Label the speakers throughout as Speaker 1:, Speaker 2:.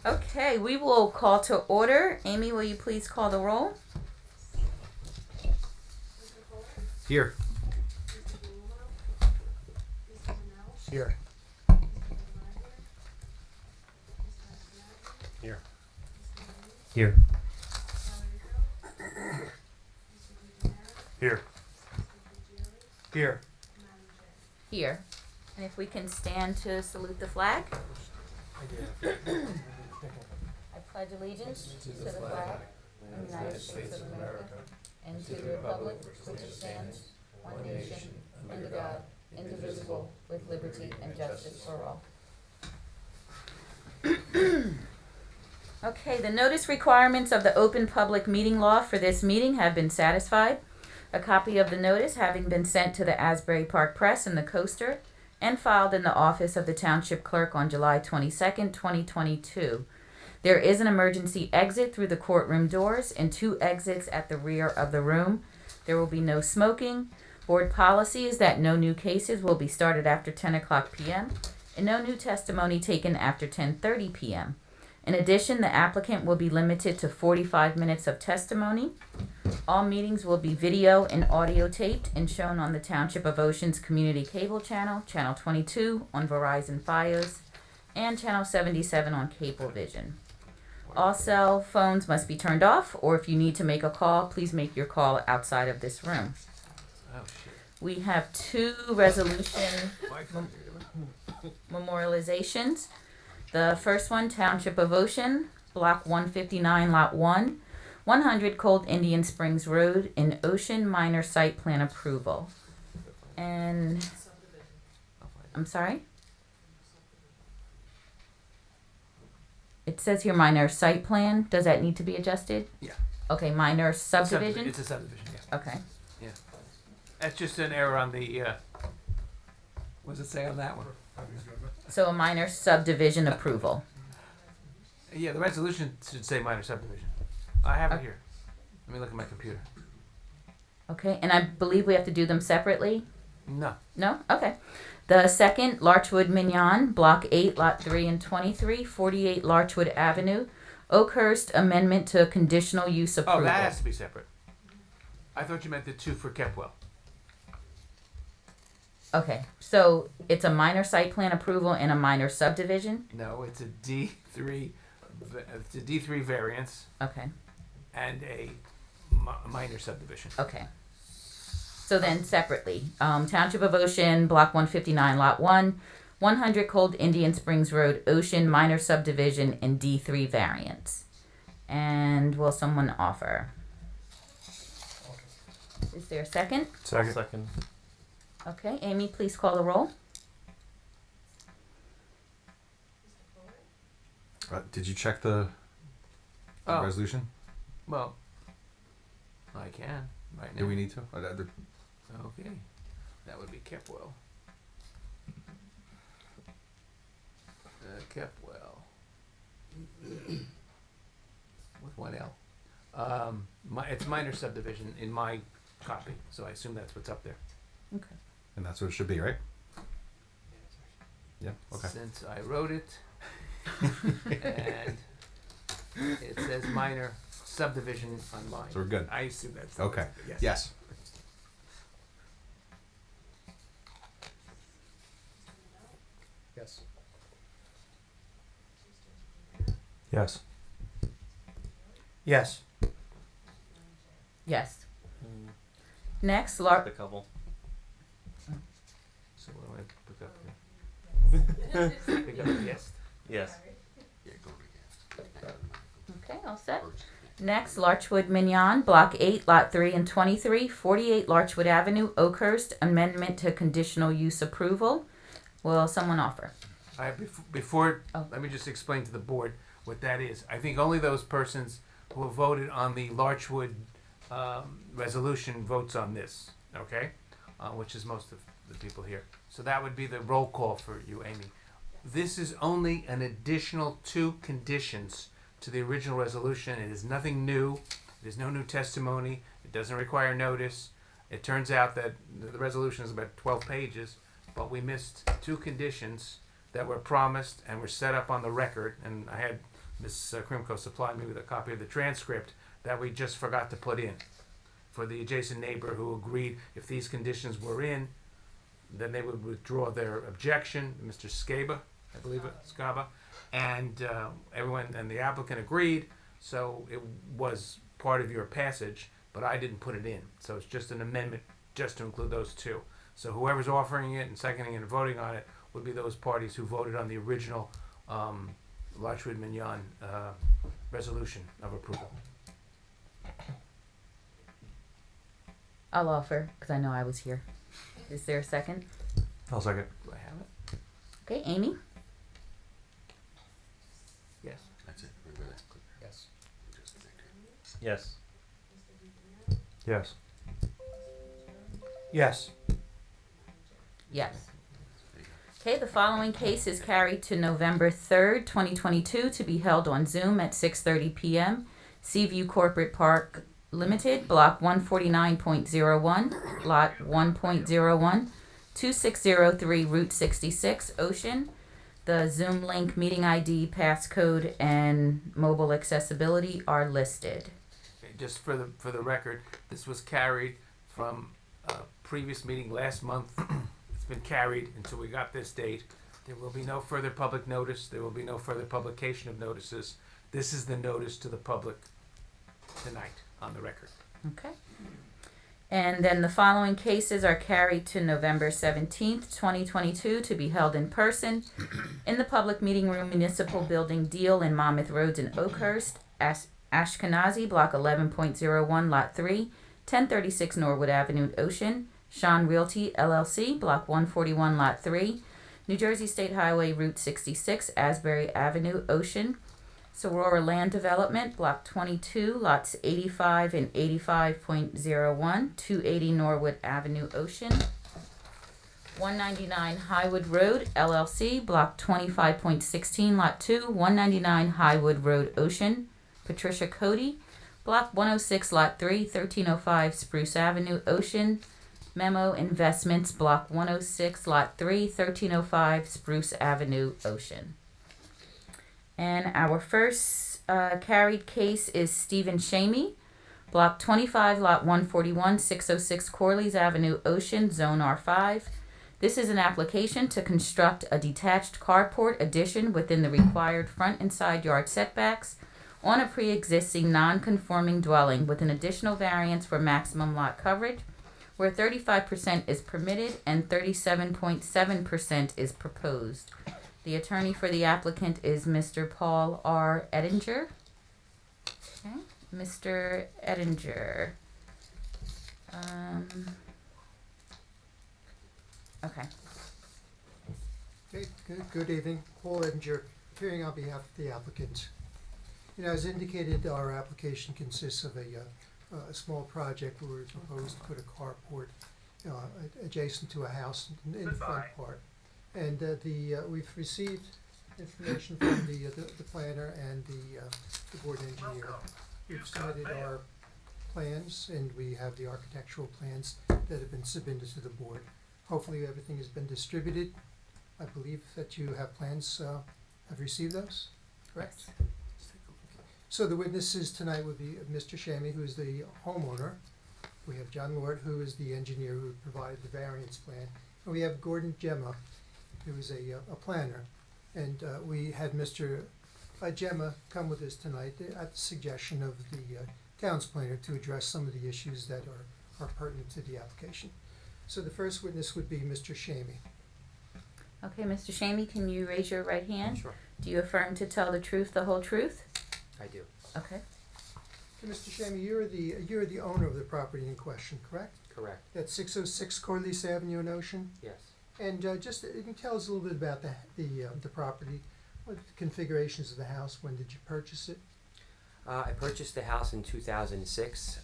Speaker 1: Okay, we will call to order. Amy, will you please call the roll?
Speaker 2: Here.
Speaker 3: Here. Here.
Speaker 2: Here.
Speaker 3: Here. Here.
Speaker 1: Here. And if we can stand to salute the flag. I pledge allegiance to the flag of the United States of America and to the republic which stands, one nation, under God, indivisible, with liberty and justice for all. Okay, the notice requirements of the open public meeting law for this meeting have been satisfied. A copy of the notice having been sent to the Asbury Park Press and the Coaster and filed in the office of the Township Clerk on July 22nd, 2022. There is an emergency exit through the courtroom doors and 2 exits at the rear of the room. There will be no smoking. Board policy is that no new cases will be started after 10 o'clock p.m. and no new testimony taken after 10:30 p.m. In addition, the applicant will be limited to 45 minutes of testimony. All meetings will be video and audio taped and shown on the Township of Ocean's community cable channel, Channel 22 on Verizon Fios, and Channel 77 on Cablevision. All cell phones must be turned off, or if you need to make a call, please make your call outside of this room.
Speaker 2: Oh, shit.
Speaker 1: We have 2 resolution memorializations. The first one, Township of Ocean, Block 159, Lot 1, 100 Cold Indian Springs Road in Ocean, minor site plan approval. And, I'm sorry? It says here minor site plan. Does that need to be adjusted?
Speaker 2: Yeah.
Speaker 1: Okay, minor subdivision?
Speaker 2: It's a subdivision, yeah.
Speaker 1: Okay.
Speaker 2: That's just an error on the, what does it say on that one?
Speaker 1: So a minor subdivision approval.
Speaker 2: Yeah, the resolution should say minor subdivision. I have it here. Let me look at my computer.
Speaker 1: Okay, and I believe we have to do them separately?
Speaker 2: No.
Speaker 1: No? Okay. The second, Larchwood Mignon, Block 8, Lot 3 and 23, 48 Larchwood Avenue, Oakhurst, amendment to conditional use approval.
Speaker 2: Oh, that has to be separate. I thought you meant the 2 for Kepwell.
Speaker 1: Okay, so it's a minor site plan approval and a minor subdivision?
Speaker 2: No, it's a D3, it's a D3 variance
Speaker 1: Okay,
Speaker 2: and a minor subdivision.
Speaker 1: okay. So then separately, Township of Ocean, Block 159, Lot 1, 100 Cold Indian Springs Road, Ocean, minor subdivision and D3 variance. And will someone offer? Is there a second?
Speaker 3: Second.
Speaker 1: Okay, Amy, please call the roll.
Speaker 4: Did you check the
Speaker 2: Oh.
Speaker 4: resolution?
Speaker 2: Well, I can right now.
Speaker 4: Do we need to?
Speaker 2: Okay, that would be Kepwell. Kepwell. With 1 L. It's minor subdivision in my copy, so I assume that's what's up there.
Speaker 1: Okay.
Speaker 4: And that's what it should be, right? Yeah. Okay.
Speaker 2: Since I wrote it, and it says minor subdivision on mine.
Speaker 4: So we're good.
Speaker 2: I assume that's
Speaker 4: Okay.
Speaker 2: Yes.
Speaker 4: Yes.
Speaker 3: Yes. Yes. Yes.
Speaker 1: Yes. Next,
Speaker 5: A couple.
Speaker 2: So what do I pick up here? Pick up a yes.
Speaker 5: Yes.
Speaker 2: Yeah, go again.
Speaker 1: Okay, all set. Next, Larchwood Mignon, Block 8, Lot 3 and 23, 48 Larchwood Avenue, Oakhurst, amendment to conditional use approval. Will someone offer?
Speaker 2: Before,
Speaker 1: Oh.
Speaker 2: let me just explain to the board what that is. I think only those persons who have voted on the Larchwood resolution votes on this, okay? Which is most of the people here. So that would be the roll call for you, Amy. This is only an additional 2 conditions to the original resolution. It is nothing new. There's no new testimony. It doesn't require notice. It turns out that the resolution is about 12 pages, but we missed 2 conditions that were promised and were set up on the record, and I had Ms. Krimko supplied me with a copy of the transcript that we just forgot to put in for the adjacent neighbor who agreed if these conditions were in, then they would withdraw their objection, Mr. Scaba, I believe it, Scaba, and everyone, and the applicant agreed, so it was part of your passage, but I didn't put it in. So it's just an amendment just to include those two. So whoever's offering it and seconding it and voting on it would be those parties who voted on the original Larchwood Mignon resolution of approval.
Speaker 1: I'll offer, because I know I was here. Is there a second?
Speaker 3: I'll second.
Speaker 2: Do I have it?
Speaker 1: Okay, Amy?
Speaker 2: Yes.
Speaker 4: That's it.
Speaker 2: Yes.
Speaker 3: Yes. Yes.
Speaker 5: Yes.
Speaker 1: Yes. Okay, the following case is carried to November 3rd, 2022, to be held on Zoom at 6:30 p.m. Seaview Corporate Park Limited, Block 149.01, Lot 1.01, 2603 Route 66, Ocean. The Zoom link, meeting ID, passcode, and mobile accessibility are listed.
Speaker 2: Okay, just for the record, this was carried from a previous meeting last month. It's been carried until we got this date. There will be no further public notice. There will be no further publication of notices. This is the notice to the public tonight on the record.
Speaker 1: Okay. And then the following cases are carried to November 17th, 2022, to be held in person in the Public Meeting Room Municipal Building Deal in Monmouth Roads in Oakhurst, Ashkenazi, Block 11.01, Lot 3, 1036 Norwood Avenue, Ocean, Sean Realty, LLC, Block 141, Lot 3, New Jersey State Highway Route 66, Asbury Avenue, Ocean, Sorora Land Development, Block 22, Lots 85 and 85.01, 280 Norwood Avenue, Ocean, 199 Highwood Road, LLC, Block 25.16, Lot 2, 199 Highwood Road, Ocean, Patricia Cody, Block 106, Lot 3, 1305 Spruce Avenue, Ocean, Memo Investments, Block 106, Lot 3, 1305 Spruce Avenue, Ocean. And our first carried case is Stephen Shamey, Block 25, Lot 141, 606 Corley's Avenue, Ocean, Zone R5. This is an application to construct a detached carport addition within the required front and side yard setbacks on a pre-existing non-conforming dwelling with an additional variance for maximum lot coverage, where 35% is permitted and 37.7% is proposed. The attorney for the applicant is Mr. Paul R. Ettinger. Okay, Mr. Ettinger. Okay.
Speaker 5: Okay, good evening. Paul Edinger, appearing on behalf of the applicant. As indicated, our application consists of a small project where we propose to put a carport adjacent to a house in the front part. And we've received information from the planner and the board engineer. We've submitted our plans, and we have the architectural plans that have been submitted to the board. Hopefully everything has been distributed. I believe that you have plans, have received those, correct? So the witnesses tonight would be Mr. Shamey, who is the homeowner. We have John Lord, who is the engineer who provided the variance plan. And we have Gordon Gemma, who is a planner. And we had Mr. Gemma come with us tonight at the suggestion of the town's planner to address some of the issues that are pertinent to the application. So the first witness would be Mr. Shamey.
Speaker 1: Okay, Mr. Shamey, can you raise your right hand?
Speaker 6: Sure,
Speaker 1: Do you affirm to tell the truth, the whole truth?
Speaker 6: I do.
Speaker 1: Okay.
Speaker 5: Okay, Mr. Shamey, you're the owner of the property in question, correct?
Speaker 6: Correct.
Speaker 5: That's 606 Corliss Avenue in Ocean?
Speaker 6: Yes.
Speaker 5: And just you can tell us a little bit about the property, what the configurations of the house, when did you purchase it?
Speaker 6: I purchased the house in 2006.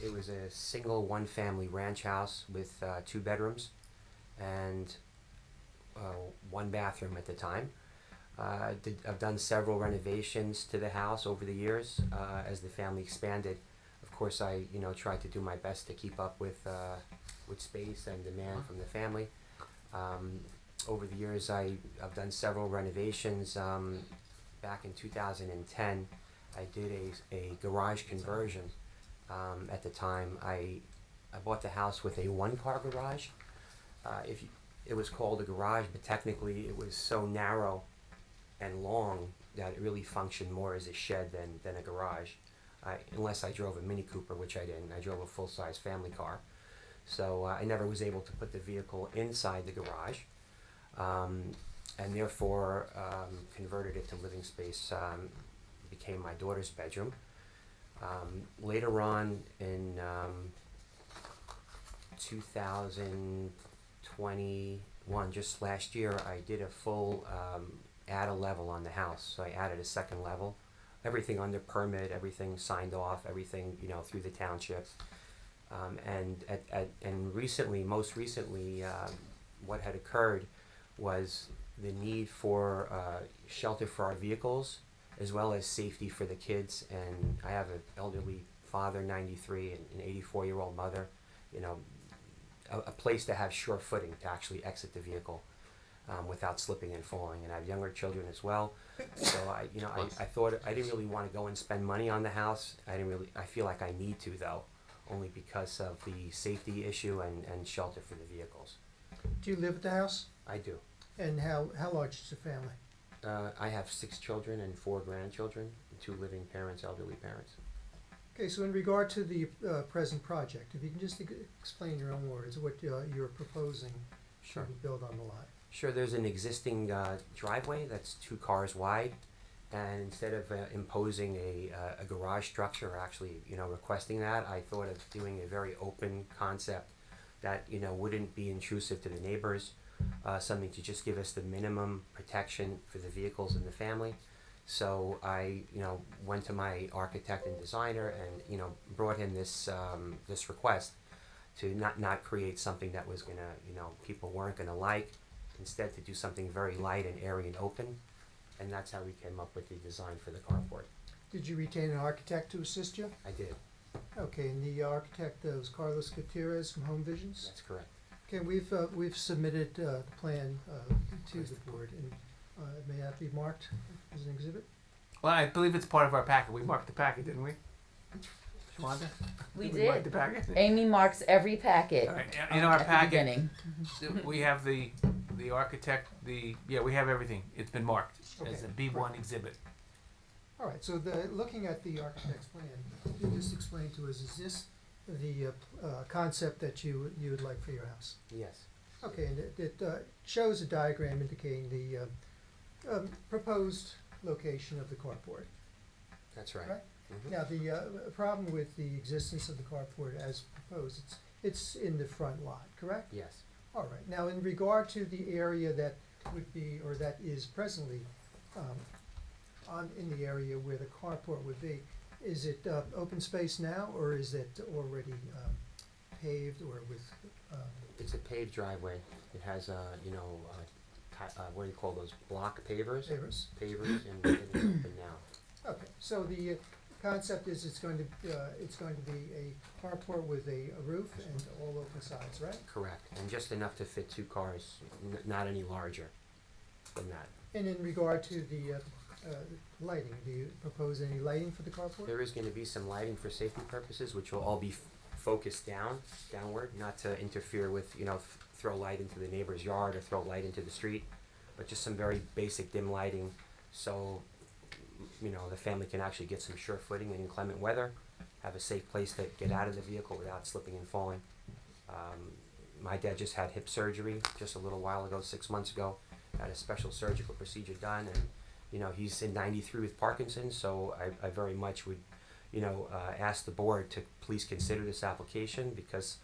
Speaker 6: It was a single one-family ranch house with 2 bedrooms and 1 bathroom at the time. I've done several renovations to the house over the years as the family expanded. Of course, I tried to do my best to keep up with space and demand from the family. Over the years, I've done several renovations. back in 2010, I did a garage conversion. At the time, I bought the house with a one-car garage. It was called a garage, but technically it was so narrow and long that it really functioned more as a shed than a garage. Unless I drove a Mini Cooper, which I didn't. I drove a full-size family car. So I never was able to put the vehicle inside the garage, and therefore converted it to living space. Became my daughter's bedroom. Later on in 2021, just last year, I did a full add a level on the house. So I added a second level. Everything under permit, everything signed off, everything through the township. And recently, most recently, what had occurred was the need for shelter for our vehicles, as well as safety for the kids. And I have an elderly father, 93, and an 84-year-old mother. A place to have sure footing to actually exit the vehicle without slipping and falling. And I have younger children as well. So I thought I didn't really want to go and spend money on the house. I feel like I need to though, only because of the safety issue and shelter for the vehicles.
Speaker 5: Do you live at the house?
Speaker 6: I do.
Speaker 5: And how large is the family?
Speaker 6: I have 6 children and 4 grandchildren, and 2 living parents, elderly parents.
Speaker 5: Okay, so in regard to the present project, if you can just explain in your own words what you're proposing
Speaker 6: Sure.
Speaker 5: to build on the lot.
Speaker 6: Sure, there's an existing driveway that's 2 cars wide, and instead of imposing a garage structure, or actually requesting that, I thought of doing a very open concept that wouldn't be intrusive to the neighbors, something to just give us the minimum protection for the vehicles and the family. So I went to my architect and designer and brought him this this request to not create something that was gonna people weren't gonna like. Instead, to do something very light and airy and open, and that's how we came up with the design for the carport.
Speaker 5: Did you retain an architect to assist you?
Speaker 6: I did.
Speaker 5: Okay, and the architect was Carlos Gutierrez from Home Visions?
Speaker 6: That's correct.
Speaker 5: Okay, we've submitted the plan to the board, and may that be marked as an exhibit?
Speaker 2: Well, I believe it's part of our packet. We marked the packet, didn't we? Shawanda?
Speaker 1: We
Speaker 2: mark
Speaker 1: did.
Speaker 2: the packet?
Speaker 1: Amy marks every packet
Speaker 2: All right, in our
Speaker 1: at the
Speaker 2: packet,
Speaker 1: beginning.
Speaker 2: we have the architect, we have everything. It's been marked as a
Speaker 5: Okay,
Speaker 2: B1 exhibit.
Speaker 5: All right, so looking at the architect's plan, can you just explain to us, is this the concept that you would like for your house?
Speaker 6: Yes.
Speaker 5: Okay, and it shows a diagram indicating the proposed location of the carport.
Speaker 6: That's right.
Speaker 5: Right.
Speaker 6: Mhm.
Speaker 5: Now, the problem with the existence of the carport as proposed, it's in the front lot, correct?
Speaker 6: Yes.
Speaker 5: All right, now in regard to the area that would be, or that is presently in the area where the carport would be, is it open space now, or is it already paved or with?
Speaker 6: It's a paved driveway. It has what do you call those, block pavers?
Speaker 5: Pavers?
Speaker 6: Pavers, and it is open now.
Speaker 5: Okay, so the concept is it's going to be a carport with a roof and all open sides, right?
Speaker 6: Correct, and just enough to fit 2 cars, not any larger than that.
Speaker 5: And in regard to the lighting, do you propose any lighting for the carport?
Speaker 6: There is going to be some lighting for safety purposes, which will all be focused downward, not to interfere with, throw light into the neighbor's yard or throw light into the street, but just some very basic dim lighting, so the family can actually get some sure footing in inclement weather, have a safe place to get out of the vehicle without slipping and falling. My dad just had hip surgery just a little while ago, 6 months ago, had a special surgical procedure done, and he's in 93 with Parkinson's, so I very much would ask the board to please consider this application, because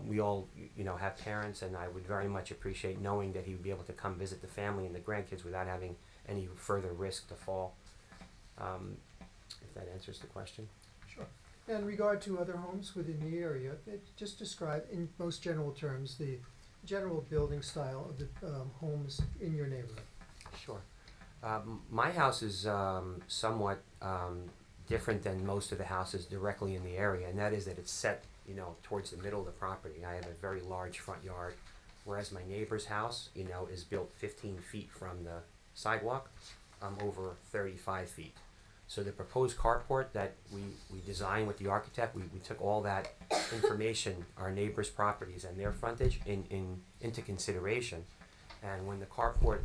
Speaker 6: we all have parents, and I would very much appreciate knowing that he would be able to come visit the family and the grandkids without having any further risk to fall. If that answers the question.
Speaker 5: Sure. In regard to other homes within the area, just describe in most general terms the general building style of the homes in your neighborhood.
Speaker 6: Sure. My house is somewhat different than most of the houses directly in the area, and that is that it's set towards the middle of the property. I have a very large front yard, whereas my neighbor's house is built 15 feet from the sidewalk, over 35 feet. So the proposed carport that we designed with the architect, we took all that information, our neighbors' properties and their frontage into consideration. And when the carport,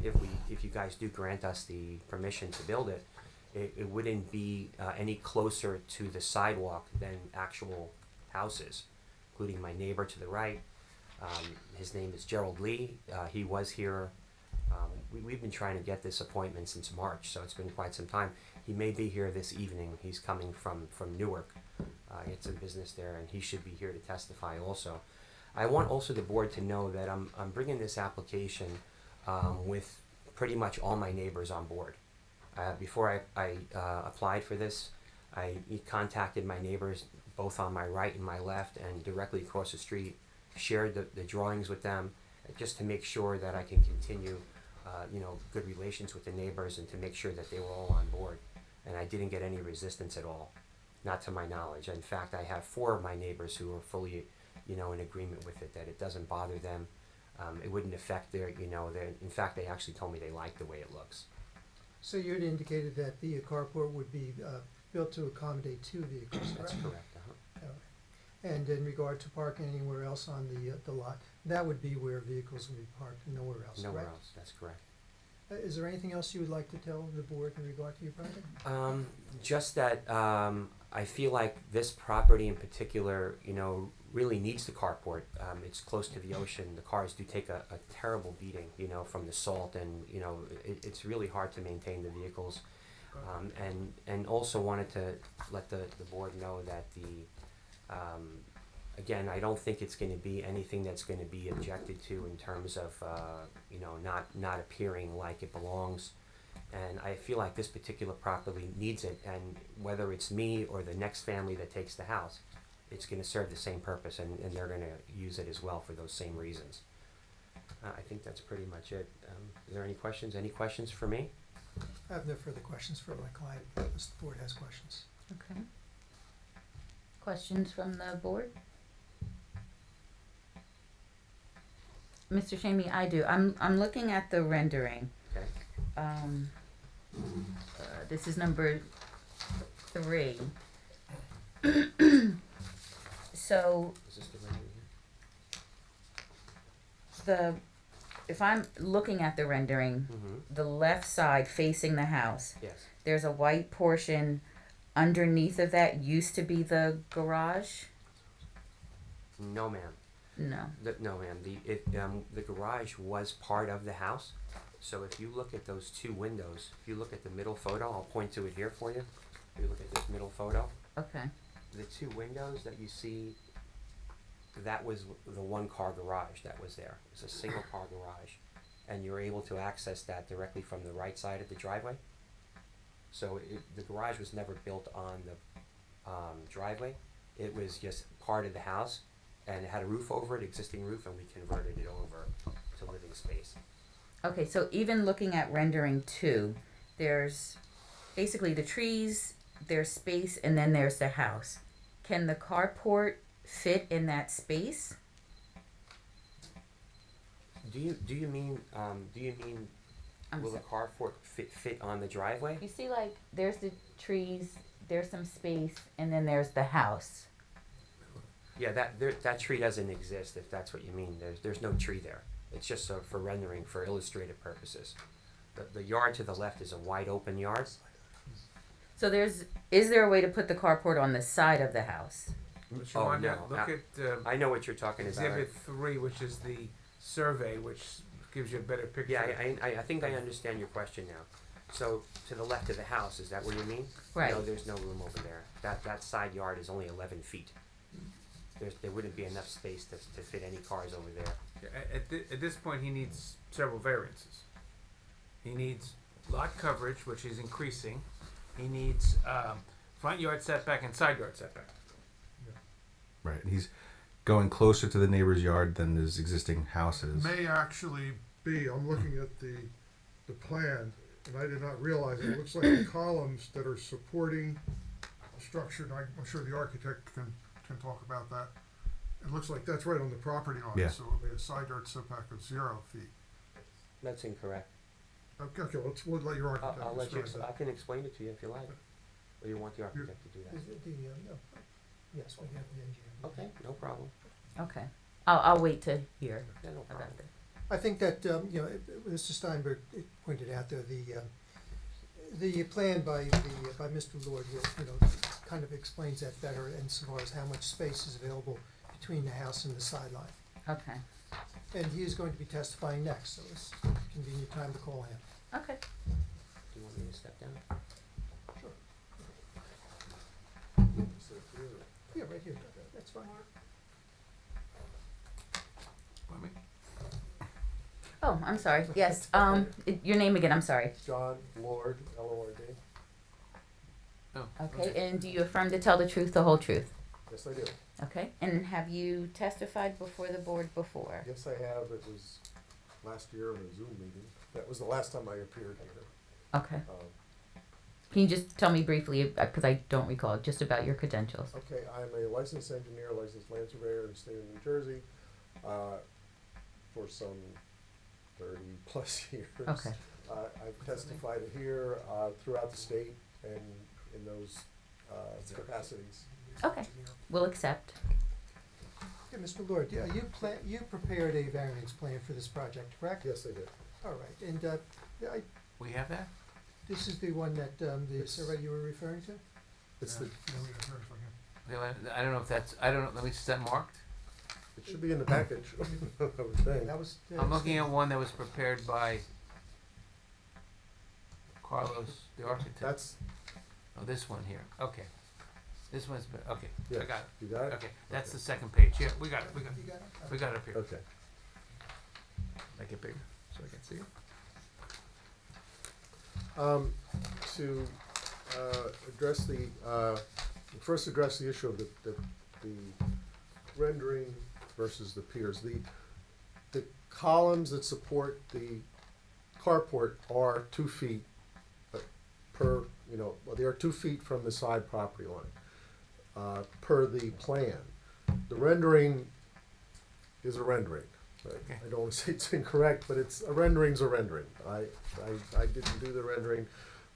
Speaker 6: if you guys do grant us the permission to build it, it wouldn't be any closer to the sidewalk than actual houses, including my neighbor to the right. His name is Gerald Lee. He was here. We've been trying to get this appointment since March, so it's been quite some time. He may be here this evening. He's coming from Newark. He had some business there, and he should be here to testify also. I want also the board to know that I'm bringing this application with pretty much all my neighbors on board. Before I applied for this, I contacted my neighbors both on my right and my left and directly across the street, shared the drawings with them just to make sure that I can continue good relations with the neighbors and to make sure that they were all on board. And I didn't get any resistance at all, not to my knowledge. In fact, I have 4 of my neighbors who are fully in agreement with it, that it doesn't bother them. It wouldn't affect their, in fact, they actually told me they like the way it looks.
Speaker 5: So you had indicated that the carport would be built to accommodate 2 vehicles,
Speaker 6: That's
Speaker 5: correct?
Speaker 6: correct.
Speaker 5: And in regard to parking anywhere else on the lot, that would be where vehicles would be parked, nowhere else,
Speaker 6: Nowhere
Speaker 5: correct?
Speaker 6: else, that's correct.
Speaker 5: Is there anything else you would like to tell the board in regard to your project?
Speaker 6: Just that I feel like this property in particular, really needs the carport. It's close to the ocean. The cars do take a terrible beating, from the salt, and it's really hard to maintain the vehicles. And also wanted to let the board know that again, I don't think it's going to be anything that's going to be objected to in terms of not appearing like it belongs. And I feel like this particular property needs it, and whether it's me or the next family that takes the house, it's going to serve the same purpose, and they're going to use it as well for those same reasons. I think that's pretty much it. Is there any questions? Any questions for me?
Speaker 5: I have no further questions for my client, unless the board has questions.
Speaker 1: Okay. Questions from the board? Mr. Shamey, I do. I'm looking at the rendering.
Speaker 6: Okay.
Speaker 1: This is number 3. So
Speaker 6: Is this the rendering here?
Speaker 1: if I'm looking at the rendering, the left side facing the house,
Speaker 6: Yes.
Speaker 1: there's a white portion underneath of that used to be the garage?
Speaker 6: No, ma'am.
Speaker 1: No.
Speaker 6: No, ma'am. The garage was part of the house. So if you look at those 2 windows, if you look at the middle photo, I'll point to it here for you. If you look at this middle photo,
Speaker 1: Okay.
Speaker 6: the 2 windows that you see, that was the 1-car garage that was there. It's a single-car garage, and you're able to access that directly from the right side of the driveway. So the garage was never built on the driveway. It was just part of the house, and it had a roof over it, existing roof, and we converted it over to living space.
Speaker 1: Okay, so even looking at rendering 2, there's basically the trees, there's space, and then there's the house. Can the carport fit in that space?
Speaker 6: Do you mean will the carport fit on the driveway?
Speaker 1: You see, like, there's the trees, there's some space, and then there's the house.
Speaker 6: Yeah, that tree doesn't exist, if that's what you mean. There's no tree there. It's just for rendering, for illustrative purposes. The yard to the left is a wide open yard.
Speaker 1: So is there a way to put the carport on the side of the house?
Speaker 2: But you want to
Speaker 6: no.
Speaker 2: look at
Speaker 6: I know what you're talking about.
Speaker 2: Exhibit 3, which is the survey, which gives you a better picture.
Speaker 6: Yeah, I think I understand your question now. So to the left of the house, is that what you mean?
Speaker 1: Right.
Speaker 6: No, there's no room over there. That side yard is only 11 feet. There wouldn't be enough space to fit any cars over there.
Speaker 2: Yeah, at this point, he needs several variances. He needs lot coverage, which is increasing. He needs front yard setback and side yard setback.
Speaker 4: Right. And he's going closer to the neighbor's yard than his existing house is.
Speaker 7: May actually be, I'm looking at the plan, and I did not realize it looks like the columns that are supporting the structure, and I'm sure the architect can talk about that. It looks like that's right on the property line,
Speaker 4: Yeah.
Speaker 7: so it would be a side yard setback of 0 feet.
Speaker 6: That's incorrect.
Speaker 7: Okay, we'll let your architect
Speaker 6: I'll let you,
Speaker 7: describe
Speaker 6: I
Speaker 7: that.
Speaker 6: can explain it to you if you like, or you want the architect to do that.
Speaker 5: Is it the, no, yes, we have the engineer.
Speaker 6: Okay, no problem.
Speaker 1: Okay. I'll wait to hear
Speaker 6: Yeah, no problem.
Speaker 1: about this.
Speaker 5: I think that, Mr. Steinberg pointed out there, the plan by Mr. Lord here, kind of explains that better as far as how much space is available between the house and the sideline.
Speaker 1: Okay.
Speaker 5: And he is going to be testifying next, so it's a convenient time to call him.
Speaker 1: Okay.
Speaker 6: Do you want me to step down?
Speaker 5: Sure. Yeah, right here, that's fine.
Speaker 2: Pardon me?
Speaker 1: Oh, I'm sorry. Yes. Your name again. I'm sorry.
Speaker 8: John Lord, L-O-R-D.
Speaker 2: Oh,
Speaker 1: Okay. And do you affirm to tell the truth, the whole truth?
Speaker 8: Yes, I do.
Speaker 1: Okay. And have you testified before the board before?
Speaker 8: Yes, I have. It was last year in a Zoom meeting. That was the last time I appeared here.
Speaker 1: Okay.
Speaker 8: Um,
Speaker 1: Can you just tell me briefly, because I don't recall, just about your credentials?
Speaker 8: Okay, I'm a licensed engineer, licensed land surveyor in the state of New Jersey, for some 30-plus years.
Speaker 1: Okay.
Speaker 8: I've testified here, throughout the state and in those, capacities.
Speaker 1: Okay. We'll accept.
Speaker 5: Yeah, Mr. Lord, you prepared a variance plan for this project, correct?
Speaker 8: Yes, I did.
Speaker 5: All right, and
Speaker 2: we have that?
Speaker 5: this is the one that the
Speaker 8: It's-
Speaker 5: survey you were referring to?
Speaker 8: It's the,
Speaker 7: Yeah, we have here, if I can-
Speaker 2: Okay, I don't know if that's, I don't know, let me, is that marked?
Speaker 8: it should be in the package, I would think.
Speaker 5: That was.
Speaker 2: I'm looking at one that was prepared by Carlos, the architect.
Speaker 8: That's,
Speaker 2: Oh, this one here, okay. This one's, okay,
Speaker 8: yeah,
Speaker 2: I got it.
Speaker 8: you got it?
Speaker 2: Okay, that's
Speaker 8: Okay.
Speaker 2: the second page. Yeah, we got it.
Speaker 5: You got it?
Speaker 2: We got it up here.
Speaker 8: Okay.
Speaker 2: Make it bigger so I can see it.
Speaker 8: To address the, first address the issue of the rendering versus the piers. The columns that support the carport are 2 feet per, well, they are 2 feet from the side property line, per the plan. The rendering is a rendering.
Speaker 2: Okay.
Speaker 8: I don't want to say it's incorrect, but a rendering's a rendering. I didn't do the rendering,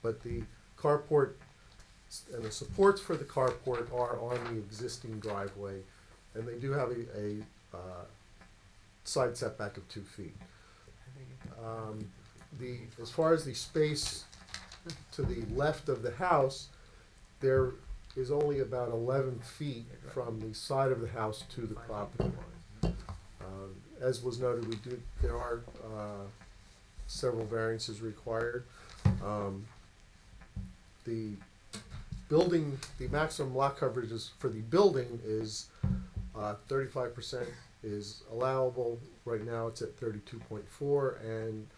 Speaker 8: but the carport and the supports for the carport are on the existing driveway, and they do have a side setback of 2 feet. As far as the space to the left of the house, there is only about 11 feet from the side of the house to the property line. As was noted, there are several variances required. The maximum lot coverage for the building is 35% is allowable. Right now it's at 32.4, and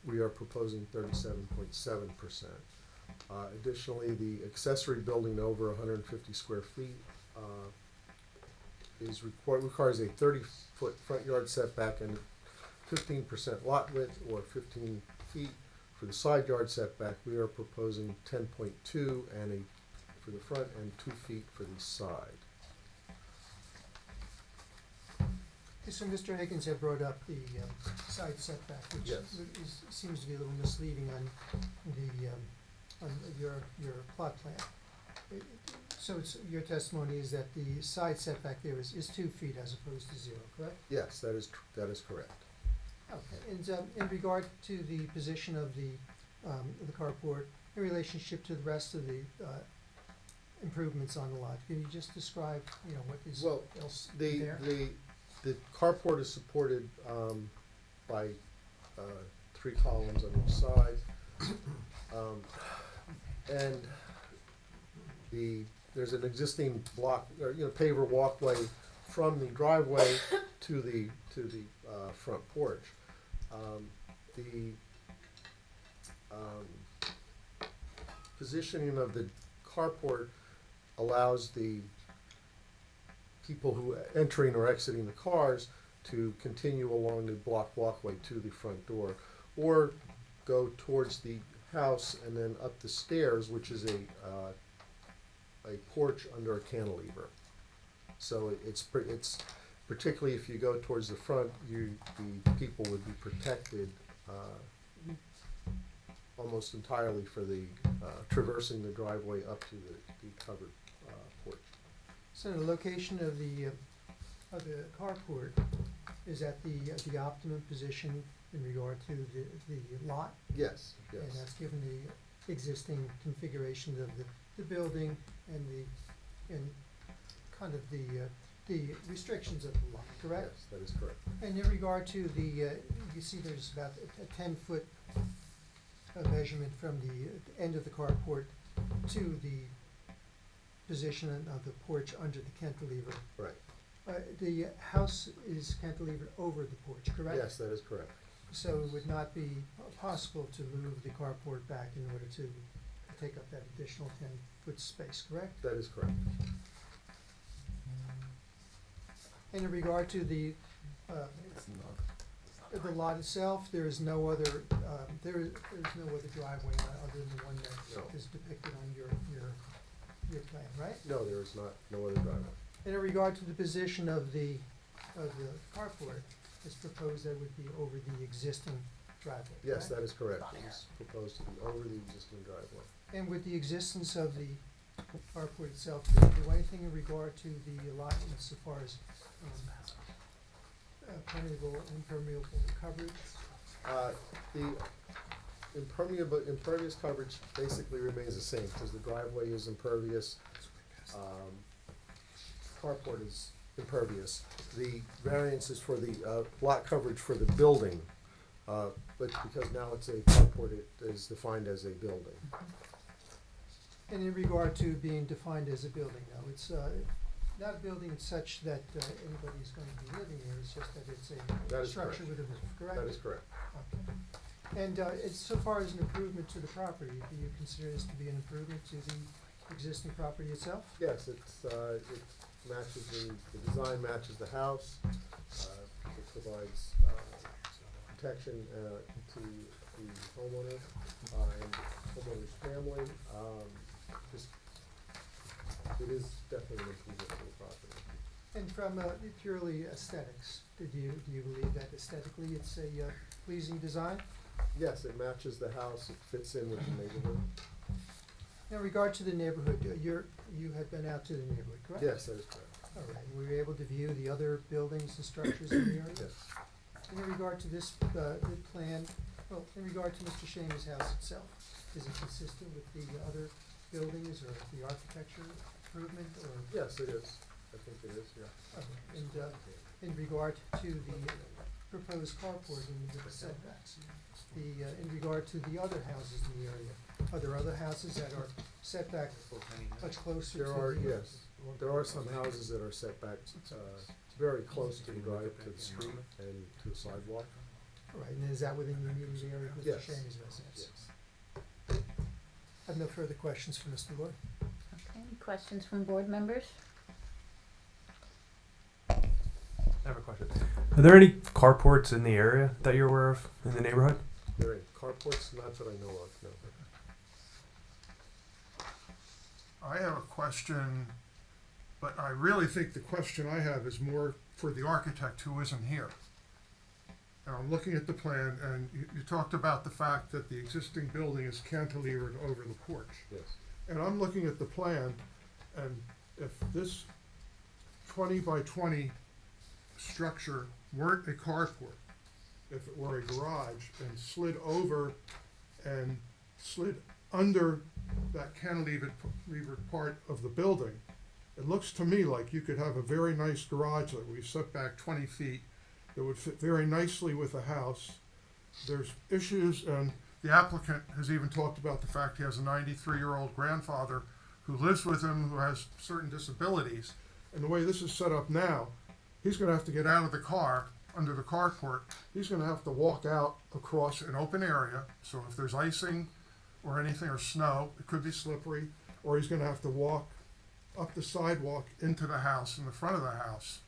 Speaker 8: we are proposing 37.7%. Additionally, the accessory building over 150 square feet requires a 30-foot front yard setback and 15% lot width, or 15 feet. For the side yard setback, we are proposing 10.2 for the front and 2 feet for the side.
Speaker 5: Okay, so Mr. Higgins had brought up the side setback, which
Speaker 8: Yes.
Speaker 5: seems to be a little misleading on your plot plan. So your testimony is that the side setback there is 2 feet as opposed to 0, correct?
Speaker 8: Yes, that is correct.
Speaker 5: Okay, and in regard to the position of the carport in relationship to the rest of the improvements on the lot, can you just describe, what is
Speaker 8: Well,
Speaker 5: else
Speaker 8: The
Speaker 5: there?
Speaker 8: the carport is supported by 3 columns on each side, and there's an existing block, or paver walkway from the driveway to the front porch. The positioning of the carport allows the people who are entering or exiting the cars to continue along the block walkway to the front door, or go towards the house and then up the stairs, which is a porch under a cantilever. So it's particularly if you go towards the front, the people would be protected almost entirely for the, traversing the driveway up to the covered, porch.
Speaker 5: So the location of the carport is at the optimum position in regard to the lot?
Speaker 8: Yes,
Speaker 5: And
Speaker 8: yes,
Speaker 5: that's given the existing configuration of the building and kind of the restrictions of the lot, correct?
Speaker 8: yes, that is correct.
Speaker 5: And in regard to you see there's about a 10-foot measurement from the end of the carport to the position of the porch under the cantilever.
Speaker 8: Right.
Speaker 5: The house is cantilevered over the porch, correct?
Speaker 8: Yes, that is correct.
Speaker 5: So it would not be possible to move the carport back in order to take up that additional 10-foot space, correct?
Speaker 8: That is correct.
Speaker 5: And in regard to the lot itself, there is no other, there's no other driveway other than the one that
Speaker 8: No.
Speaker 5: is depicted on your plan, right?
Speaker 8: No, there is not, no other driveway.
Speaker 5: And in regard to the position of the carport, it's proposed that would be over the existing driveway,
Speaker 8: Yes,
Speaker 5: correct?
Speaker 8: that is correct. It is proposed to be over the existing driveway.
Speaker 5: And with the existence of the carport itself, do you do anything in regard to the allotment so far as permeable, impermeable coverage?
Speaker 8: The impervious coverage basically remains the same, because the driveway is impervious, carport is impervious. The variance is for the, lot coverage for the building, but because now it's a carport, it is defined as a building.
Speaker 5: And in regard to being defined as a building, now, it's not a building such that anybody's going to be living here, it's just that it's
Speaker 8: That
Speaker 5: a
Speaker 8: is
Speaker 5: structure
Speaker 8: correct.
Speaker 5: with a roof, correct?
Speaker 8: That is correct.
Speaker 5: Okay. And it's so far as an improvement to the property, do you consider this to be an improvement to the existing property itself?
Speaker 8: Yes, it's, it matches the design matches the house, it provides, protection, to the homeowner, and homeowner's family, just, it is definitely an improvement to the property.
Speaker 5: And from purely aesthetics, do you believe that aesthetically it's a pleasing design?
Speaker 8: Yes, it matches the house, it fits in with the neighborhood.
Speaker 5: In regard to the neighborhood, you had been out to the neighborhood, correct?
Speaker 8: Yes, that is correct.
Speaker 5: All right, and were you able to view the other buildings and structures in the area?
Speaker 8: Yes.
Speaker 5: In regard to this, the plan, well, in regard to Mr. Shamus' house itself, is it consistent with the other buildings or the architecture improvement or?
Speaker 8: Yes, it is. I think it is, yeah.
Speaker 5: And, in regard to the proposed carport and the setbacks, in regard to the other houses in the area, are there other houses that are set back much closer to the?
Speaker 8: There are, yes, there are some houses that are set back, very close to the drive, to the street and to the sidewalk.
Speaker 5: All right, and is that within the immediate area of Mr.
Speaker 8: Yes.
Speaker 5: Shamus' residence?
Speaker 8: Yes.
Speaker 5: I have no further questions for Mr. Lloyd.
Speaker 1: Okay, any questions from board members?
Speaker 3: I have a question. Are there any carports in the area that you're aware of in the neighborhood?
Speaker 8: There are carports, not that I know of, no.
Speaker 7: I have a question, but I really think the question I have is more for the architect who isn't here. And I'm looking at the plan, and you talked about the fact that the existing building is cantilevered over the porch.
Speaker 8: Yes.
Speaker 7: And I'm looking at the plan, and if this 20 by 20 structure weren't a carport, if it were a garage and slid over and slid under that cantilevered part of the building, it looks to me like you could have a very nice garage that we set back 20 feet that would fit very nicely with the house. There's issues, and the applicant has even talked about the fact he has a 93-year-old grandfather who lives with him who has certain disabilities. And the way this is set up now, he's gonna have to get out of the car, under the carport. He's gonna have to walk out across an open area, so if there's icing or anything, or snow, it could be slippery, or he's gonna have to walk up the sidewalk into the house, in the front of the house.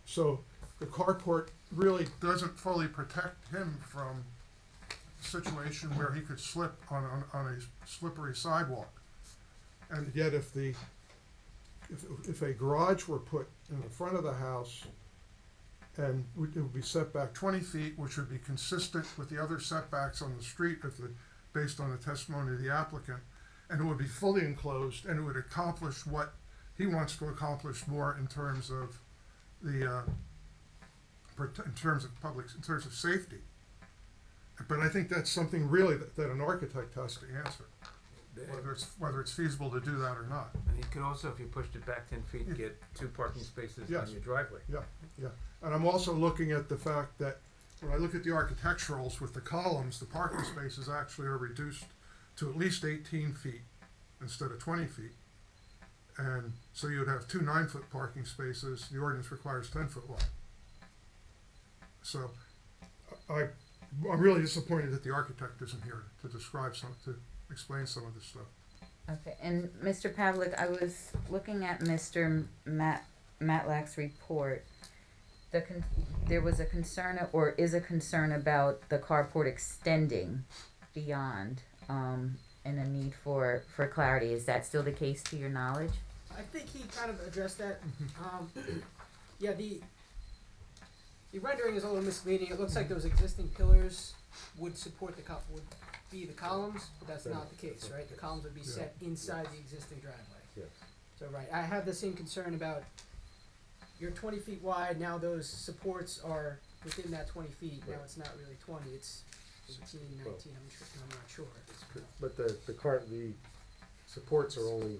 Speaker 7: So the carport really doesn't fully protect him from a situation where he could slip on a slippery sidewalk. And yet if a garage were put in the front of the house, and it would be set back 20 feet, which would be consistent with the other setbacks on the street if the based on the testimony of the applicant, and it would be fully enclosed, and it would accomplish what he wants to accomplish more in terms of the, in terms of safety. But I think that's something really that an architect has to answer, whether it's feasible to do that or not.
Speaker 2: And you could also, if you pushed it back 10 feet, get 2 parking spaces
Speaker 7: Yes.
Speaker 2: on your driveway.
Speaker 7: Yeah, and I'm also looking at the fact that when I look at the architecturals with the columns, the parking spaces actually are reduced to at least 18 feet instead of 20 feet. And so you'd have 2 9-foot parking spaces, the ordinance requires 10-foot wide. So I'm really disappointed that the architect isn't here to describe to explain some of this stuff.
Speaker 1: Okay, and Mr. Pavlik, I was looking at Mr. Matlack's report. There was a concern, or is a concern, about the carport extending beyond, and a need for clarity. Is that still the case to your knowledge?
Speaker 9: I think he kind of addressed that. Yeah, the rendering is a little misleading. It looks like those existing pillars would support would be the columns, but that's not the case, right? The columns would be set inside the existing driveway.
Speaker 8: Yes.
Speaker 9: So, right, I have the same concern about you're 20 feet wide, now those supports are within that 20 feet. Now it's not really 20, it's 18, 19, I'm not sure.
Speaker 8: But the supports are only,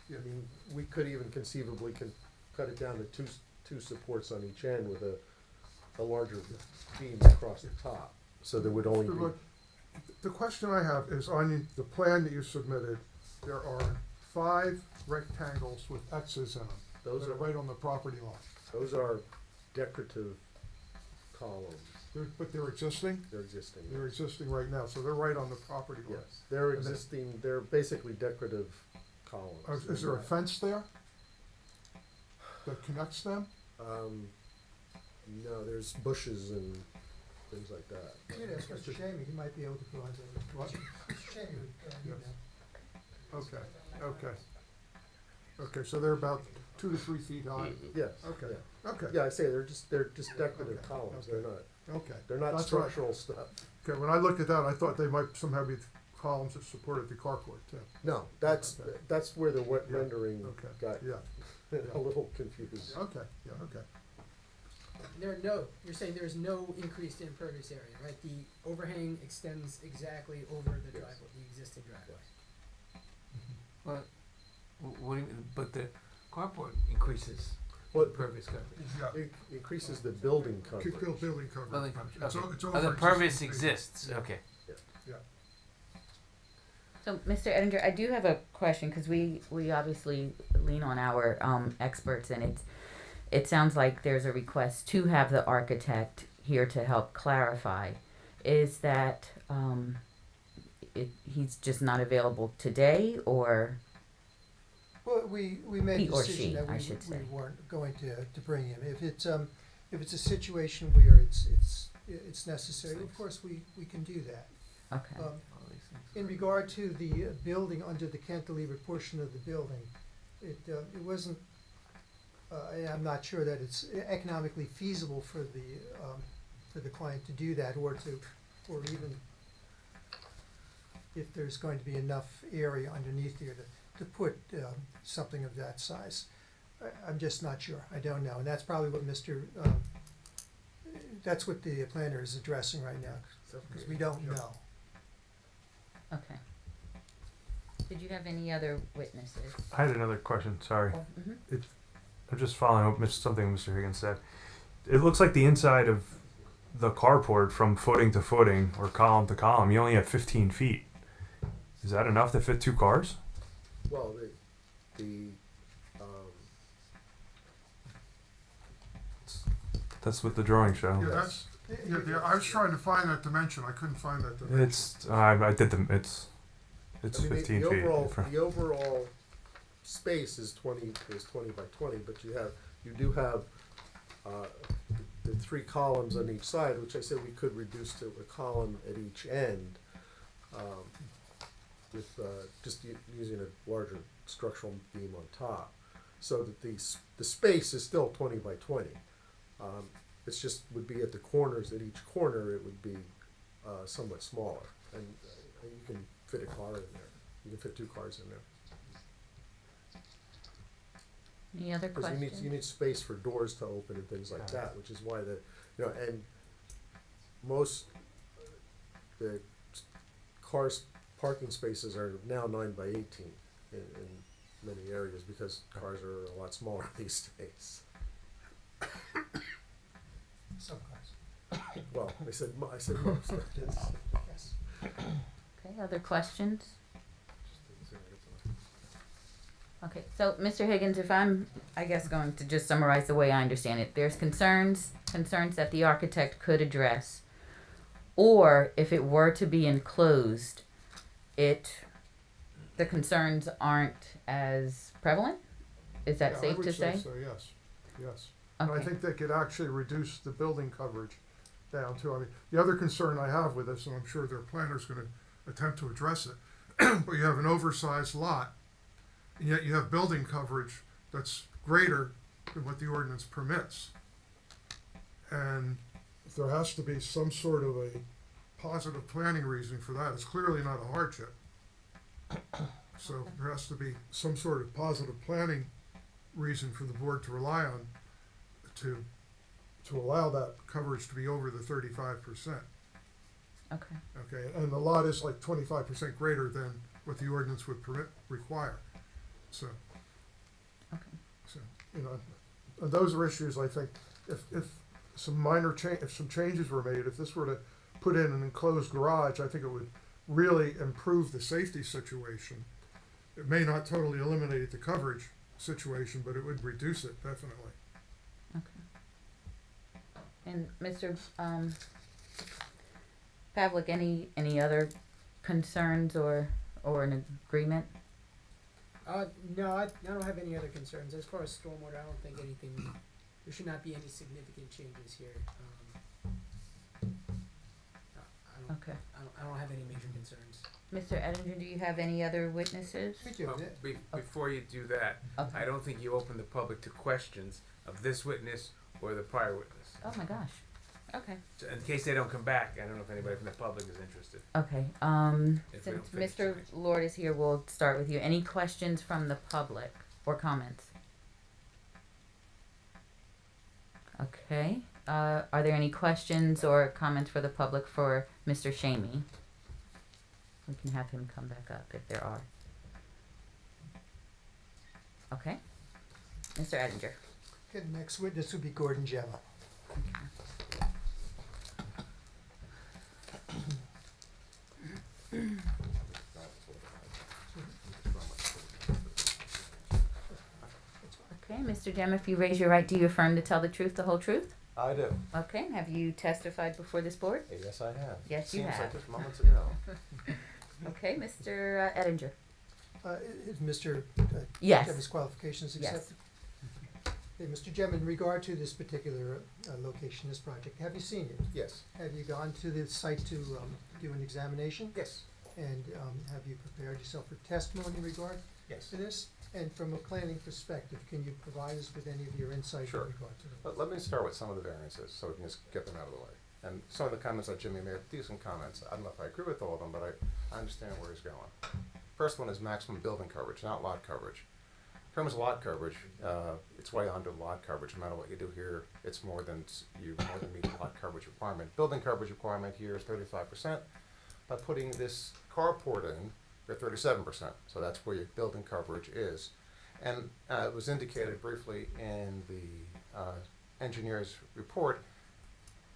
Speaker 8: I mean, we could even conceivably cut it down to two supports on each end with a larger beam across the top. So there would only be.
Speaker 7: Look, the question I have is on the plan that you submitted, there are 5 rectangles with X's in them.
Speaker 8: Those
Speaker 7: that
Speaker 8: are
Speaker 7: right on the property line.
Speaker 8: Those are decorative columns.
Speaker 7: But they're existing?
Speaker 8: They're existing.
Speaker 7: They're existing right now, so they're right on the property line.
Speaker 8: Yes, they're existing. They're basically decorative columns.
Speaker 7: Is there a fence there that connects them?
Speaker 8: No, there's bushes and things like that.
Speaker 5: You ask Mr. Shamey, he might be able to provide that.
Speaker 7: What?
Speaker 5: Mr. Shamey, you
Speaker 7: Yes.
Speaker 5: know.
Speaker 7: Okay, so they're about 2 to 3 feet high.
Speaker 8: Yes.
Speaker 7: Okay,
Speaker 8: Yeah.
Speaker 7: okay.
Speaker 8: Yeah, I say they're just decorative columns.
Speaker 7: Okay.
Speaker 8: They're
Speaker 7: Okay.
Speaker 8: not
Speaker 7: That's
Speaker 8: structural stuff.
Speaker 7: Okay, when I looked at that, I thought they might somehow be columns that supported the carport too.
Speaker 8: No, that's
Speaker 7: Okay.
Speaker 8: that's where the wet
Speaker 7: Yeah.
Speaker 8: rendering
Speaker 7: Okay.
Speaker 8: got
Speaker 7: Yeah,
Speaker 8: a little confused.
Speaker 7: okay, yeah, okay.
Speaker 9: You're saying there's no increased impervious area, right? The overhang extends exactly over the
Speaker 8: Yes.
Speaker 9: driveway, the existing driveway.
Speaker 2: But, but the carport increases
Speaker 8: Well,
Speaker 2: impervious coverage.
Speaker 7: Yeah.
Speaker 8: it increases the building coverage.
Speaker 7: Building coverage.
Speaker 2: Building coverage,
Speaker 7: It's
Speaker 2: okay.
Speaker 7: o- it's
Speaker 2: Oh, the
Speaker 7: over
Speaker 2: impervious
Speaker 7: existing.
Speaker 2: exists,
Speaker 7: Yeah.
Speaker 2: okay.
Speaker 1: So, Mr. Edinger, I do have a question, because we obviously lean on our experts, and it sounds like there's a request to have the architect here to help clarify. Is that he's just not available today, or?
Speaker 5: Well, we made
Speaker 1: He
Speaker 5: a
Speaker 1: or
Speaker 5: decision
Speaker 1: she,
Speaker 5: that
Speaker 1: I
Speaker 5: we
Speaker 1: should say.
Speaker 5: weren't going to bring him. If it's a situation where it's necessary, of course, we can do that.
Speaker 1: Okay.
Speaker 2: All these things.
Speaker 5: In regard to the building, under the cantilever portion of the building, it wasn't, I'm not sure that it's economically feasible for the client to do that, or even if there's going to be enough area underneath here to put something of that size. I'm just not sure, I don't know, and that's probably what that's what the planner is addressing right now, because we don't know.
Speaker 1: Okay. Did you have any other witnesses?
Speaker 3: I had another question. Sorry.
Speaker 1: Mm-hmm.
Speaker 3: I'm just following up something Mr. Higgins said. It looks like the inside of the carport from footing to footing or column to column, you only have 15 feet. Is that enough to fit 2 cars?
Speaker 8: Well,
Speaker 3: That's what the drawing show.
Speaker 7: Yeah, I was trying to find that dimension, I couldn't find that dimension.
Speaker 3: It's I did the it's
Speaker 8: I mean,
Speaker 3: 15
Speaker 8: the
Speaker 3: feet.
Speaker 8: overall space is 20 by 20, but you do have the 3 columns on each side, which I said we could reduce to a column at each end, with just using a larger structural beam on top, so that the space is still 20 by 20. It's just would be at the corners. At each corner, it would be somewhat smaller. And and you can fit a car in there. You can fit 2 cars in there.
Speaker 1: Any other
Speaker 8: Because
Speaker 1: questions?
Speaker 8: you need space for doors to open and things like that, which is why and most, the cars, parking spaces are now 9 by 18 in many areas, because cars are a lot smaller these days.
Speaker 5: Some cars.
Speaker 8: Well, I said most.
Speaker 5: Yes.
Speaker 1: Okay, other questions? Okay, so Mr. Higgins, if I'm, I guess, going to just summarize the way I understand it, there's concerns that the architect could address, or if it were to be enclosed, the concerns aren't as prevalent? Is that safe to say?
Speaker 7: I would say so, yes, yes. And I
Speaker 1: Okay,
Speaker 7: think they could actually reduce the building coverage down too. I mean, the other concern I have with this, and I'm sure their planner's gonna attempt to address it, but you have an oversized lot, and yet you have building coverage that's greater than what the ordinance permits. And there has to be some sort of a positive planning reason for that. It's clearly not a hardship. So there has to be some sort of positive planning reason for the board to rely on to allow that coverage to be over the 35%.
Speaker 1: okay,
Speaker 7: Okay, and the lot is like 25% greater than what the ordinance would require. So,
Speaker 1: okay.
Speaker 7: and those are issues, I think, if some minor if some changes were made, if this were to put in an enclosed garage, I think it would really improve the safety situation. It may not totally eliminate the coverage situation, but it would reduce it definitely.
Speaker 1: And Mr. Pavlik, any other concerns or an agreement?
Speaker 9: No, I don't have any other concerns. As far as stormwater, I don't think there should not be any significant changes here.
Speaker 1: Okay.
Speaker 9: I don't have any major concerns.
Speaker 1: Mr. Edinger, do you have any other witnesses?
Speaker 5: We do.
Speaker 2: Before you do that,
Speaker 1: Okay.
Speaker 2: I don't think you open the public to questions of this witness or the prior witness.
Speaker 1: Oh my gosh. Okay.
Speaker 2: So in case they don't come back, I don't know if anybody from the public is interested.
Speaker 1: Okay.
Speaker 2: If we
Speaker 1: Since
Speaker 2: don't finish
Speaker 1: Mr.
Speaker 2: tonight.
Speaker 1: Lord is here, we'll start with you. Any questions from the public or comments? Okay. Are there any questions or comments for the public for Mr. Shamey? We can have him come back up if there are. Okay. Mr. Edinger.
Speaker 5: Okay, the next witness would be Gordon Gemma.
Speaker 1: Okay, Mr. Jem, if you raise your right, do you affirm to tell the truth, the whole truth?
Speaker 4: I do.
Speaker 1: Okay, have you testified before this board?
Speaker 4: Yes, I have.
Speaker 1: Yes, you
Speaker 4: Seems
Speaker 1: have.
Speaker 4: like just moments ago.
Speaker 1: Okay, Mr. Edinger.
Speaker 5: Is Mr.
Speaker 1: Yes.
Speaker 5: Gemma's qualifications
Speaker 1: Yes.
Speaker 5: accepted? Okay, Mr. Gemma, in regard to this particular location, this project, have you seen it?
Speaker 8: Yes,
Speaker 5: Have you gone to the site to do an examination?
Speaker 8: yes,
Speaker 5: And have you prepared yourself for testimony in regard
Speaker 8: yes.
Speaker 5: to this? And from a planning perspective, can you provide us with any of your insight in
Speaker 4: Sure.
Speaker 5: regard to them?
Speaker 4: But let me start with some of the variances, so we can just get them out of the way. And some of the comments that Jimmy made, decent comments. I don't know if I agree with all of them, but I understand where he's going. First one is maximum building coverage, not lot coverage. In terms of lot coverage, it's way under lot coverage. No matter what you do here, it's more than meet the lot coverage requirement. Building coverage requirement here is 35%. By putting this carport in, you're 37%. So that's where your building coverage is. And it was indicated briefly in the engineer's report.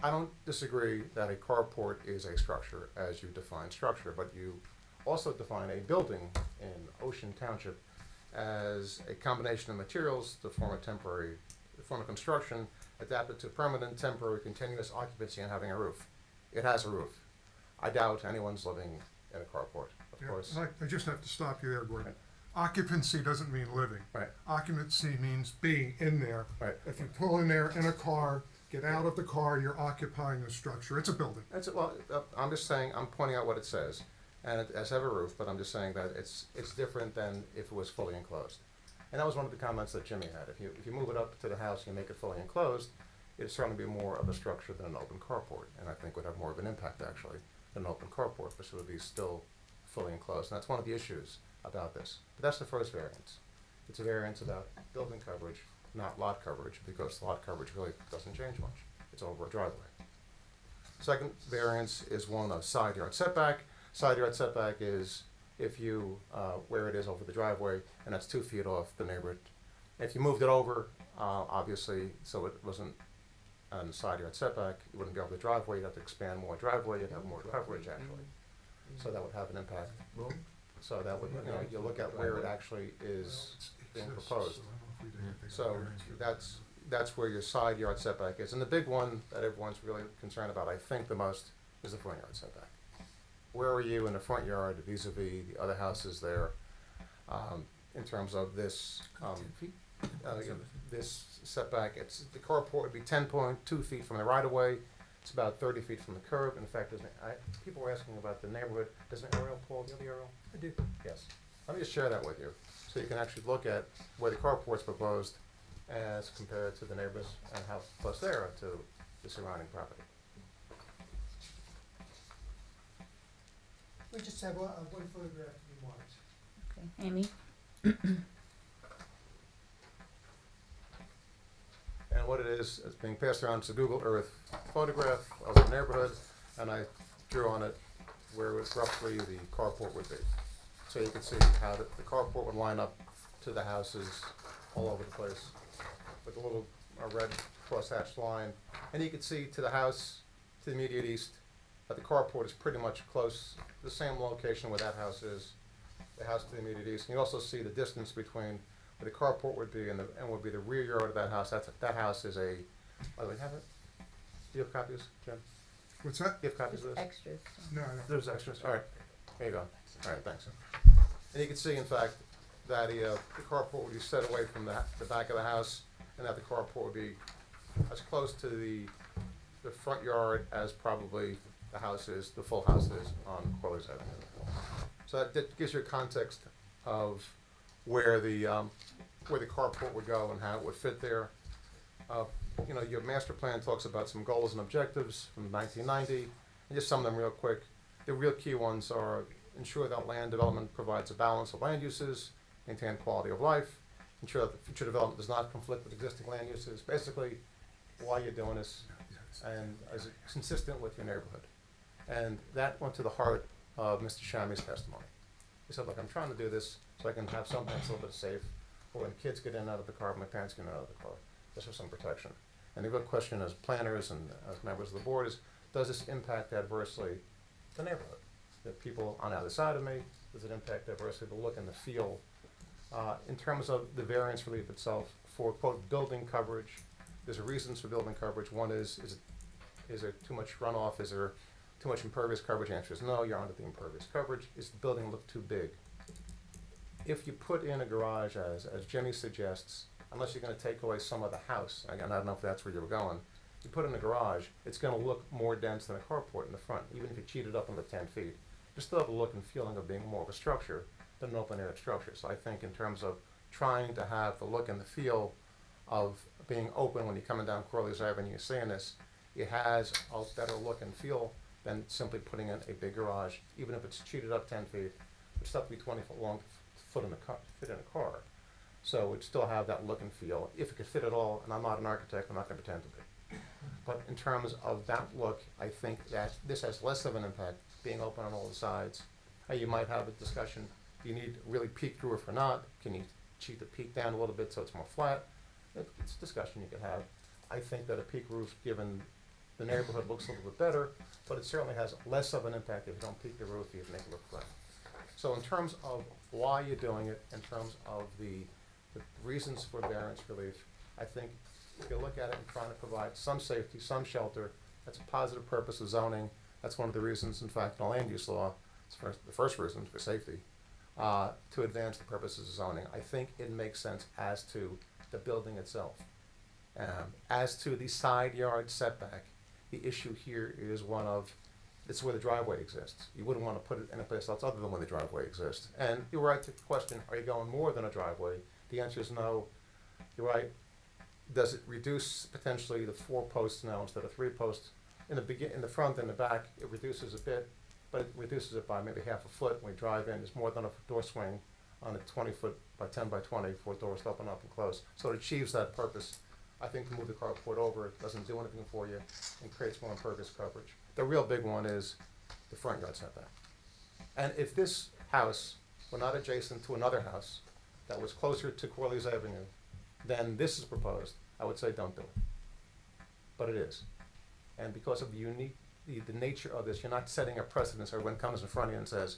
Speaker 4: I don't disagree that a carport is a structure as you define structure, but you also define a building in Ocean Township as a combination of materials to form a construction adapted to permanent, temporary, continuous occupancy and having a roof. It has a roof. I doubt anyone's living in a carport, of
Speaker 7: Yeah,
Speaker 4: course.
Speaker 7: and I just have to stop you there, Gordon. Occupancy doesn't mean living.
Speaker 4: Right.
Speaker 7: Occupancy means being in there.
Speaker 4: Right.
Speaker 7: If you pull in there in a car, get out of the car, you're occupying a structure. It's a building.
Speaker 4: I'm just saying, I'm pointing out what it says. And it does have a roof, but I'm just saying that it's different than if it was fully enclosed. And that was one of the comments that Jimmy had. If you move it up to the house and you make it fully enclosed, it'd certainly be more of a structure than an open carport. And I think would have more of an impact actually than an open carport, but it would be still fully enclosed, and that's one of the issues about this. But that's the first variance. It's a variance about building coverage, not lot coverage, because lot coverage really doesn't change much. It's over a driveway. Second variance is one of side yard setback. Side yard setback is if you, where it is over the driveway, and that's 2 feet off the neighborhood. If you moved it over, obviously, so it wasn't on the side yard setback, you wouldn't be over the driveway, you'd have to expand more driveway, you'd have more coverage actually. So that would have an impact. So that would, you look at where it actually is being proposed. So that's where your side yard setback is. And the big one that everyone's really concerned about, I think the most, is the front yard setback. Where are you in the front yard vis-a-vis the other houses there, in terms of this, this setback? It's, the carport would be 10.2 feet from the right-of-way. It's about 30 feet from the curb. In fact, people were asking about the neighborhood. Does an aerial, Paul, do you have the aerial?
Speaker 5: I do.
Speaker 4: Yes. Let me just share that with you, so you can actually look at where the carport's proposed as compared to the neighbors and how close they are to the surrounding property.
Speaker 5: We just have one photograph to be marked.
Speaker 1: Okay, Amy?
Speaker 4: And what it is being passed around to Google Earth photograph of the neighborhood, and I drew on it where roughly the carport would be. So you can see how the carport would line up to the houses all over the place with a little red cross-hatched line. And you can see to the house to the immediate east that the carport is pretty much close, the same location where that house is, the house to the immediate east. And you also see the distance between where the carport would be and would be the rear yard of that house. That house is a, oh, we have it? Do you have copies, Jim?
Speaker 7: What's that?
Speaker 4: Do you have copies of this?
Speaker 1: Extras.
Speaker 7: No, no.
Speaker 3: There's extras.
Speaker 4: All right, there you go. All right, thanks. And you can see, in fact, that the carport would be set away from the back of the house, and that the carport would be as close to the front yard as probably the house is, the full house is on Corley's Avenue. So that gives you a context of where the carport would go and how it would fit there. Your master plan talks about some goals and objectives from 1990, and just some of them real quick. The real key ones are ensure that land development provides a balance of land uses, maintain quality of life, ensure that the future development does not conflict with existing land uses. Basically, why you're doing this, and is it consistent with your neighborhood? And that went to the heart of Mr. Shamy's testimony. He said, look, I'm trying to do this so I can have something that's a little bit safe for when kids get in and out of the car, my parents get in and out of the car, just for some protection. And the real question as planners and as members of the board is, does this impact adversely the neighborhood? The people on either side of me, does it impact adversely the look and the feel? In terms of the variance relief itself, for quote, building coverage, there's reasons for building coverage. One is there too much runoff? Is there too much impervious coverage? The answer is no, you're under the impervious coverage. Is the building look too big? If you put in a garage, as Jimmy suggests, unless you're gonna take away some of the house, again, I don't know if that's where you were going, you put in a garage, it's gonna look more dense than a carport in the front, even if you cheat it up under 10 feet. You still have the look and feeling of being more of a structure than an open-air structure. So I think in terms of trying to have the look and the feel of being open when you're coming down Corley's Avenue, you're seeing this, it has a better look and feel than simply putting in a big garage, even if it's cheated up 10 feet. It's still have to be 20 foot long to fit in a car. So it would still have that look and feel, if it could fit at all, and I'm not an architect, I'm not gonna pretend to be. But in terms of that look, I think that this has less of an impact, being open on all the sides. You might have a discussion, do you need really peaked roof or not? Can you cheat the peak down a little bit so it's more flat? It's a discussion you could have. I think that a peak roof, given the neighborhood, looks a little bit better, but it certainly has less of an impact if you don't peak the roof, you make it look flat. So in terms of why you're doing it, in terms of the reasons for variance relief, I think if you look at it and trying to provide some safety, some shelter, that's a positive purpose of zoning. That's one of the reasons, in fact, in the land use law, it's the first reason for safety, to advance the purposes of zoning. I think it makes sense as to the building itself. As to the side yard setback, the issue here is one of, it's where the driveway exists. You wouldn't want to put it anyplace else other than where the driveway exists. And you're right to the question, are you going more than a driveway? The answer is no. You're right. Does it reduce potentially the 4 posts now instead of 3 posts? In the front and the back, it reduces a bit. but it reduces it by maybe half a foot. When we drive in, there's more than a door swing on a 20-foot by 10 by 20 for doors to open up and close. So it achieves that purpose. I think to move the carport over, it doesn't do anything for you and creates more impervious coverage. The real big one is the front yard setback. And if this house were not adjacent to another house that was closer to Corley's Avenue than this is proposed, I would say don't do it. But it is. And because of the nature of this, you're not setting a precedence. Everyone comes in front of you and says,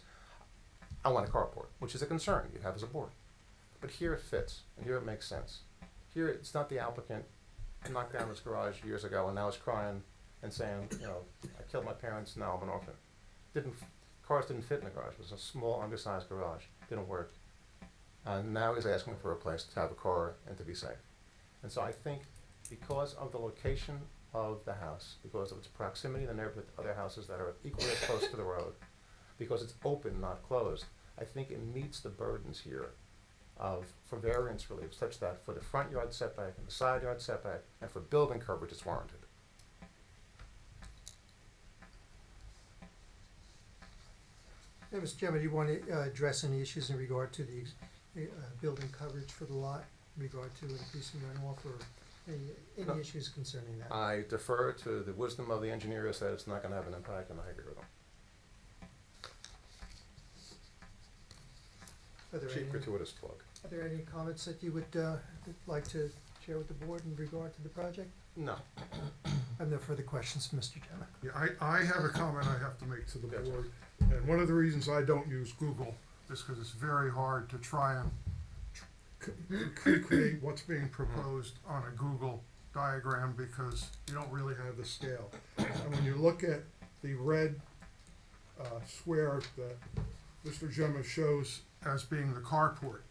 Speaker 4: I want a carport, which is a concern you have as a board. But here it fits, and here it makes sense. Here, it's not the applicant who knocked down his garage years ago and now is crying and saying, you know, I killed my parents, now I'm an orphan. Cars didn't fit in the garage. It was a small, undersized garage. Didn't work. And now he's asking for a place to have a car and to be safe. And so I think because of the location of the house, because of its proximity in the neighborhood to other houses that are equally as close to the road, because it's open, not closed, I think it meets the burdens here for variance relief, such that for the front yard setback and the side yard setback and for building coverage, it's warranted.
Speaker 5: Hey, Mr. Chairman, do you want to address any issues in regard to the building coverage for the lot, in regard to increasing runoff, or any
Speaker 4: No.
Speaker 5: issues concerning that?
Speaker 4: I defer to the wisdom of the engineers that it's not going to have an impact, and I agree with them. Cheap gratuitous plug.
Speaker 5: Are there any comments that you would like to share with the board in regard to the project?
Speaker 4: No.
Speaker 5: I have no further questions, Mr. Chairman.
Speaker 7: Yeah, I have a comment I have to make to the
Speaker 4: Gotcha.
Speaker 7: board, and one of the reasons I don't use Google is because it's very hard to try and create what's being proposed on a Google diagram, because you don't really have the scale. And when you look at the red square that Mr. Gemma shows as being the carport,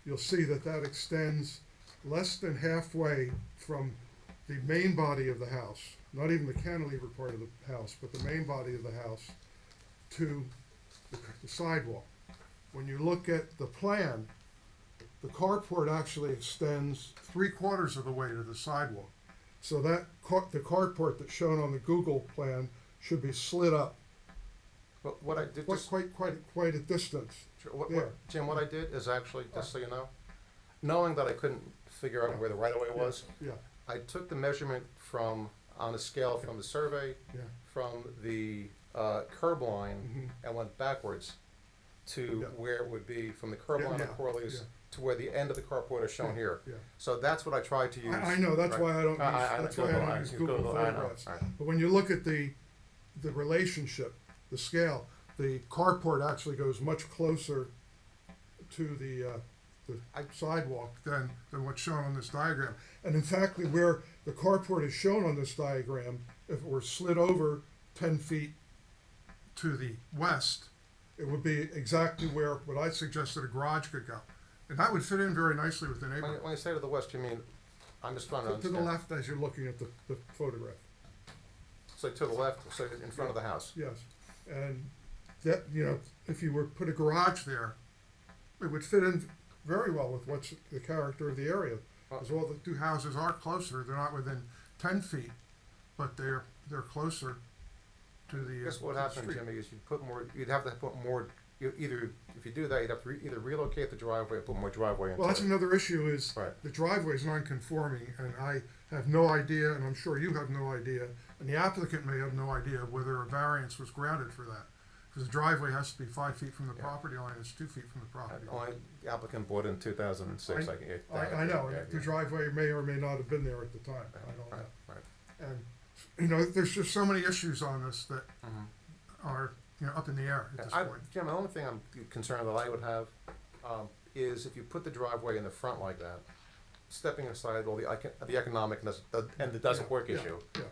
Speaker 7: you'll see that that extends less than halfway from the main body of the house, not even the cantilever part of the house, but the main body of the house, to the sidewalk. When you look at the plan, the carport actually extends 3/4 of the way to the sidewalk. So that the carport that's shown on the Google plan should be slid up
Speaker 4: But what I did
Speaker 7: quite a distance. There.
Speaker 4: Jim, what I did is actually, just so you know, knowing that I couldn't figure out where the right of way was,
Speaker 7: Yeah,
Speaker 4: I took the measurement on a scale from the survey,
Speaker 7: yeah.
Speaker 4: from the curb line,
Speaker 7: Mhm.
Speaker 4: and went backwards to
Speaker 7: Yeah.
Speaker 4: where it would be from the curb
Speaker 7: Yeah,
Speaker 4: line of
Speaker 7: yeah,
Speaker 4: Corley's
Speaker 7: yeah.
Speaker 4: to where the end of the carport is shown here.
Speaker 7: Yeah.
Speaker 4: So that's what I tried to use.
Speaker 7: I know, that's
Speaker 4: Right.
Speaker 7: why I don't use,
Speaker 4: I
Speaker 7: that's why I don't use Google
Speaker 4: I know.
Speaker 7: photographs.
Speaker 4: All right.
Speaker 7: But when you look at the relationship, the scale, the carport actually goes much closer to the sidewalk than what's shown on this diagram. And in fact, where the carport is shown on this diagram, if it were slid over 10 feet to the west, it would be exactly where what I suggested a garage could go. And that would fit in very nicely with the neighborhood.
Speaker 4: When you say to the west, you mean, I'm just trying to
Speaker 7: To
Speaker 4: understand.
Speaker 7: the left as you're looking at the photograph.
Speaker 4: So to the left, so in front of the house.
Speaker 7: Yes, and that, you know, if you were to put a garage there, it would fit in very well with what's the character of the area. Because all the two houses are closer, they're not within 10 feet, but they're closer to the
Speaker 4: I guess what
Speaker 7: to the
Speaker 4: happened,
Speaker 7: street.
Speaker 4: Jimmy, is you'd have to put more, either, if you do that, you'd have to either relocate the driveway or put more driveway into
Speaker 7: Well, that's
Speaker 4: it.
Speaker 7: another issue is
Speaker 4: Right.
Speaker 7: the driveway is non-conforming, and I have no idea, and I'm sure you have no idea, and the applicant may have no idea whether a variance was granted for that. Because the driveway has to be 5 feet from the
Speaker 4: Yeah.
Speaker 7: property line, it's 2 feet from the property line.
Speaker 4: Only the applicant bought in 2006, I can.
Speaker 7: I know,
Speaker 4: yeah,
Speaker 7: and the
Speaker 4: yeah.
Speaker 7: driveway may or may not have been there at the time, I don't know.
Speaker 4: Right, right.
Speaker 7: And, you know, there's just so many issues on this that
Speaker 4: Mhm.
Speaker 7: are, you know, up in the air at this point.
Speaker 4: Jim, the only thing I'm concerned that I would have, is if you put the driveway in the front like that, stepping aside all the economic and the doesn't work
Speaker 7: Yeah,
Speaker 4: issue,
Speaker 7: Yeah,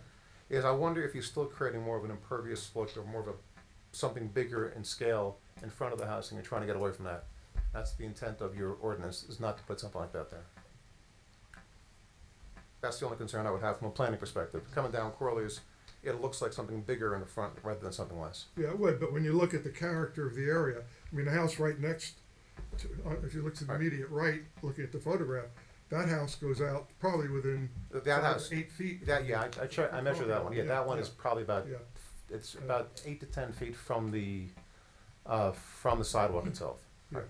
Speaker 4: is I wonder if you're still creating more of an impervious slope or more of something bigger in scale in front of the house, and you're trying to get away from that. That's the intent of your ordinance, is not to put something like that there. That's the only concern I would have from a planning perspective. Coming down Corley's, it looks like something bigger in the front rather than something less.
Speaker 7: yeah, it would, but when you look at the character of the area, I mean, the house right next to, if you look to the
Speaker 4: Right.
Speaker 7: immediate right, looking at the photograph, that house goes out probably within
Speaker 4: That
Speaker 7: 5
Speaker 4: house,
Speaker 7: 8 feet.
Speaker 4: I measured that one, yeah, that one is
Speaker 7: Yeah.
Speaker 4: probably about
Speaker 7: Yeah,
Speaker 4: it's about 8 to 10 feet from the sidewalk itself.
Speaker 7: Yeah.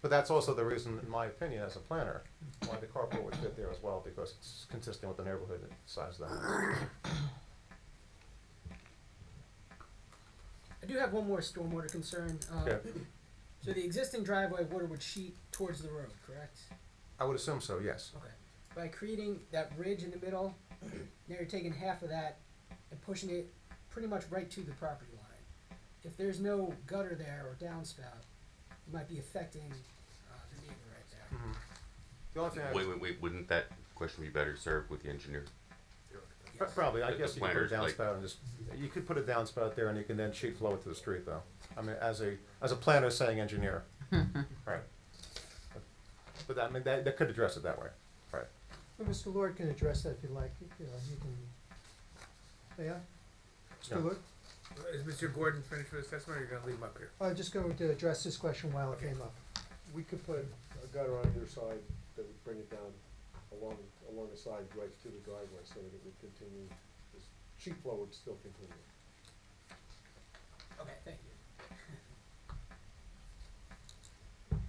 Speaker 4: But that's also the reason, in my opinion, as a planner, why the carport would fit there as well, because it's consistent with the neighborhood and size of the house.
Speaker 9: I do have one more stormwater concern.
Speaker 4: Okay.
Speaker 9: So the existing driveway water would sheet towards the road, correct?
Speaker 4: I would assume so, yes.
Speaker 9: Okay. By creating that ridge in the middle, now you're taking half of that and pushing it pretty much right to the property line. If there's no gutter there or downspout, you might be affecting the neighbor right there.
Speaker 4: Mhm. The only thing I would-
Speaker 10: Wait, wouldn't that question be better served with the engineer?
Speaker 4: Probably, I
Speaker 10: The
Speaker 4: guess you could put a
Speaker 10: planners, like-
Speaker 4: downspout and just, you could put a downspout there and you can then sheet flow it to the street though. I mean, as a planner saying engineer, right. But I mean, that could address it that way, right.
Speaker 5: Well, Mr. Lord can address that if you like, you know, he can, yeah?
Speaker 4: Yeah.
Speaker 5: Mr. Lord?
Speaker 2: Is Mr. Gordon finished with his testimony, or you're gonna leave him up here?
Speaker 5: I'm just going to address this question while it came up.
Speaker 8: We could put a gutter on either side that would bring it down along the side right to the driveway so that it would continue, this sheet flow would still continue.
Speaker 9: Okay, thank you.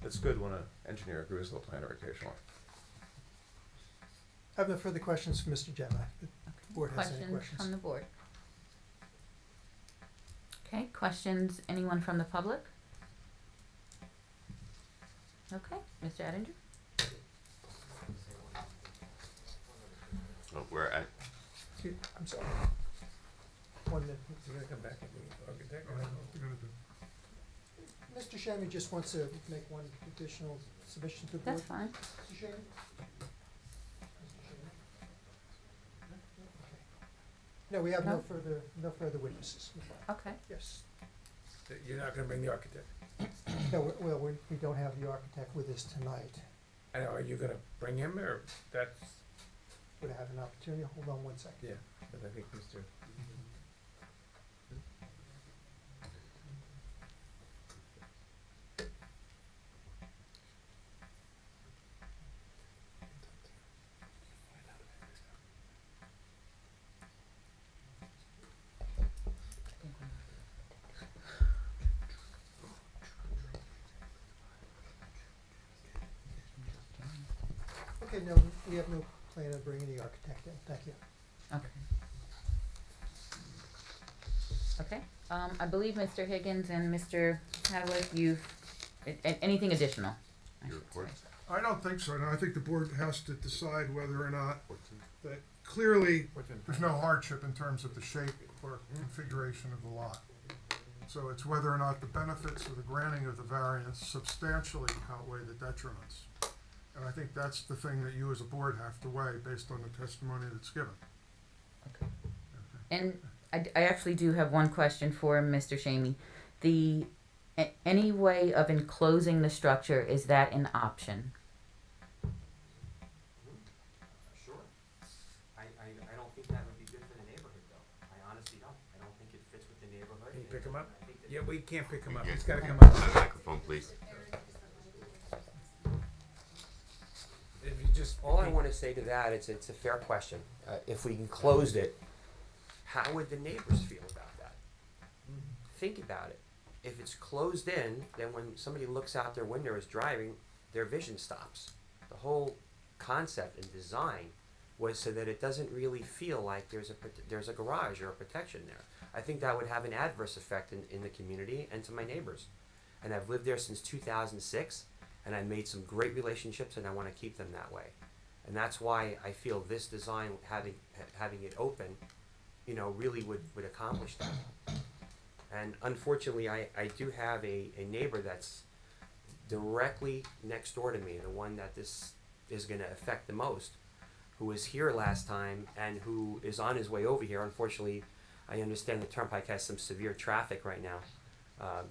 Speaker 4: It's good when an engineer agrees with a planner occasionally.
Speaker 5: I have no further questions for Mr. Gemma. If the board has any
Speaker 1: Questions
Speaker 5: questions.
Speaker 1: from the board? Okay, questions, anyone from the public? Okay, Mr. Ettinger?
Speaker 10: Oh, we're at,
Speaker 5: I'm sorry. 1 minute.
Speaker 2: You're gonna come back and do architect?
Speaker 7: I don't know what they're gonna do.
Speaker 5: Mr. Shammy just wants to make one additional submission to the board.
Speaker 1: That's fine.
Speaker 5: Mr. Shammy? No, we have no further witnesses.
Speaker 1: Okay.
Speaker 5: Yes.
Speaker 2: You're not gonna bring the architect?
Speaker 5: No, we don't have the architect with us tonight.
Speaker 2: I know, are you gonna bring him, or that's,
Speaker 5: Would I have an opportunity? Hold on 1 second.
Speaker 2: yeah, but I think Mr.
Speaker 5: Okay, no, we have no plan of bringing the architect in. Thank you.
Speaker 1: Okay. Okay, I believe Mr. Higgins and Mr. Hadwick, anything additional? I
Speaker 10: Your
Speaker 1: should
Speaker 10: report?
Speaker 1: say.
Speaker 7: I don't think so, no, I think the board has to decide whether or not that clearly there's no hardship in terms of the shape or configuration of the lot. So it's whether or not the benefits of the granting of the variance substantially outweigh the detriments. And I think that's the thing that you as a board have to weigh based on the testimony that's given.
Speaker 1: And I actually do have one question for Mr. Shamey. Any way of enclosing the structure, is that an option?
Speaker 6: Sure. I don't think that would be good for the neighborhood though. I honestly don't. I don't think it fits with the neighborhood.
Speaker 2: Can you pick him up?
Speaker 6: I think that-
Speaker 2: Yeah, we can't pick him up,
Speaker 10: Yeah.
Speaker 2: he's gotta come up.
Speaker 10: the microphone, please.
Speaker 2: If you just.
Speaker 6: All I want to say to that, it's a fair question. If we enclosed it, how would the neighbors feel about that? Think about it. If it's closed in, then when somebody looks out their window is driving, their vision stops. The whole concept and design was so that it doesn't really feel like there's a garage or a protection there. I think that would have an adverse effect in the community and to my neighbors. And I've lived there since 2006, and I made some great relationships, and I want to keep them that way. And that's why I feel this design, having it open, really would accomplish that. And unfortunately, I do have a neighbor that's directly next door to me, the one that this is going to affect the most, who was here last time and who is on his way over here. Unfortunately, I understand the Turnpike has some severe traffic right now.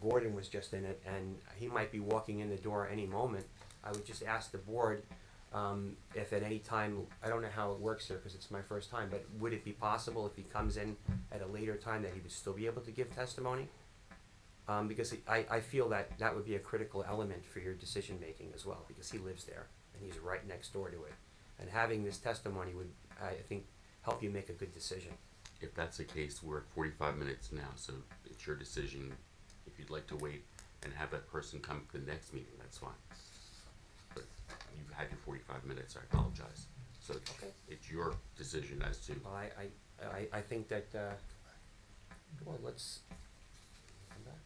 Speaker 6: Gordon was just in it, and he might be walking in the door any moment. I would just ask the board if at any time, I don't know how it works here because it's my first time, but would it be possible if he comes in at a later time that he would still be able to give testimony? Because I feel that would be a critical element for your decision making as well, because he lives there and he's right next door to it. And having this testimony would, I think, help you make a good decision.
Speaker 10: if that's the case, we're at 45 minutes now, so it's your decision. If you'd like to wait and have that person come to the next meeting, that's fine. But you've had your 45 minutes, I apologize. So it's your decision as to,
Speaker 6: Well, I think that, well, let's, come back.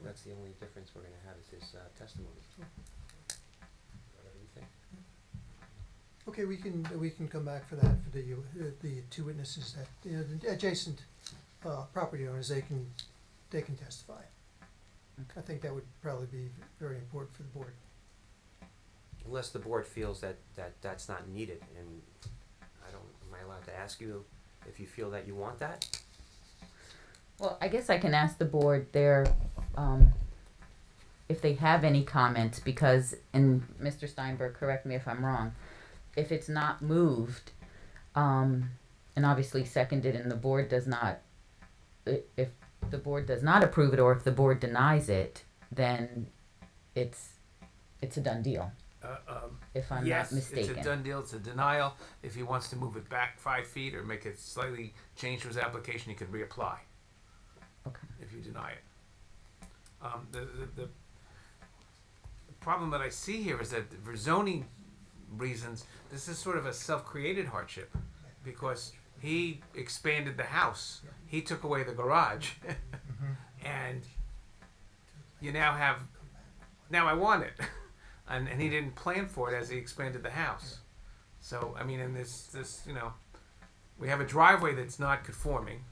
Speaker 6: That's the only difference we're gonna have is his, testimony. Whatever you think.
Speaker 5: Okay, we can come back for that, for the two witnesses that, the adjacent, property owners, they can testify. I think that would probably be very important for the board.
Speaker 6: Unless the board feels that that's not needed, and am I allowed to ask you if you feel that you want that?
Speaker 1: Well, I guess I can ask the board if they have any comments, because, and Mr. Steinberg, correct me if I'm wrong, if it's not moved, and obviously seconded, and the board does not, if the board does not approve it, or if the board denies it, then it's a done deal, if I'm
Speaker 2: Yes,
Speaker 1: not mistaken.
Speaker 2: it's a done deal. It's a denial. If he wants to move it back 5 feet or make it slightly change to his application, he could reapply.
Speaker 1: Okay.
Speaker 2: If you deny it. The problem that I see here is that for zoning reasons, this is sort of a self-created hardship, because he expanded the house. He took away the garage, and you now I want it, and he didn't plan for it as he expanded the house. So I mean, in this we have a driveway that's not conforming,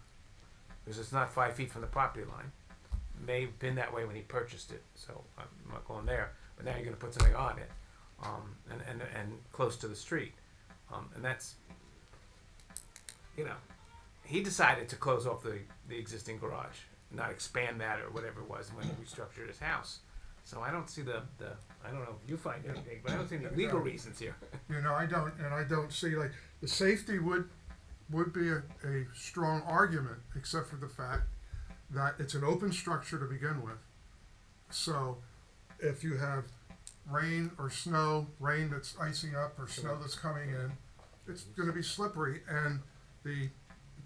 Speaker 2: because it's not 5 feet from the property line. It may have been that way when he purchased it, so I'm not going there. But now you're going to put something on it, and close to the street, and that's, he decided to close off the existing garage, not expand that or whatever it was when he restructured his house. So I don't see the I don't know if you find anything, but I don't see any legal reasons here.
Speaker 7: I don't see, like, the safety would be a strong argument, except for the fact that it's an open structure to begin with. So if you have rain or snow, rain that's icing up or snow that's coming in, it's going to be slippery, and the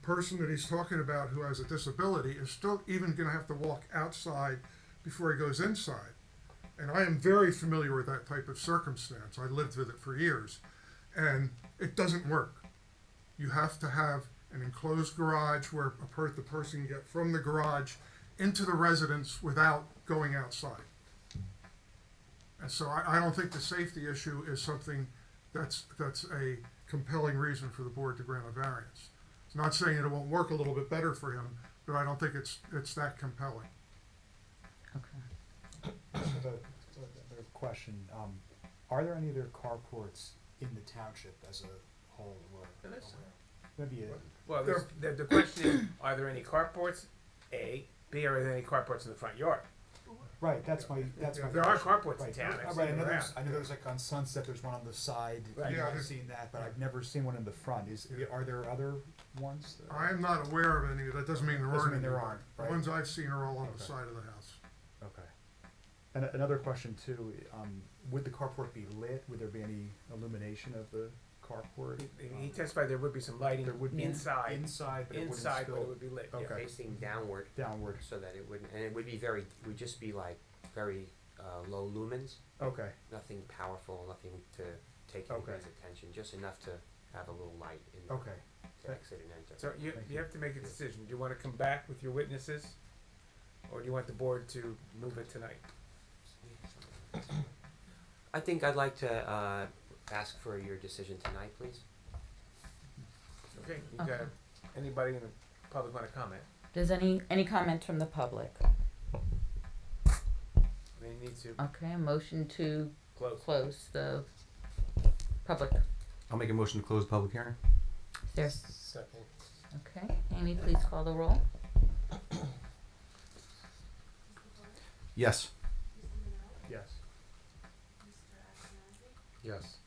Speaker 7: person that he's talking about who has a disability is still even going to have to walk outside before he goes inside. And I am very familiar with that type of circumstance. I lived with it for years, and it doesn't work. You have to have an enclosed garage where the person can get from the garage into the residence without going outside. And so I don't think the safety issue is something that's a compelling reason for the board to grant a variance. It's not saying that it won't work a little bit better for him, but I don't think it's that compelling.
Speaker 1: Okay.
Speaker 11: Another question, are there any other carports in the township as a whole, or maybe
Speaker 2: Well, the question is, are there any carports? A. B. Are there any carports in the front yard?
Speaker 11: right, that's my
Speaker 2: There are
Speaker 11: question.
Speaker 2: carports in
Speaker 11: Right.
Speaker 2: town. I've
Speaker 11: Right,
Speaker 2: seen them around.
Speaker 11: I know there's like on Sunset, there's one on the side,
Speaker 2: Right.
Speaker 7: Yeah,
Speaker 11: I've seen that, but I've never seen one in the front, are there other ones?
Speaker 7: I am not aware of any. That doesn't mean there
Speaker 11: Doesn't
Speaker 7: aren't
Speaker 11: mean there
Speaker 7: any.
Speaker 11: aren't,
Speaker 7: The
Speaker 11: right.
Speaker 7: ones I've seen are all on the
Speaker 11: Okay.
Speaker 7: side of the house.
Speaker 11: Okay. And another question too, would the carport be lit? Would there be any illumination of the carport?
Speaker 2: He testified there would be some lighting
Speaker 11: There would be
Speaker 2: inside,
Speaker 11: inside, but it wouldn't
Speaker 2: but it
Speaker 11: spill
Speaker 2: would be lit. yeah.
Speaker 11: Okay.
Speaker 6: Facing downward,
Speaker 11: downward.
Speaker 6: so that it wouldn't, and it would be very, would just be like very, low lumens,
Speaker 11: Okay,
Speaker 6: nothing powerful, nothing to take anybody's attention, just enough to have a little light in
Speaker 11: okay.
Speaker 6: to exit and enter.
Speaker 2: So you have to make a decision. Do you want to come back with your witnesses, or do you want the board to move it tonight?
Speaker 6: I think I'd like to, ask for your decision tonight, please.
Speaker 2: Okay. You got anybody in the public want to comment?
Speaker 1: Does any comments from the public?
Speaker 2: They need to
Speaker 1: Okay, a motion to
Speaker 2: close.
Speaker 1: close the public.
Speaker 12: I'll make a motion to close the public hearing.
Speaker 1: Is there,
Speaker 2: Second.
Speaker 1: okay, Amy, please call the roll.
Speaker 12: Yes.
Speaker 11: Yes.
Speaker 8: Yes.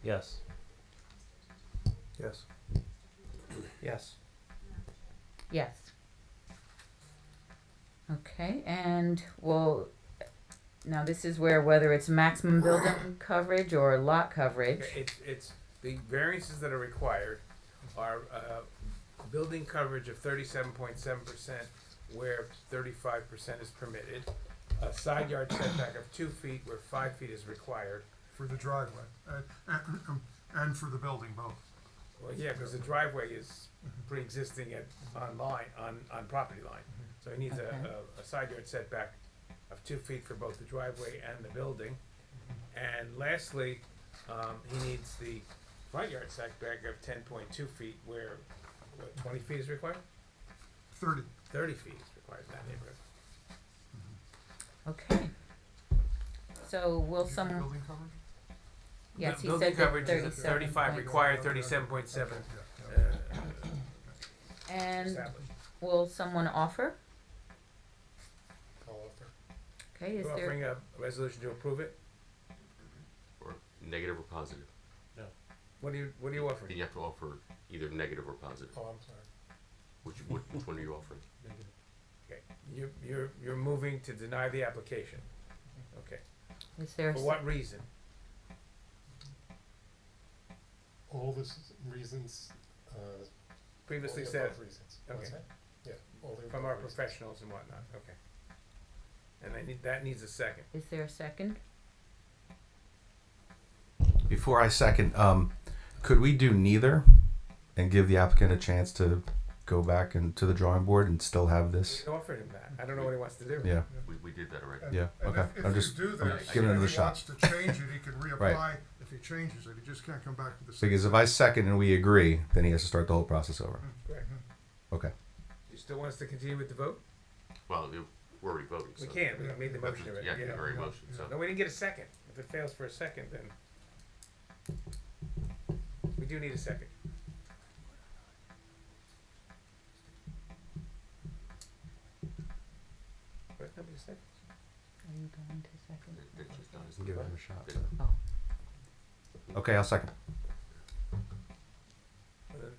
Speaker 12: Yes.
Speaker 8: Yes.
Speaker 12: Yes.
Speaker 1: Yes. Okay, and well, Now, this is where whether it's maximum building coverage or lot coverage.
Speaker 2: Okay, it's the variances that are required are building coverage of 37.7%, where 35% is permitted. A side yard setback of 2 feet, where 5 feet is required.
Speaker 7: For the driveway, and for the building both.
Speaker 2: Well, yeah, because the driveway is pre-existing on property line. So he needs a side yard setback of 2 feet for both the driveway and the building. And lastly, he needs the front yard setback of 10.2 feet, where, 20 feet is required?
Speaker 7: 30.
Speaker 2: 30 feet is required in that neighborhood.
Speaker 1: Okay. So will some,
Speaker 7: Building coverage?
Speaker 1: yes, he
Speaker 2: Building
Speaker 1: said that
Speaker 2: coverage is at 35 required, 37.7
Speaker 1: And
Speaker 2: established.
Speaker 1: will someone offer?
Speaker 8: I'll offer.
Speaker 1: Okay, is
Speaker 2: We're
Speaker 1: there,
Speaker 2: offering a resolution to approve it.
Speaker 10: Or negative or positive.
Speaker 2: What are you
Speaker 10: Then
Speaker 2: offering?
Speaker 10: you have to offer either negative or positive.
Speaker 8: Oh, I'm sorry.
Speaker 10: Which one are you offering?
Speaker 2: Okay, you're moving to deny the application. Okay,
Speaker 1: is there,
Speaker 2: for what reason?
Speaker 8: All the reasons,
Speaker 2: Previously said,
Speaker 8: reasons.
Speaker 2: okay,
Speaker 8: Yeah, all the
Speaker 2: from our professionals and whatnot, okay. And that needs a second.
Speaker 1: is there a second?
Speaker 12: Before I second, could we do neither and give the applicant a chance to go back to the drawing board and still have this?
Speaker 2: We offered him that. I don't know what he wants to do.
Speaker 12: Yeah.
Speaker 10: We did that already.
Speaker 7: And-
Speaker 12: Yeah,
Speaker 7: and
Speaker 12: okay.
Speaker 7: If
Speaker 12: I'm
Speaker 7: you
Speaker 12: just-
Speaker 7: do
Speaker 12: I'm
Speaker 7: that,
Speaker 12: giving it another
Speaker 7: if he
Speaker 12: shot.
Speaker 7: wants to change it, he can reapply.
Speaker 12: Right.
Speaker 7: If he changes it, he just can't come back with the same.
Speaker 12: Because if I second and we agree, then he has to start the whole process over.
Speaker 2: Correct.
Speaker 12: Okay.
Speaker 2: You still want us to continue with the vote?
Speaker 10: Well, we're already voting, so.
Speaker 2: We can't, we made the motion already.
Speaker 10: Yeah, you've already motion, so.
Speaker 2: No, we didn't get a second. If it fails for a second, then we do need a second. What, nobody second?
Speaker 1: Are you going to second?
Speaker 10: It's just not as-
Speaker 12: Give him a shot.
Speaker 1: Oh,
Speaker 12: Okay, I'll second.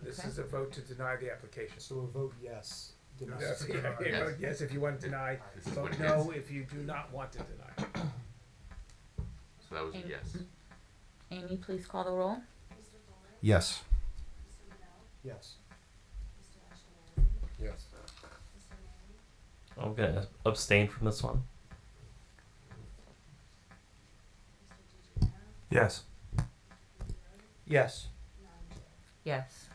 Speaker 2: This
Speaker 1: Okay.
Speaker 2: is a vote to deny the application.
Speaker 11: So we'll vote yes. Deny.
Speaker 2: Yes,
Speaker 7: Yes.
Speaker 2: yes, if you want to deny,
Speaker 10: This is
Speaker 2: vote
Speaker 10: what it
Speaker 2: no
Speaker 10: is.
Speaker 2: if you do not want to deny.
Speaker 10: So that was a
Speaker 1: Amy-
Speaker 10: yes.
Speaker 1: Amy, please call the roll.
Speaker 12: Yes.
Speaker 11: Yes.
Speaker 8: Yes.
Speaker 13: I'm gonna abstain from this one.
Speaker 3: Yes.
Speaker 12: Yes.
Speaker 1: Yes.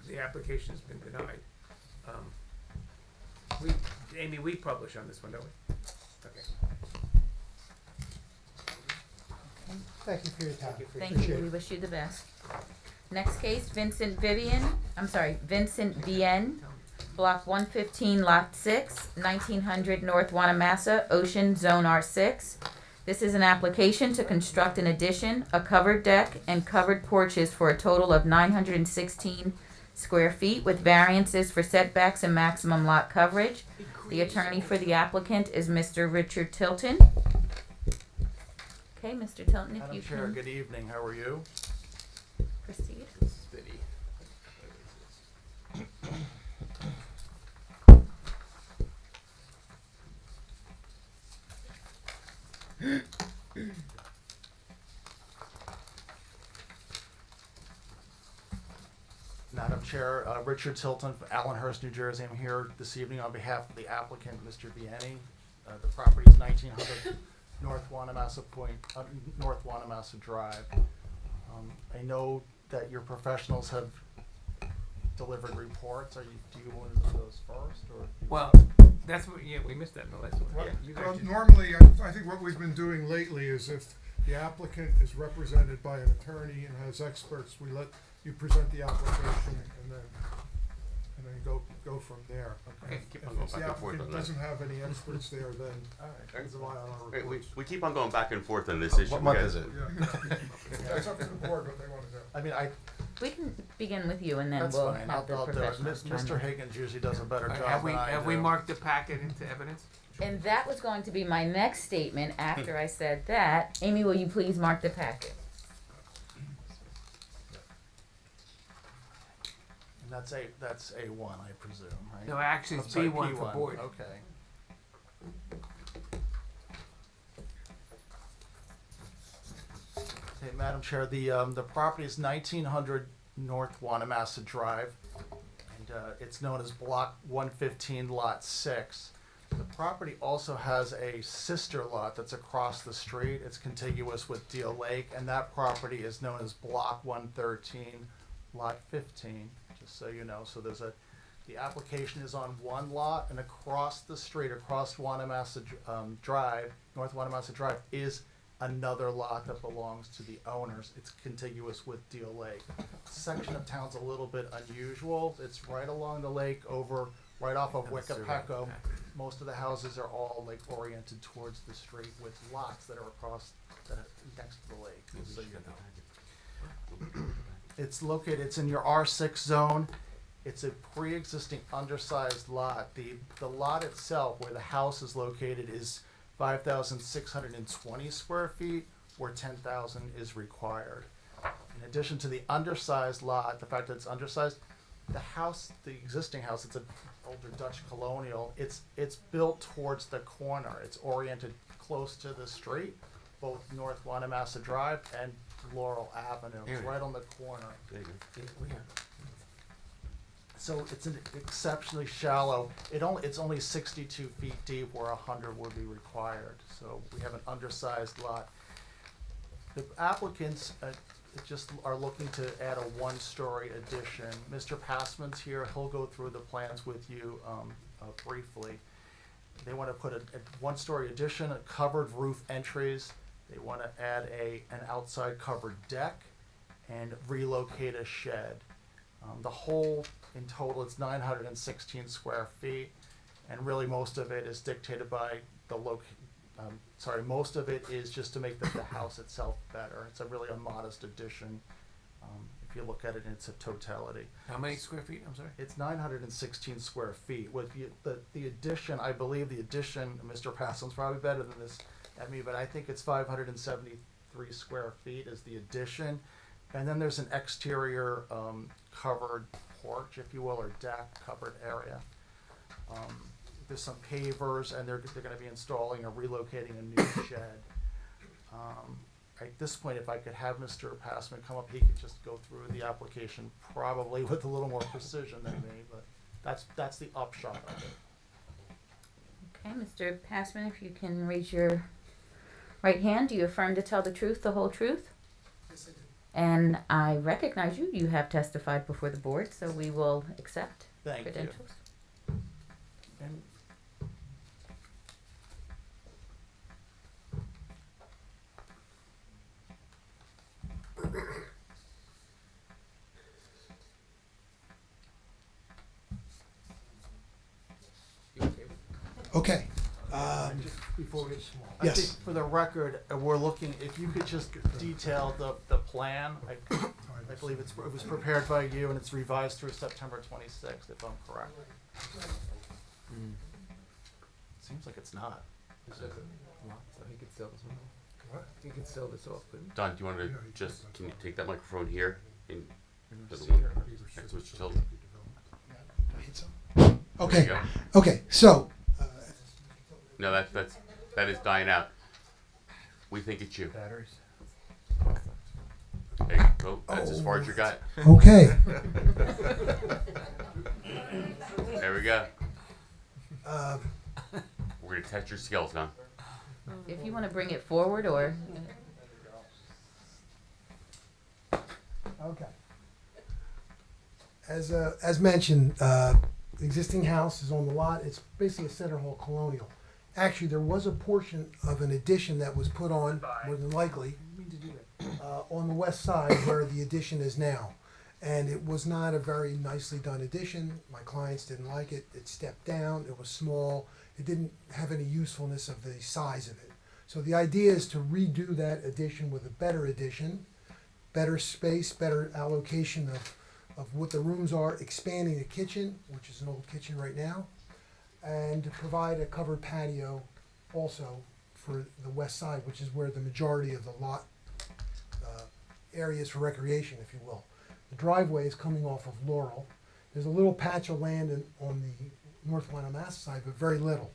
Speaker 2: The application has been denied. Amy, we publish on this one, don't we? Okay.
Speaker 5: Thank you for your time.
Speaker 1: Thank
Speaker 5: Appreciate
Speaker 1: you, we
Speaker 5: it.
Speaker 1: wish you the best. Next case, Vincent Vienne, block 115, lot 6, 1900 North Wanamassa, Ocean, Zone R6. This is an application to construct an addition, a covered deck, and covered porches for a total of 916 square feet with variances for setbacks and maximum lot coverage. The attorney for the applicant is Mr. Richard Tilton. Okay, Mr. Tilton, if
Speaker 14: Madam
Speaker 1: you
Speaker 14: Chair,
Speaker 1: can
Speaker 14: good evening, how are you?
Speaker 1: proceed.
Speaker 14: Steady. Madam Chair, Richard Tilton, Allenhurst, New Jersey. I'm here this evening on behalf of the applicant, Mr. Vianney. The property is 1900 North Wanamassa Drive. I know that your professionals have delivered reports. Do you want to do those first, or?
Speaker 2: Well, that's what, yeah, we missed that in the last one.
Speaker 7: Well,
Speaker 2: Yeah, you guys just-
Speaker 7: normally, I think what we've been doing lately is if the applicant is represented by an attorney and has experts, we let you present the application and then go from there.
Speaker 2: Okay,
Speaker 10: keep on going
Speaker 7: If the
Speaker 10: back and forth
Speaker 7: applicant
Speaker 10: on that.
Speaker 7: doesn't have any experts there, then it's rely on our
Speaker 10: Wait,
Speaker 7: reports.
Speaker 10: we keep on going back and forth on this issue.
Speaker 12: What
Speaker 10: We
Speaker 12: month
Speaker 10: got-
Speaker 12: is it?
Speaker 7: Yeah, it's up to the board what they want to do.
Speaker 8: I mean,
Speaker 1: We can begin with you and then
Speaker 8: that's
Speaker 1: we'll
Speaker 8: fine,
Speaker 1: have the
Speaker 8: I'll do it.
Speaker 1: professionals chime
Speaker 8: Mr.
Speaker 1: in.
Speaker 8: Higgins usually does a better job
Speaker 2: Have we,
Speaker 8: than I
Speaker 2: have we
Speaker 8: do.
Speaker 2: marked the packet into evidence?
Speaker 1: And that was going to be my next statement after I said that. Amy, will you please mark the packet?
Speaker 8: And that's A1, I presume, right?
Speaker 2: No, actually, it's
Speaker 8: I'm sorry,
Speaker 2: B1 for
Speaker 8: P1,
Speaker 2: board.
Speaker 8: Okay.
Speaker 14: Madam Chair, the property is 1900 North Wanamassa Drive, and it's known as Block 115, Lot 6. The property also has a sister lot that's across the street. It's contiguous with Deal Lake, and that property is known as Block 113, Lot 15, just so you know. So the application is on one lot, and across the street, across Wanamassa Drive, North Wanamassa Drive, is another lot that belongs to the owners. It's contiguous with Deal Lake. This section of town's a little bit unusual. It's right along the lake, right off of Wickapeco. Most of the houses are all like oriented towards the street with lots that are next to the lake, just so you know. It's in your R6 zone. It's a pre-existing undersized lot. The lot itself, where the house is located, is 5,620 square feet, where 10,000 is required. In addition to the undersized lot, the fact that it's undersized, the existing house, it's an older Dutch colonial. It's built towards the corner. It's oriented close to the street, both North Wanamassa Drive and Laurel Avenue. It's right on the corner. So it's an exceptionally shallow. It's only 62 feet deep, where 100 would be required. So we have an undersized lot. The applicants just are looking to add a one-story addition. Mr. Passman's here. He'll go through the plans with you briefly. They want to put a one-story addition, a covered roof entries. They want to add an outside covered deck and relocate a shed. The whole, in total, it's 916 square feet, and really most of it is dictated by most of it is just to make the house itself better. It's really a modest addition, if you look at it in its totality.
Speaker 2: How many square feet? I'm sorry.
Speaker 14: It's 916 square feet. With the addition, I believe the addition, Mr. Passon's probably better than this at me, but I think it's 573 square feet is the addition. And then there's an exterior covered porch, if you will, or deck, covered area. There's some pavers, and they're going to be installing or relocating a new shed. At this point, if I could have Mr. Passman come up, he could just go through the application probably with a little more precision than me, but that's the upshot of it.
Speaker 1: Okay, Mr. Passman, if you can raise your right hand, do you affirm to tell the truth, the whole truth?
Speaker 5: Yes, I do.
Speaker 1: And I recognize you. You have testified before the board, so we will accept
Speaker 14: Thank you.
Speaker 1: credentials.
Speaker 14: And
Speaker 5: Okay.
Speaker 14: just before we, I
Speaker 5: Yes.
Speaker 14: think for the record, we're looking, if you could just detail the plan. I believe it was prepared by you, and it's revised through September 26th, if I'm correct. Seems like it's not.
Speaker 10: Don, do you want to can you take that microphone here? For the one next to Mr. Tilden? There you
Speaker 5: Okay.
Speaker 10: go.
Speaker 5: Okay. So,
Speaker 10: No, that is dying out. We think it's you.
Speaker 3: Batteries.
Speaker 10: There you go. That's as far as you got.
Speaker 5: okay.
Speaker 10: There we go.
Speaker 5: Uh,
Speaker 10: We're gonna test your skills, Don.
Speaker 1: If you want to bring it forward, or
Speaker 5: Okay. As mentioned, the existing house is on the lot. It's basically a center hall colonial. Actually, there was a portion of an addition that was put on, more than likely, on the west side where the addition is now. And it was not a very nicely done addition. My clients didn't like it. It stepped down. It was small. It didn't have any usefulness of the size of it. So the idea is to redo that addition with a better addition, better space, better allocation of what the rooms are, expanding the kitchen, which is an old kitchen right now, and to provide a covered patio also for the west side, which is where the majority of the lot areas for recreation, if you will. The driveway is coming off of Laurel. There's a little patch of land on the North Wanamassa side, but very little.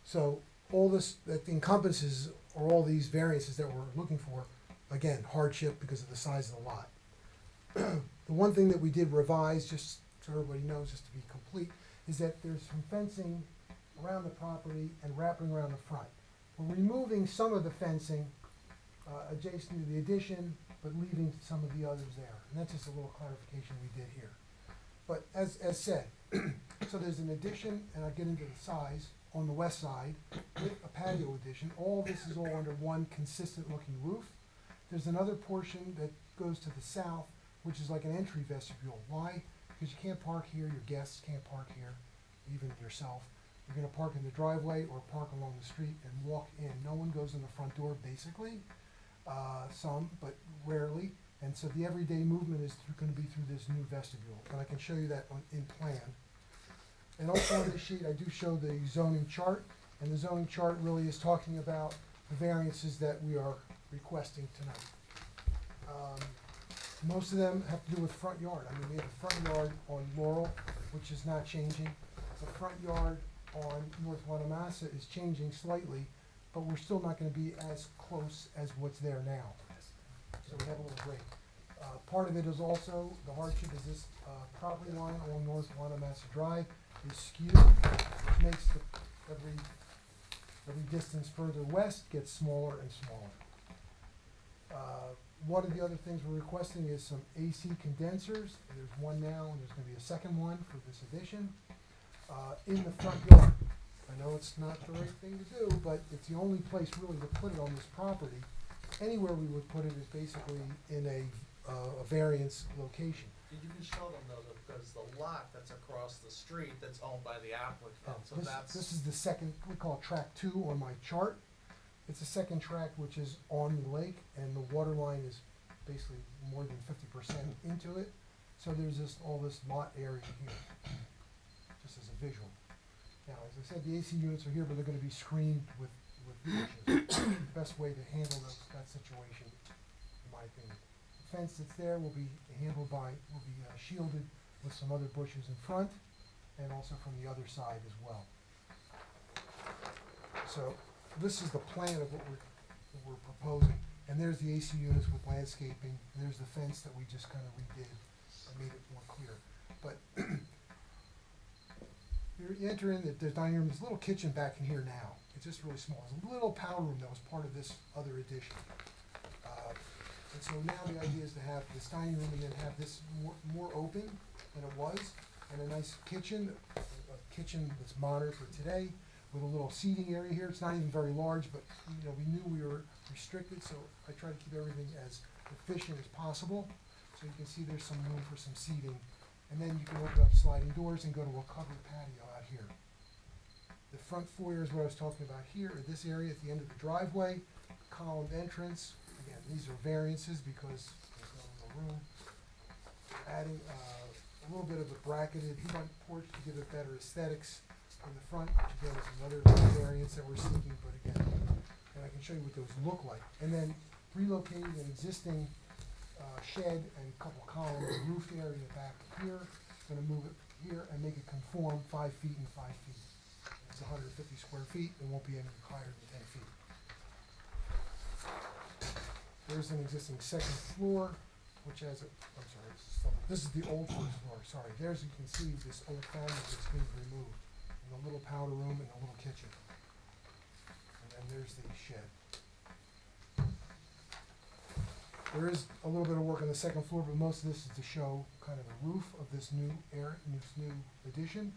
Speaker 5: So all this that encompasses, or all these variances that we're looking for,
Speaker 15: again, hardship because of the size of the lot. The one thing that we did revise, just so everybody knows, just to be complete, is that there's some fencing around the property and wrapping around the front. We're removing some of the fencing adjacent to the addition, but leaving some of the others there. And that's just a little clarification we did here. But as said, so there's an addition, and I'll get into the size, on the west side, with a patio addition. All this is all under one consistent looking roof. There's another portion that goes to the south, which is like an entry vestibule. Why? Because you can't park here, your guests can't park here, even yourself. You're gonna park in the driveway or park along the street and walk in. No one goes in the front door, basically. Some, but rarely. And so the everyday movement is gonna be through this new vestibule. And I can show you that in plan. And also on this sheet, I do show the zoning chart. And the zoning chart really is talking about the variances that we are requesting tonight. Most of them have to do with front yard. I mean, we have a front yard on Laurel, which is not changing. The front yard on North Wanamassa is changing slightly, but we're still not gonna be as close as what's there now. So we have a little break. Part of it is also, the hardship is this property line along North Wanamassa Drive is skewed, which makes every distance further west gets smaller and smaller. One of the other things we're requesting is some AC condensers. There's one now, and there's gonna be a second one for this addition. In the front yard. I know it's not the right thing to do, but it's the only place really to put it on this property. Anywhere we would put it is basically in a variance location.
Speaker 14: You can show them though, because the lot that's across the street that's owned by the applicant, so that's.
Speaker 15: This is the second, we call it track 2 on my chart. It's the second track which is on the lake, and the water line is basically more than 50% into it. So there's all this lot area here, just as a visual. Now, as I said, the AC units are here, but they're gonna be screened with bushes. The best way to handle that situation, in my opinion. The fence that's there will be shielded with some other bushes in front, and also from the other side as well. So, this is the plan of what we're proposing. And there's the AC units with landscaping, and there's the fence that we just kind of redid and made it more clear. But you enter in the dining room, there's a little kitchen back in here now. It's just really small. There's a little powder room that was part of this other addition. And so now the idea is to have this dining room and then have this more open than it was, and a nice kitchen, a kitchen that's modern for today, with a little seating area here. It's not even very large, but we knew we were restricted, so I try to keep everything as efficient as possible. So you can see there's some room for some seating. And then you can open up sliding doors and go to a covered patio out here. The front foyer is what I was talking about here, in this area at the end of the driveway, columned entrance. Again, these are variances because there's no room. Adding a little bit of a bracketed front porch to give it better aesthetics in the front, which again is another variance that we're seeking, but again, and I can show you what those look like. And then relocating an existing shed and a couple columns, roofed area back here, gonna move it here and make it conform 5 feet and 5 feet. It's 150 square feet, it won't be any higher than 10 feet. There's an existing second floor, which has this is the old first floor, sorry. There's, you can see this old family that's been removed, and a little powder room and a little kitchen. And then there's the shed. There is a little bit of work on the second floor, but most of this is to show kind of the roof of this new addition,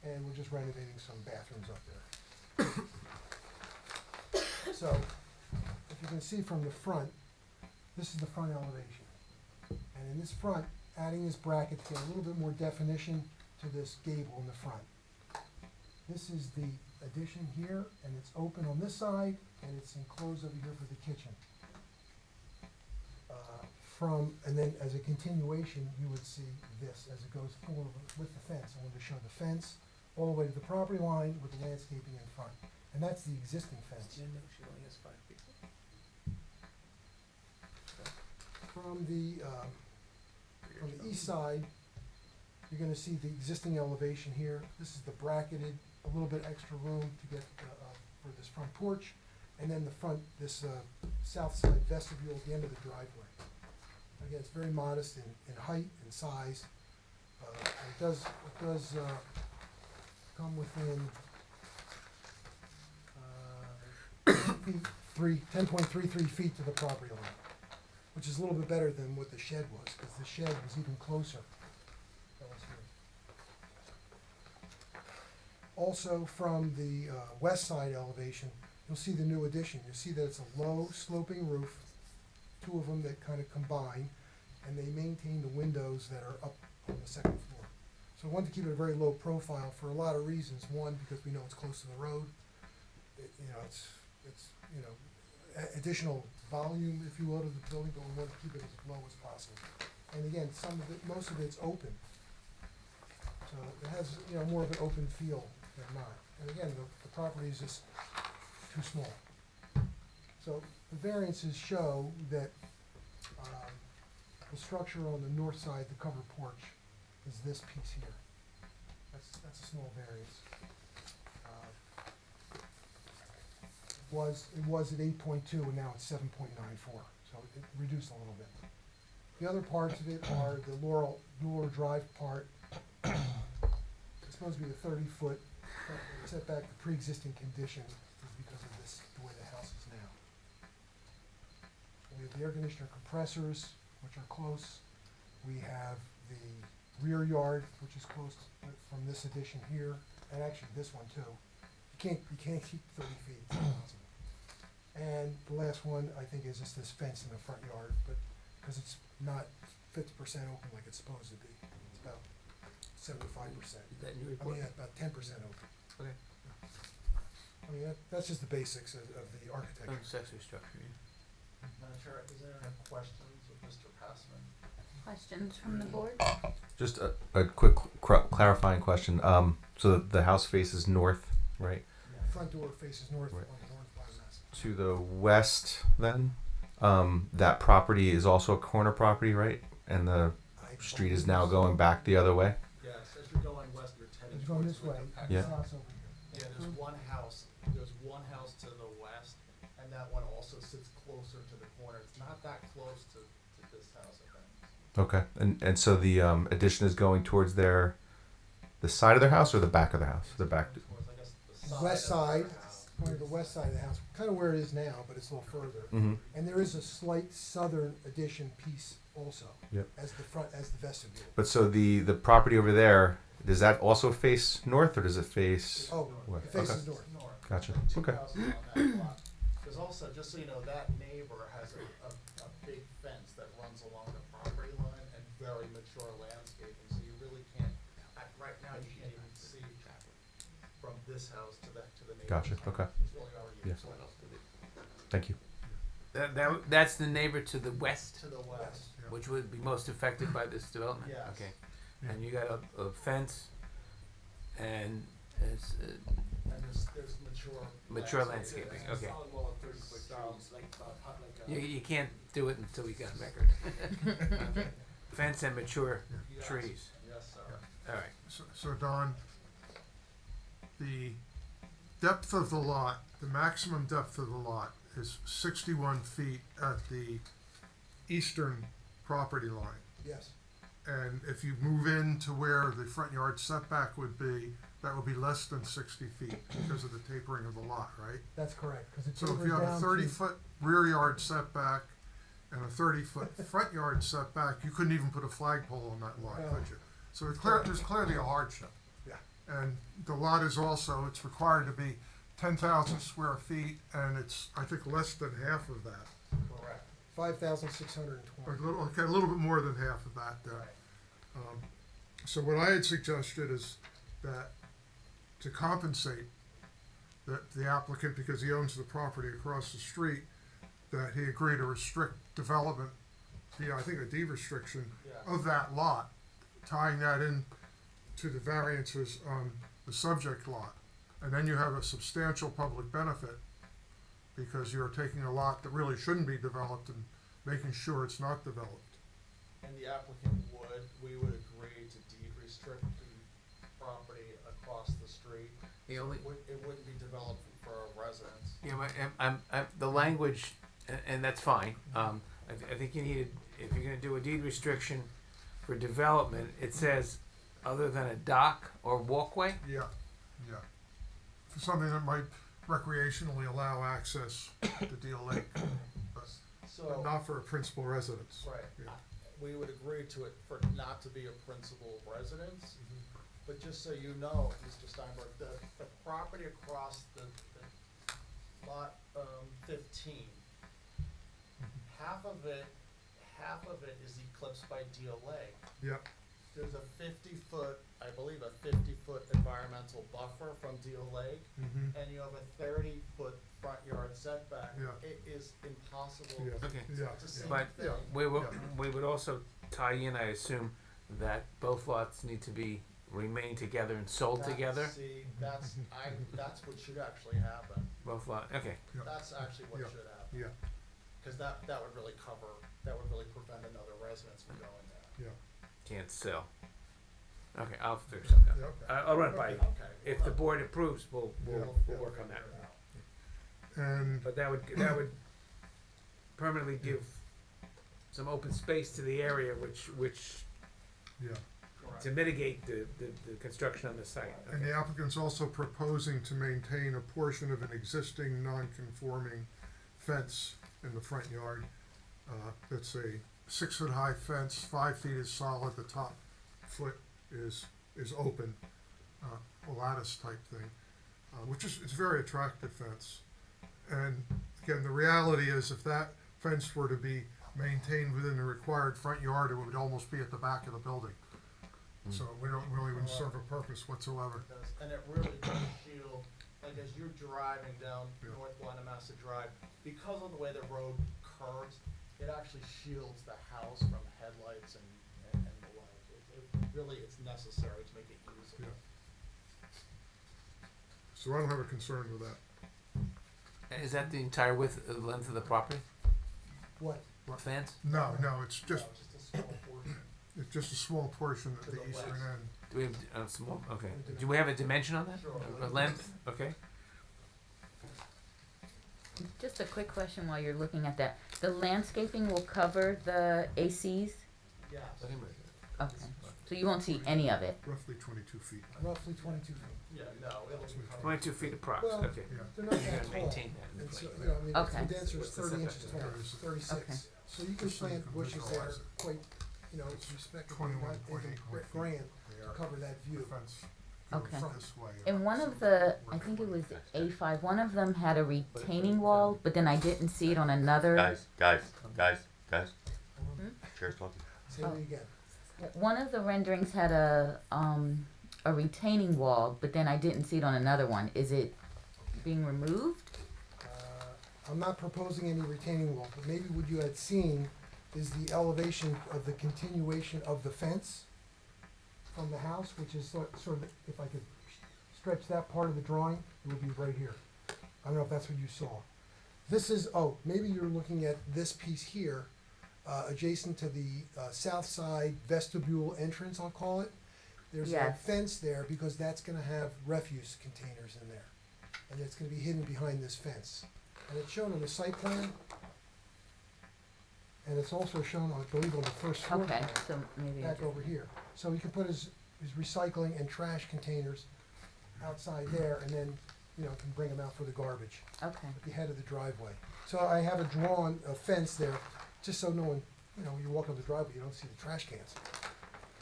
Speaker 15: and we're just renovating some bathrooms up there. So, if you can see from the front, this is the front elevation. And in this front, adding this bracket to get a little bit more definition to this gable in the front. This is the addition here, and it's open on this side, and it's enclosed over here for the kitchen. And then as a continuation, you would see this as it goes forward with the fence. I wanted to show the fence all the way to the property line with the landscaping in front. And that's the existing fence.
Speaker 14: She only has 5 feet.
Speaker 15: From the east side, you're gonna see the existing elevation here. This is the bracketed, a little bit extra room to get for this front porch. and then the front, this south side vestibule at the end of the driveway. Again, it's very modest in height and size. It does come within 10.33 feet to the property line, which is a little bit better than what the shed was, because the shed was even closer. That was here. Also, from the west side elevation, you'll see the new addition. You'll see that it's a low sloping roof, two of them that kind of combine, and they maintain the windows that are up on the second floor. So I wanted to keep it a very low profile for a lot of reasons. One, because we know it's close to the road. It's additional volume, if you will, to the building, but we want to keep it as low as possible. And again, most of it's open. So it has, more of an open feel than not. And again, the property is just too small. So the variances show that the structure on the north side, the covered porch, is this piece here. That's a small variance. It was at 8.2 and now it's 7.94, so it reduced a little bit. The other parts of it are the Laurel Drive part. It's supposed to be a 30-foot setback. The pre-existing condition is because of the way the house is now. We have the air conditioner compressors, which are close. We have the rear yard, which is close from this addition here, and actually this one too. You can't keep 30 feet. It's impossible. And the last one, I think, is just this fence in the front yard, but because it's not 50% open like it's supposed to be, it's about 75%.
Speaker 2: Is that in your report?
Speaker 15: About 10% open.
Speaker 2: Okay.
Speaker 15: That's just the basics of the architecture.
Speaker 2: Accessory structure, yeah.
Speaker 14: Madam Chair, is there any questions of Mr. Passman?
Speaker 1: Questions from the board?
Speaker 12: Just a quick clarifying question. So the house faces north, right?
Speaker 15: Front door faces north
Speaker 12: Right.
Speaker 15: on the north by Mass.
Speaker 12: To the west, then, that property is also a corner property, right? And the street is now going back the other way.
Speaker 14: Yes, as you're going west, you're tending
Speaker 15: It's going
Speaker 14: towards
Speaker 15: this way.
Speaker 14: Lincoln
Speaker 12: Yeah.
Speaker 15: This house over here.
Speaker 14: Yeah, there's one house to the west, and that one also sits closer to the corner. It's not that close to this house, I think.
Speaker 12: Okay, and so the addition is going towards the side of their house or the back of the house? The back.
Speaker 14: Towards, I guess, the
Speaker 15: West
Speaker 14: of
Speaker 15: side,
Speaker 14: their house.
Speaker 15: going to the west side of the house, kind of where it is now, but it's a little further.
Speaker 12: Mm-hmm.
Speaker 15: And there is a slight southern addition piece also.
Speaker 12: Yep.
Speaker 15: As the vestibule.
Speaker 12: But so the property over there, does that also face north or does it face?
Speaker 15: Oh,
Speaker 12: west?
Speaker 15: it faces
Speaker 12: Okay.
Speaker 15: north.
Speaker 12: Gotcha.
Speaker 14: Two
Speaker 12: Okay.
Speaker 14: houses on that block. There's also, just so you know, that neighbor has a big fence that runs along the property line and very mature landscaping, so you really can't, right now, you can't even see from this house to the neighbor's
Speaker 12: Gotcha.
Speaker 14: house.
Speaker 12: Okay.
Speaker 14: It's really already
Speaker 12: Yeah.
Speaker 14: absorbed.
Speaker 12: Thank you.
Speaker 2: That's the neighbor to the west,
Speaker 14: To the west.
Speaker 2: which would be most affected by this development?
Speaker 14: Yes.
Speaker 2: Okay. And you got a fence and it's,
Speaker 14: And there's
Speaker 2: mature landscaping, okay. You can't do it until we got a record. Okay. Fence and mature
Speaker 14: Yes.
Speaker 2: trees.
Speaker 14: Yes, sir.
Speaker 2: All right.
Speaker 7: So Don, the depth of the lot, the maximum depth of the lot is 61 feet at the eastern property line.
Speaker 15: Yes.
Speaker 7: And if you move in to where the front yard setback would be, that would be less than 60 feet because of the tapering of the lot, right?
Speaker 15: That's correct, because it's
Speaker 7: So if
Speaker 15: over
Speaker 7: you have a
Speaker 15: down to.
Speaker 7: 30-foot rear yard setback and a 30-foot front yard setback, you couldn't even put a flagpole on that lot,
Speaker 15: No.
Speaker 7: could you? So there's clearly a hardship.
Speaker 15: Yeah.
Speaker 7: And the lot is also, it's required to be 10,000 square feet, and it's, I think, less than half of that.
Speaker 14: Correct.
Speaker 15: 5,620.
Speaker 7: A little bit more than half of that then. So what I had suggested is that to compensate the applicant, because he owns the property across the street, that he agreed to restrict development, I think a deed restriction
Speaker 14: Yeah.
Speaker 7: of that lot, tying that in to the variances on the subject lot. And then you have a substantial public benefit because you're taking a lot that really shouldn't be developed and making sure it's not developed.
Speaker 14: And the applicant we would agree to deed restrict the property across the street.
Speaker 2: The only,
Speaker 14: It wouldn't be developed for residents.
Speaker 2: Yeah, but the language, and that's fine. I think you need, if you're gonna do a deed restriction for development, it says other than a dock or walkway.
Speaker 7: Yeah, yeah. For something that might recreationally allow access to Deal Lake, but
Speaker 14: So,
Speaker 7: not for a principal residence.
Speaker 14: right,
Speaker 7: Yeah.
Speaker 14: we would agree to it for not to be a principal residence. But just so you know, Mr. Steinberg, the property across the lot, 15, half of it is eclipsed by Deal Lake.
Speaker 7: Yep,
Speaker 14: There's a 50-foot, I believe a 50-foot environmental buffer from Deal Lake, and you have a 30-foot front yard setback.
Speaker 7: Yeah.
Speaker 14: It is impossible
Speaker 7: yeah,
Speaker 2: Okay.
Speaker 7: yeah,
Speaker 14: to see
Speaker 2: But
Speaker 14: anything.
Speaker 2: we would also tie in, I assume, that both lots need to be remain together and sold together.
Speaker 14: See, that's what should actually happen.
Speaker 2: Both lot. Okay.
Speaker 7: yeah,
Speaker 14: That's actually what
Speaker 7: Yeah.
Speaker 14: should happen.
Speaker 7: yeah,
Speaker 14: Because that would really prevent another residence from going there.
Speaker 7: yeah,
Speaker 2: Can't sell. Okay, I'll figure something out.
Speaker 7: yeah, okay.
Speaker 2: I'll run it by you.
Speaker 14: Okay.
Speaker 2: If the board approves, we'll
Speaker 7: Yeah.
Speaker 2: work on that.
Speaker 7: And,
Speaker 2: But that would permanently give some open space to the area, which
Speaker 7: yeah.
Speaker 2: to mitigate the construction on the site.
Speaker 7: And the applicant's also proposing to maintain a portion of an existing non-conforming fence in the front yard. It's a 6-foot-high fence, 5 feet is solid, the top foot is open, a lattice type thing, which is, it's a very attractive fence. And again, the reality is if that fence were to be maintained within the required front yard, it would almost be at the back of the building. So we don't really even serve a purpose whatsoever.
Speaker 14: It does, and it really does shield, like as you're driving down
Speaker 7: Yeah.
Speaker 14: North Wanamassa Drive, because of the way the road curves, it actually shields the house from headlights and the like. It really, it's necessary to make it usable.
Speaker 7: Yeah. So I don't have a concern with that.
Speaker 2: Is that the entire length of the property?
Speaker 5: What?
Speaker 2: Fence?
Speaker 7: No, it's just,
Speaker 14: No, just a small portion.
Speaker 7: it's just a small portion
Speaker 14: To
Speaker 7: at the
Speaker 14: the
Speaker 7: eastern
Speaker 14: west.
Speaker 7: end.
Speaker 2: Do we have small? Okay. Do we have a dimension on that?
Speaker 14: Sure.
Speaker 2: A length? Okay.
Speaker 1: Just a quick question while you're looking at that. The landscaping will cover the ACs?
Speaker 14: Yes.
Speaker 1: Okay. So you won't see any of it?
Speaker 7: Roughly 22 feet.
Speaker 15: Roughly 22 feet.
Speaker 14: Yeah, no, it'll be covered.
Speaker 2: 22 feet approx.
Speaker 15: Well,
Speaker 2: okay.
Speaker 7: Yeah.
Speaker 15: They're not
Speaker 2: You
Speaker 15: that
Speaker 2: gotta
Speaker 15: tall.
Speaker 2: maintain that in
Speaker 15: And
Speaker 2: place.
Speaker 15: so, you know, I mean,
Speaker 1: Okay.
Speaker 15: the dancer is
Speaker 2: What's the
Speaker 15: 30
Speaker 2: setback?
Speaker 15: inches tall, 36.
Speaker 1: Okay.
Speaker 15: So you can
Speaker 7: Just so you
Speaker 15: plant
Speaker 7: can
Speaker 15: bushes there
Speaker 7: visualize it.
Speaker 15: quite, you know, respectively,
Speaker 7: 21.8
Speaker 15: not even grand to cover that
Speaker 7: The
Speaker 15: view.
Speaker 7: fence
Speaker 1: Okay.
Speaker 7: goes this way.
Speaker 1: And one of the, I think it was A5, one of them had a retaining wall, but then I didn't see it on another.
Speaker 10: Guys. Chair's talking.
Speaker 15: Say it again.
Speaker 1: One of the renderings had a retaining wall, but then I didn't see it on another one. Is it being removed?
Speaker 15: I'm not proposing any retaining wall, but maybe what you had seen is the elevation of the continuation of the fence from the house, which is sort of, if I could stretch that part of the drawing, it would be right here. I don't know if that's what you saw. This is, oh, maybe you're looking at this piece here, adjacent to the south side vestibule entrance, I'll call it. There's a
Speaker 1: Yes.
Speaker 15: fence there because that's gonna have refuse containers in there. And it's gonna be hidden behind this fence. And it's shown on the site plan. And it's also shown, I believe, on the first floor
Speaker 1: Okay,
Speaker 15: plan,
Speaker 1: so maybe.
Speaker 15: back over here. So he can put his recycling and trash containers outside there and then, you know, can bring them out for the garbage
Speaker 1: Okay.
Speaker 15: at the head of the driveway. So I have a drawn fence there, just so no one, you know, when you walk up the driveway, you don't see the trash cans.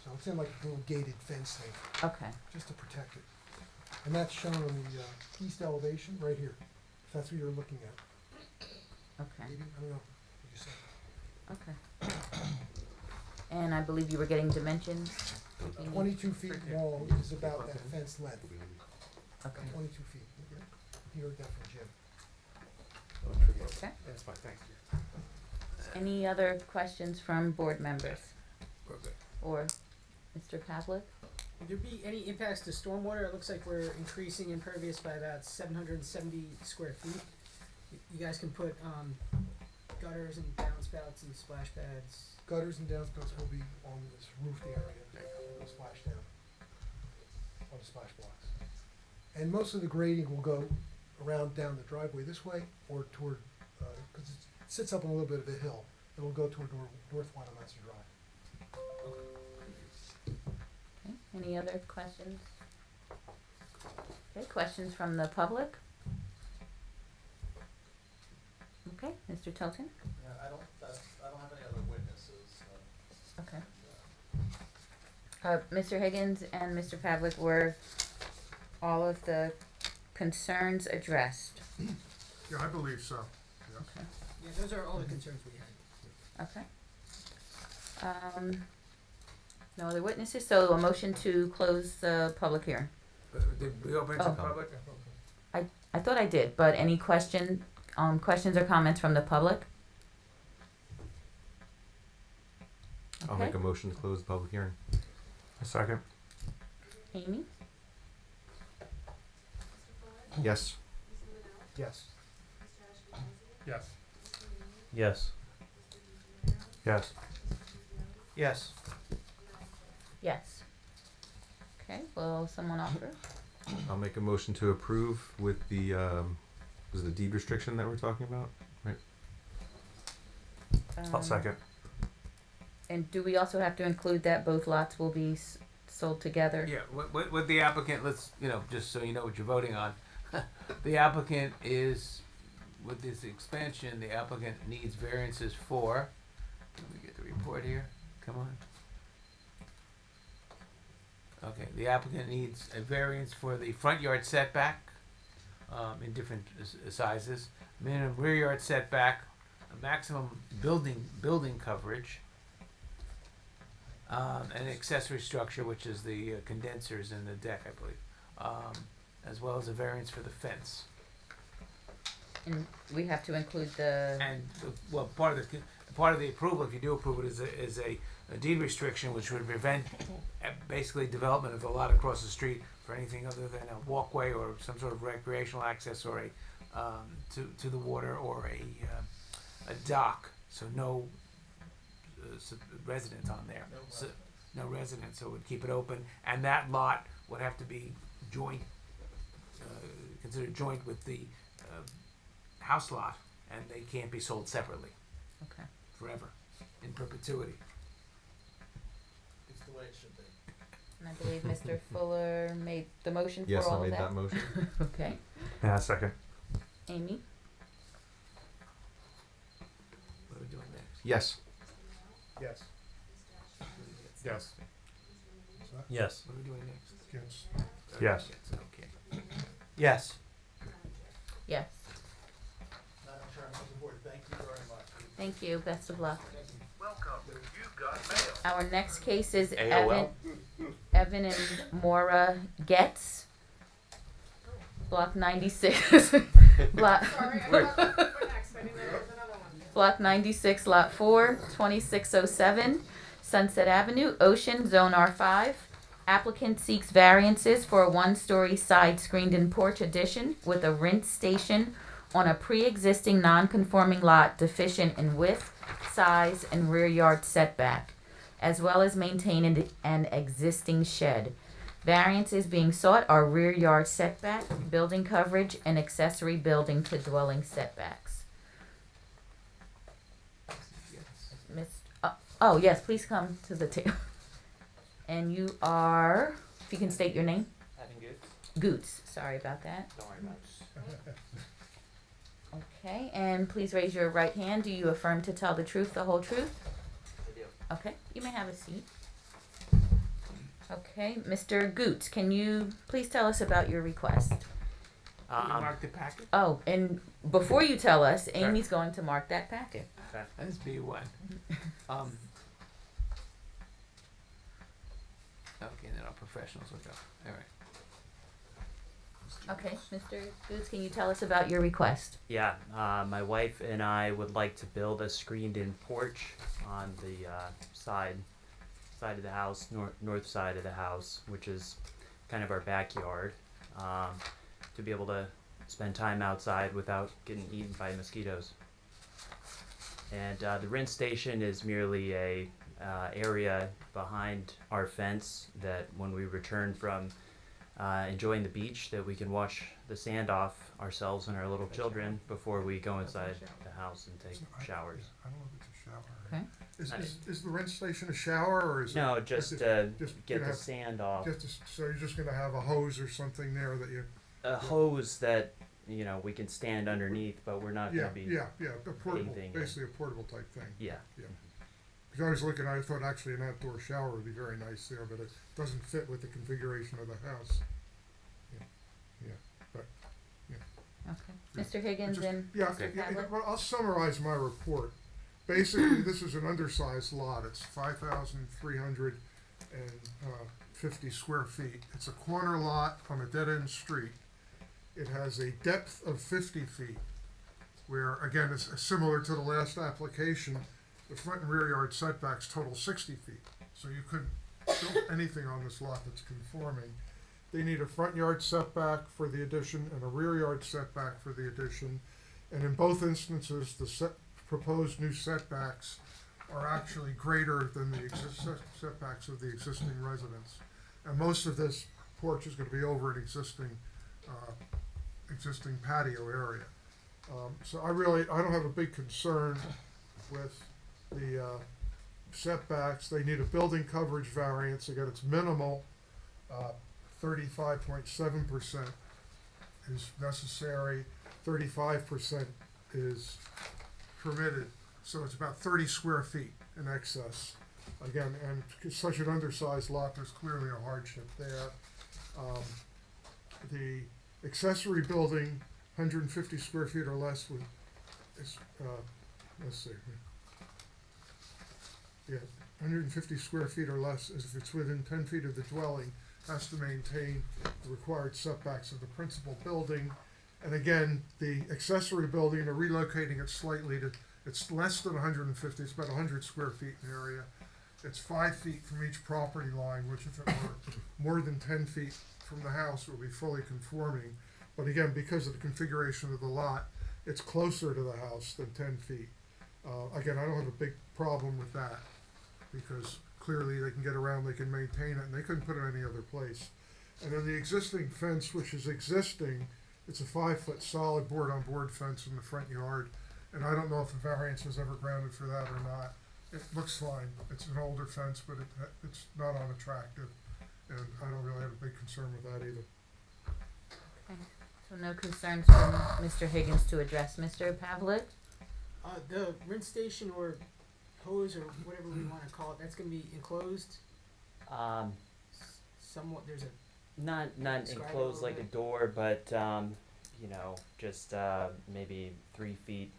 Speaker 15: So it's in like a little gated fence thing,
Speaker 1: Okay.
Speaker 15: just to protect it. And that's shown on the east elevation, right here, if that's what you're looking at.
Speaker 1: Okay.
Speaker 15: Maybe, I don't know what you said.
Speaker 1: Okay. And I believe you were getting dimensions? If you need-
Speaker 15: 22 feet long is about that fence length,
Speaker 1: Okay.
Speaker 15: 22 feet. You heard that from Jim.
Speaker 1: Okay.
Speaker 2: That's fine. Thanks.
Speaker 1: Any other questions from board members?
Speaker 2: We're good.
Speaker 1: Or Mr. Pavlik?
Speaker 9: Would there be any impacts to stormwater? It looks like we're increasing impervious by about 770 square feet. You guys can put gutters and downspouts and splash pads.
Speaker 15: Gutters and downspouts will be on this roofed area, will splash down on the splash blocks. And most of the grading will go around down the driveway this way or toward, because it sits up on a little bit of a hill. It'll go toward North Wanamassett Drive.
Speaker 1: Okay, any other questions? Okay, questions from the public? Okay, Mr. Tilton?
Speaker 14: Yeah, I don't have any other witnesses.
Speaker 1: Okay. Mr. Higgins and Mr. Pavlik, were all of the concerns addressed?
Speaker 7: Yeah, I believe so. Yes.
Speaker 1: Okay.
Speaker 9: Yeah, those are all the concerns we had.
Speaker 1: Okay. No other witnesses, so a motion to close the public hearing.
Speaker 2: Did we open it to
Speaker 1: Oh.
Speaker 2: the public?
Speaker 1: I thought I did, but any questions or comments from the public?
Speaker 12: I'll
Speaker 1: Okay.
Speaker 12: make a motion to close the public hearing.
Speaker 3: A second.
Speaker 1: Amy?
Speaker 12: Yes.
Speaker 11: Yes.
Speaker 7: Yes.
Speaker 13: Yes.
Speaker 3: Yes.
Speaker 14: Yes.
Speaker 1: Yes. Okay, will someone offer?
Speaker 12: I'll make a motion to approve with the was it the deed restriction that we're talking about? Right.
Speaker 3: I'll second.
Speaker 1: And do we also have to include that both lots will be sold together?
Speaker 2: Yeah, with the applicant, let's, just so you know what you're voting on. The applicant is, with this expansion, the applicant needs variances for, let me get the report here, come on. Okay, the applicant needs a variance for the front yard setback, in different sizes, minimum rear yard setback, a maximum building coverage, an accessory structure, which is the condensers in the deck, I believe, as well as a variance for the fence.
Speaker 1: And we have to include the,
Speaker 2: And part of the approval, if you do approve it, is a deed restriction, which would prevent basically development of the lot across the street for anything other than a walkway or some sort of recreational access or a to the water or a dock. So no residents on there. No residents, so it would keep it open, and that lot would have to be joint, considered joint with the house lot, and they can't be sold separately
Speaker 1: okay.
Speaker 2: forever, in perpetuity.
Speaker 14: It's the way it should be.
Speaker 1: And I believe Mr. Fuller made the motion for
Speaker 12: Yes,
Speaker 1: all
Speaker 12: I made
Speaker 1: of
Speaker 12: that motion.
Speaker 1: Okay.
Speaker 3: Yeah, second.
Speaker 1: Amy?
Speaker 2: What are we doing next?
Speaker 12: Yes.
Speaker 11: Yes.
Speaker 7: Yes.
Speaker 13: Yes.
Speaker 2: What are we doing next?
Speaker 7: Yes.
Speaker 3: Yes.
Speaker 2: Okay.
Speaker 14: Yes.
Speaker 1: Yes.
Speaker 14: Madam Chairman of the board, thank you very much.
Speaker 1: Thank you. Best of luck.
Speaker 2: Welcome. You've got mail.
Speaker 1: Our next case is
Speaker 13: AOL.
Speaker 1: Evan and Maura Getz. Block 96. Block, Block 96, Lot 4, 2607, Sunset Avenue, Ocean, Zone R5. Applicant seeks variances for a one-story side screened-in porch addition with a rinse station on a pre-existing non-conforming lot deficient in width, size, and rear yard setback, as well as maintain an existing shed. Variances being sought are rear yard setback, building coverage, and accessory building to dwelling setbacks. Oh, yes, please come to the table. And you are, if you can state your name?
Speaker 6: Evan Goots.
Speaker 1: Goots, sorry about that.
Speaker 6: Don't worry about it.
Speaker 1: Okay, and please raise your right hand. Do you affirm to tell the truth, the whole truth?
Speaker 6: I do.
Speaker 1: Okay, you may have a seat. Okay, Mr. Goots, can you please tell us about your request?
Speaker 2: Can you mark the packet?
Speaker 1: Oh, and before you tell us, Amy's going to mark that packet.
Speaker 6: Okay.
Speaker 2: That's B1. Okay, then our professionals will go. All right.
Speaker 1: Okay, Mr. Goots, can you tell us about your request?
Speaker 13: Yeah, my wife and I would like to build a screened-in porch on the side of the house, north side of the house, which is kind of our backyard, to be able to spend time outside without getting eaten by mosquitoes. And the rinse station is merely a area behind our fence that when we return from enjoying the beach, that we can wash the sand off ourselves and our little children before we go inside the house and take showers.
Speaker 7: I don't know if it's a shower.
Speaker 1: Okay.
Speaker 7: Is the rinse station a shower, or is
Speaker 13: No,
Speaker 7: it?
Speaker 13: just
Speaker 7: just
Speaker 13: get
Speaker 7: gonna
Speaker 13: the
Speaker 7: have-
Speaker 13: sand off.
Speaker 7: So you're just gonna have a hose or something there that you?
Speaker 13: A hose that, you know, we can stand underneath, but we're not
Speaker 7: Yeah,
Speaker 13: gonna be.
Speaker 7: yeah, a portable,
Speaker 13: bathing in.
Speaker 7: basically a portable type thing.
Speaker 13: Yeah.
Speaker 7: Because I was looking, I thought actually an outdoor shower would be very nice there, but it doesn't fit with the configuration of the house.
Speaker 1: Okay. Mr. Higgins and
Speaker 7: Yeah,
Speaker 1: Mr. Pavlik?
Speaker 7: well, I'll summarize my report. Basically, this is an undersized lot. It's 5,350 square feet. It's a corner lot on a dead-end street. It has a depth of 50 feet, where, again, it's similar to the last application. The front and rear yard setbacks total 60 feet. So you couldn't build anything on this lot that's conforming. They need a front yard setback for the addition and a rear yard setback for the addition. And in both instances, the proposed new setbacks are actually greater than the setbacks of the existing residence. And most of this porch is gonna be over an existing patio area. So I don't have a big concern with the setbacks. They need a building coverage variance. Again, it's minimal. 35.7% is necessary, 35% is permitted, so it's about 30 square feet in excess. Again, and such an undersized lot, there's clearly a hardship there. The accessory building, 150 square feet or less let's see. Yeah, 150 square feet or less, if it's within 10 feet of the dwelling, has to maintain the required setbacks of the principal building. And again, the accessory building, they're relocating it slightly it's less than 150, it's about 100 square feet in area. It's 5 feet from each property line, which if it were more than 10 feet from the house, it would be fully conforming. But again, because of the configuration of the lot, it's closer to the house than 10 feet. Again, I don't have a big problem with that, because clearly they can get around, they can maintain it, and they couldn't put it any other place. And then the existing fence, which is existing, it's a 5-foot solid board-on-board fence in the front yard, and I don't know if a variance was ever granted for that or not. It looks fine. It's an older fence, but it's not unattractive, and I don't really have a big concern with that either.
Speaker 1: Okay. So no concerns from Mr. Higgins to address. Mr. Pavlik?
Speaker 9: The rinse station or hose or whatever we wanna call it, that's gonna be enclosed somewhat, there's a.
Speaker 13: Not
Speaker 9: Describe it a
Speaker 13: enclosed
Speaker 9: little
Speaker 13: like a
Speaker 9: bit.
Speaker 13: door, but you know, just maybe 3 feet,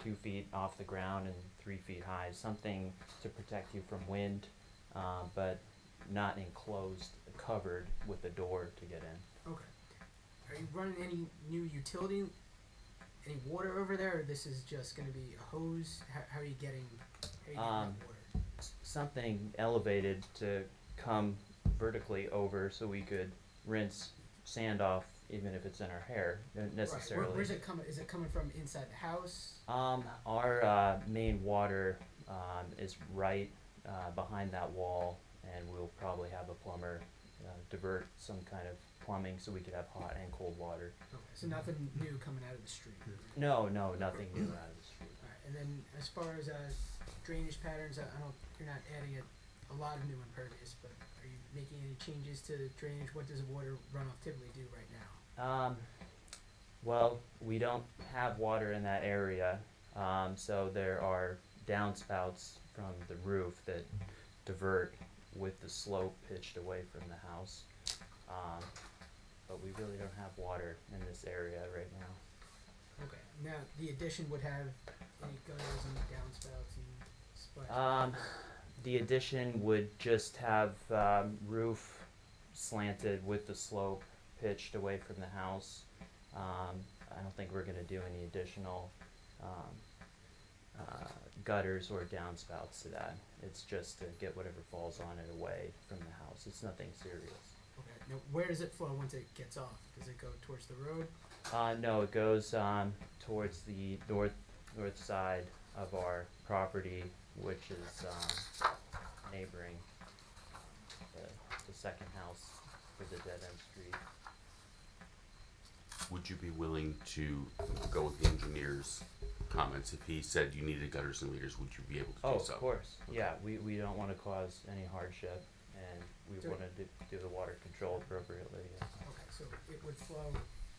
Speaker 13: 2 feet off the ground and 3 feet high, something to protect you from wind, but not enclosed, covered with a door to get in.
Speaker 9: Okay. Are you running any new utility, any water over there, or this is just gonna be a hose? How are you getting that water?
Speaker 13: Something elevated to come vertically over so we could rinse sand off even if it's in our hair, not necessarily.
Speaker 9: Right. Where's it coming? Is it coming from inside the house?
Speaker 13: Our main water is right behind that wall, and we'll probably have a plumber divert some kind of plumbing so we could have hot and cold water.
Speaker 9: Okay. So nothing new coming out of the street.
Speaker 13: No, nothing new out of the street.
Speaker 9: Alright, and then as far as drainage patterns, you're not adding a lot of new impervious, but are you making any changes to drainage? What does water runoff typically do right now?
Speaker 13: Well, we don't have water in that area, so there are downspouts from the roof that divert with the slope pitched away from the house. But we really don't have water in this area right now.
Speaker 9: Okay. Now the addition would have any gutters and downspouts and splash.
Speaker 13: The addition would just have roof slanted with the slope pitched away from the house. I don't think we're gonna do any additional gutters or downspouts to that. It's just to get whatever falls on it away from the house. It's nothing serious.
Speaker 9: Okay. Now where does it flow once it gets off? Does it go towards the road?
Speaker 13: No, it goes towards the north side of our property, which is neighboring the second house for the dead end street.
Speaker 10: Would you be willing to go with the engineer's comments? If he said you needed gutters and leaders, would you be able to
Speaker 13: Oh,
Speaker 10: do so?
Speaker 13: of course. Yeah, we don't want to cause any hardship, and we
Speaker 9: Do-
Speaker 13: want to do the water control appropriately. Yeah.
Speaker 9: Okay, so it would flow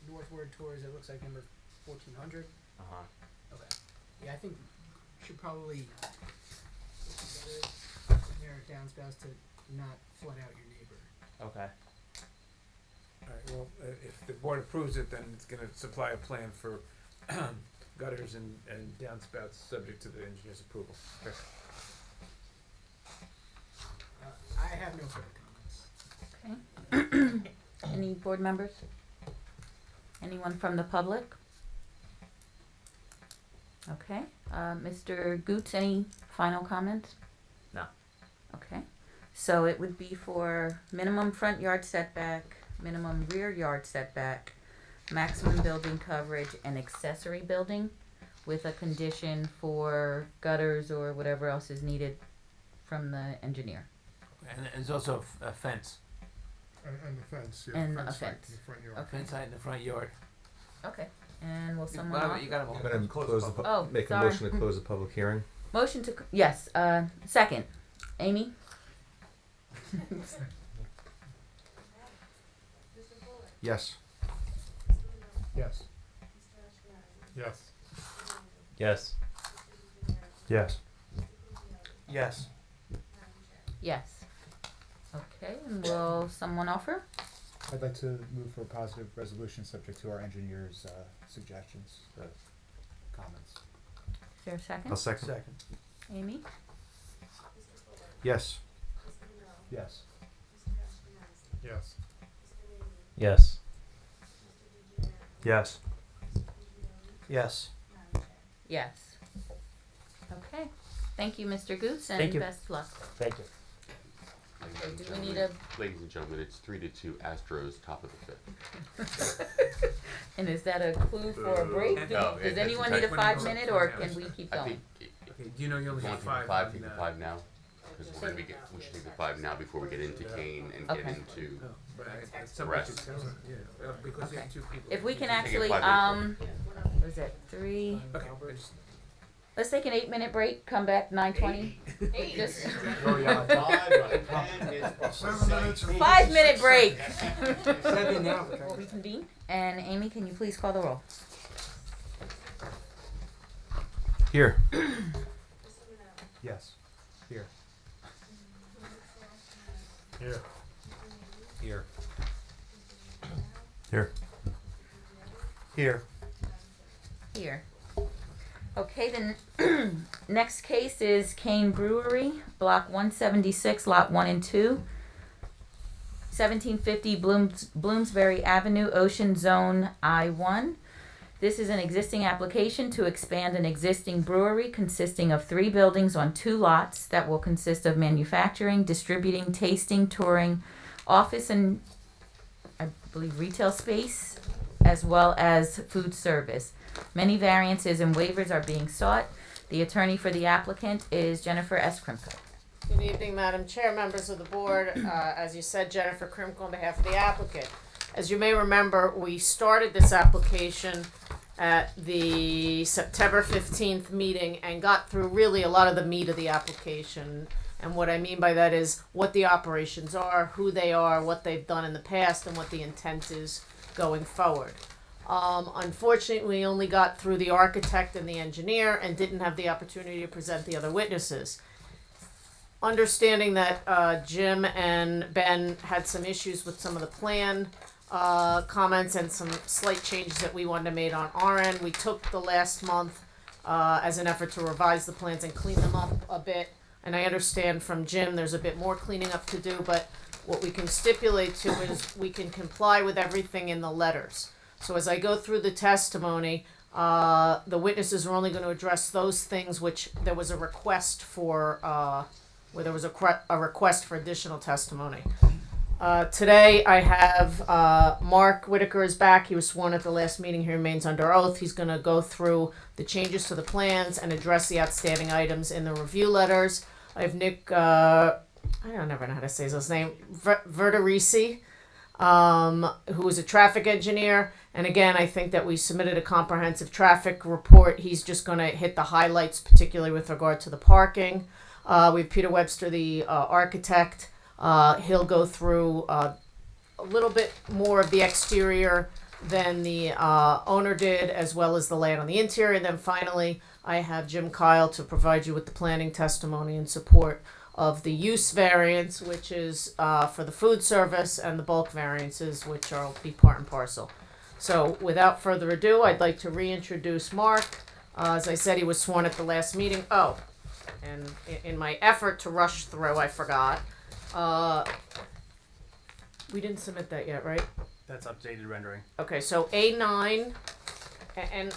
Speaker 9: northward towards, it looks like number 1400.
Speaker 13: Uh-huh.
Speaker 9: Okay. Yeah, I think you should probably narrow it downspouts to not flood out your neighbor.
Speaker 13: Okay.
Speaker 2: All right, well, if the board approves it, then it's gonna supply a plan for gutters and downspouts, subject to the engineer's approval.
Speaker 9: I have no further comments.
Speaker 1: Okay. Any board members? Anyone from the public? Okay, Mr. Goots, any final comments?
Speaker 13: No.
Speaker 1: Okay, so it would be for minimum front yard setback, minimum rear yard setback, maximum building coverage, and accessory building with a condition for gutters or whatever else is needed from the engineer.
Speaker 2: And there's also a fence,
Speaker 7: And the fence, yeah.
Speaker 1: And a
Speaker 7: height
Speaker 1: fence.
Speaker 7: in the front yard.
Speaker 2: a fence height in the front yard.
Speaker 1: Okay, and will someone
Speaker 2: Well,
Speaker 1: offer?
Speaker 2: you gotta
Speaker 12: I'm gonna
Speaker 2: close the public.
Speaker 1: Oh,
Speaker 12: make
Speaker 1: sorry.
Speaker 12: a motion to close the public hearing.
Speaker 1: Motion to, yes, second. Amy?
Speaker 12: Yes.
Speaker 7: Yes. Yes.
Speaker 13: Yes.
Speaker 3: Yes.
Speaker 14: Yes.
Speaker 1: Yes. Okay, and will someone offer?
Speaker 11: I'd like to move for a positive resolution subject to our engineer's suggestions, comments.
Speaker 1: Is there a second?
Speaker 3: I'll second.
Speaker 14: Second.
Speaker 1: Amy?
Speaker 12: Yes.
Speaker 11: Yes.
Speaker 7: Yes.
Speaker 13: Yes.
Speaker 3: Yes.
Speaker 14: Yes.
Speaker 1: Yes. Okay, thank you, Mr. Goose,
Speaker 13: Thank
Speaker 1: and
Speaker 13: you.
Speaker 1: best of luck.
Speaker 13: Thank you.
Speaker 1: Do we need a,
Speaker 10: Ladies and gentlemen, it's 3-2 Astros, top of the 5th.
Speaker 1: and is that a clue for a break?
Speaker 10: No,
Speaker 1: Does
Speaker 10: it's
Speaker 1: anyone
Speaker 10: a
Speaker 1: need a
Speaker 2: tight-
Speaker 1: 5 minute, or can we keep
Speaker 10: I
Speaker 1: going?
Speaker 10: think
Speaker 2: Okay, do you know you only
Speaker 10: if you
Speaker 2: have
Speaker 10: want to take
Speaker 2: five?
Speaker 10: the 5, take
Speaker 2: on,
Speaker 10: the 5 now. Because we're gonna be we should take the 5 now before we get into Kane and
Speaker 1: Okay.
Speaker 10: get into.
Speaker 2: No, but somebody
Speaker 10: Rest.
Speaker 2: should tell them, yeah, because you have two people.
Speaker 1: If we can
Speaker 10: Take a
Speaker 1: actually,
Speaker 10: 5-minute
Speaker 1: what is it, 3,
Speaker 2: Okay, I just-
Speaker 1: let's take an 8-minute break, come back 9:20. Just
Speaker 7: 7 minutes and
Speaker 1: 5-minute break.
Speaker 9: 7 now.
Speaker 1: We'll reconvene, and Amy, can you please call the roll?
Speaker 12: Here.
Speaker 11: Yes. Here.
Speaker 7: Here.
Speaker 12: Here.
Speaker 3: Here.
Speaker 14: Here.
Speaker 1: Here. Okay, the next case is Kane Brewery, Block 176, Lot 1 and 2, 1750 Bloomsbury Avenue, Ocean Zone I-1. This is an existing application to expand an existing brewery consisting of 3 buildings on 2 lots that will consist of manufacturing, distributing, tasting, touring, office, and I believe retail space, as well as food service. Many variances and waivers are being sought. The attorney for the applicant is Jennifer S. Krimko.
Speaker 16: Good evening, Madam Chair, members of the board. As you said, Jennifer Krimko on behalf of the applicant. As you may remember, we started this application at the September 15th meeting and got through really a lot of the meat of the application. And what I mean by that is what the operations are, who they are, what they've done in the past, and what the intent is going forward. Unfortunately, we only got through the architect and the engineer and didn't have the opportunity to present the other witnesses. Understanding that Jim and Ben had some issues with some of the plan comments and some slight changes that we wanted to make on our end, we took the last month as an effort to revise the plans and clean them up a bit. And I understand from Jim there's a bit more cleaning up to do, but what we can stipulate to is we can comply with everything in the letters. So as I go through the testimony, the witnesses are only going to address those things which there was a request for, where there was a request for additional testimony. Today I have Mark Whitaker is back. He was sworn at the last meeting. He remains under oath. He's going to go through the changes to the plans and address the outstanding items in the review letters. I have Nick, I don't never know how to say his last name, Verderisi, who is a traffic engineer. And again, I think that we submitted a comprehensive traffic report. He's just going to hit the highlights, particularly with regard to the parking. We have Peter Webster, the architect. He'll go through a little bit more of the exterior than the owner did, as well as the layout on the interior. And then finally, I have Jim Kyle to provide you with the planning testimony in support of the use variance, which is for the food service, and the bulk variances, which will be part and parcel. So without further ado, I'd like to reintroduce Mark. As I said, he was sworn at the last meeting. Oh, and in my effort to rush through, I forgot. We didn't submit that yet, right?
Speaker 17: That's updated rendering.
Speaker 16: Okay, so A9, and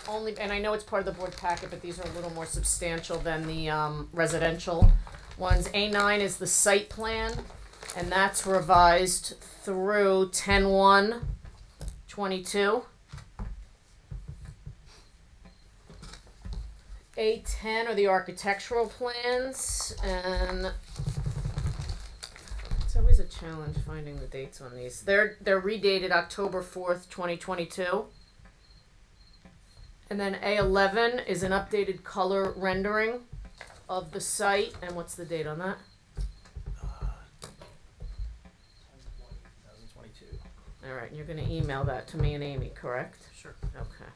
Speaker 16: I know it's part of the board packet, but these are a little more substantial than the residential ones. A9 is the site plan, and that's revised through 10/1/22. A10 are the architectural plans, and it's always a challenge finding the dates on these. They're redated October 4th, 2022. And then A11 is an updated color rendering of the site. And what's the date on that?
Speaker 17: 2022.
Speaker 16: All right, and you're going to email that to me and Amy, correct?
Speaker 17: Sure.
Speaker 16: Okay.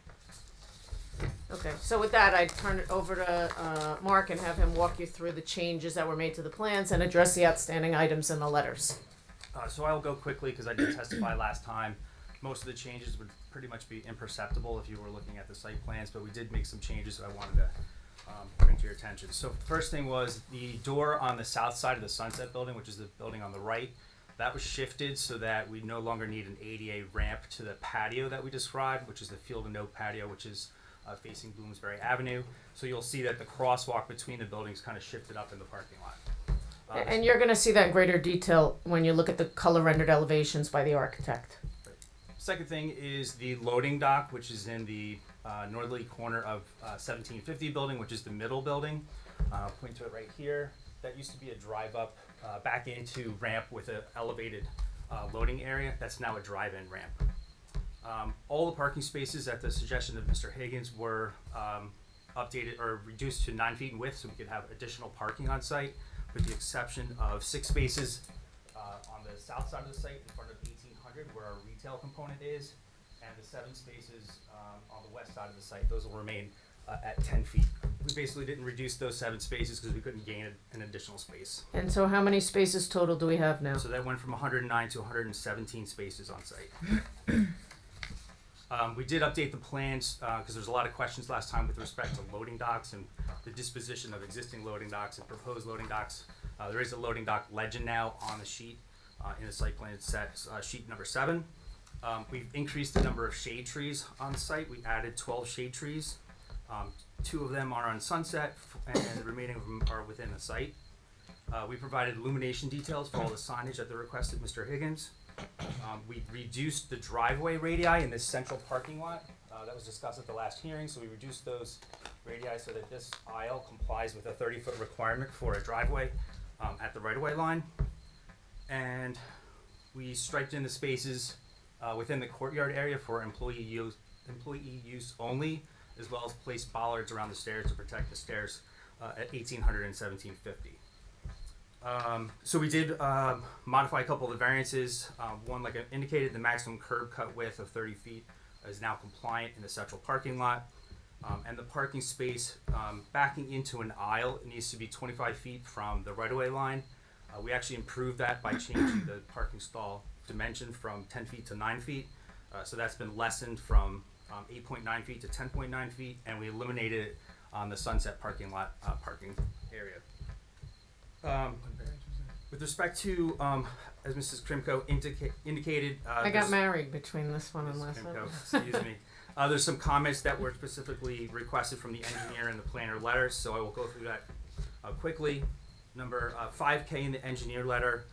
Speaker 16: Okay, so with that, I'd turn it over to Mark and have him walk you through the changes that were made to the plans and address the outstanding items in the letters.
Speaker 17: So I'll go quickly because I did testify last time. Most of the changes would pretty much be imperceptible if you were looking at the site plans, but we did make some changes that I wanted to bring to your attention. So first thing was the door on the south side of the Sunset building, which is the building on the right, that was shifted so that we no longer need an ADA ramp to the patio that we described, which is the Field and Oak patio, which is facing Bloomsbury Avenue. So you'll see that the crosswalk between the buildings kind of shifted up in the parking lot.
Speaker 16: And you're going to see that in greater detail when you look at the color rendered elevations by the architect.
Speaker 17: Second thing is the loading dock, which is in the northerly corner of 1750 building, which is the middle building. I'll point to it right here. That used to be a drive up back into ramp with an elevated loading area. That's now a drive-in ramp. All the parking spaces at the suggestion of Mr. Higgins were updated or reduced to 9 feet in width so we could have additional parking on site, with the exception of 6 spaces on the south side of the site in front of 1800 where our retail component is, and the 7 spaces on the west side of the site. Those will remain at 10 feet. We basically didn't reduce those 7 spaces because we couldn't gain an additional space.
Speaker 16: And so how many spaces total do we have now?
Speaker 17: So that went from 109 to 117 spaces on site. We did update the plans because there's a lot of questions last time with respect to loading docks and the disposition of existing loading docks and proposed loading docks. There is a loading dock legend now on the sheet in the site plan set, sheet number 7. We've increased the number of shade trees on site. We added 12 shade trees. 2 of them are on Sunset, and the remaining of them are within the site. We provided illumination details for all the signage at the request of Mr. Higgins. We reduced the driveway radii in this central parking lot. That was discussed at the last hearing, so we reduced those radii so that this aisle complies with a 30-foot requirement for a driveway at the right-of-way line. And we striped in the spaces within the courtyard area for employee use only, as well as placed bollards around the stairs to protect the stairs at 1800 and 1750. So we did modify a couple of the variances. One, like I indicated, the maximum curb cut width of 30 feet is now compliant in the central parking lot. And the parking space backing into an aisle, it needs to be 25 feet from the right-of-way line. We actually improved that by changing the parking stall dimension from 10 feet to 9 feet. So that's been lessened from 8.9 feet to 10.9 feet, and we eliminated it on the Sunset parking lot parking area. With respect to, as Mrs. Krimko indicated,
Speaker 16: I got married between this one and last one.
Speaker 17: Excuse me. There's some comments that were specifically requested from the engineer and the planner letters, so I will go through that quickly. Number 5K in the engineer letter,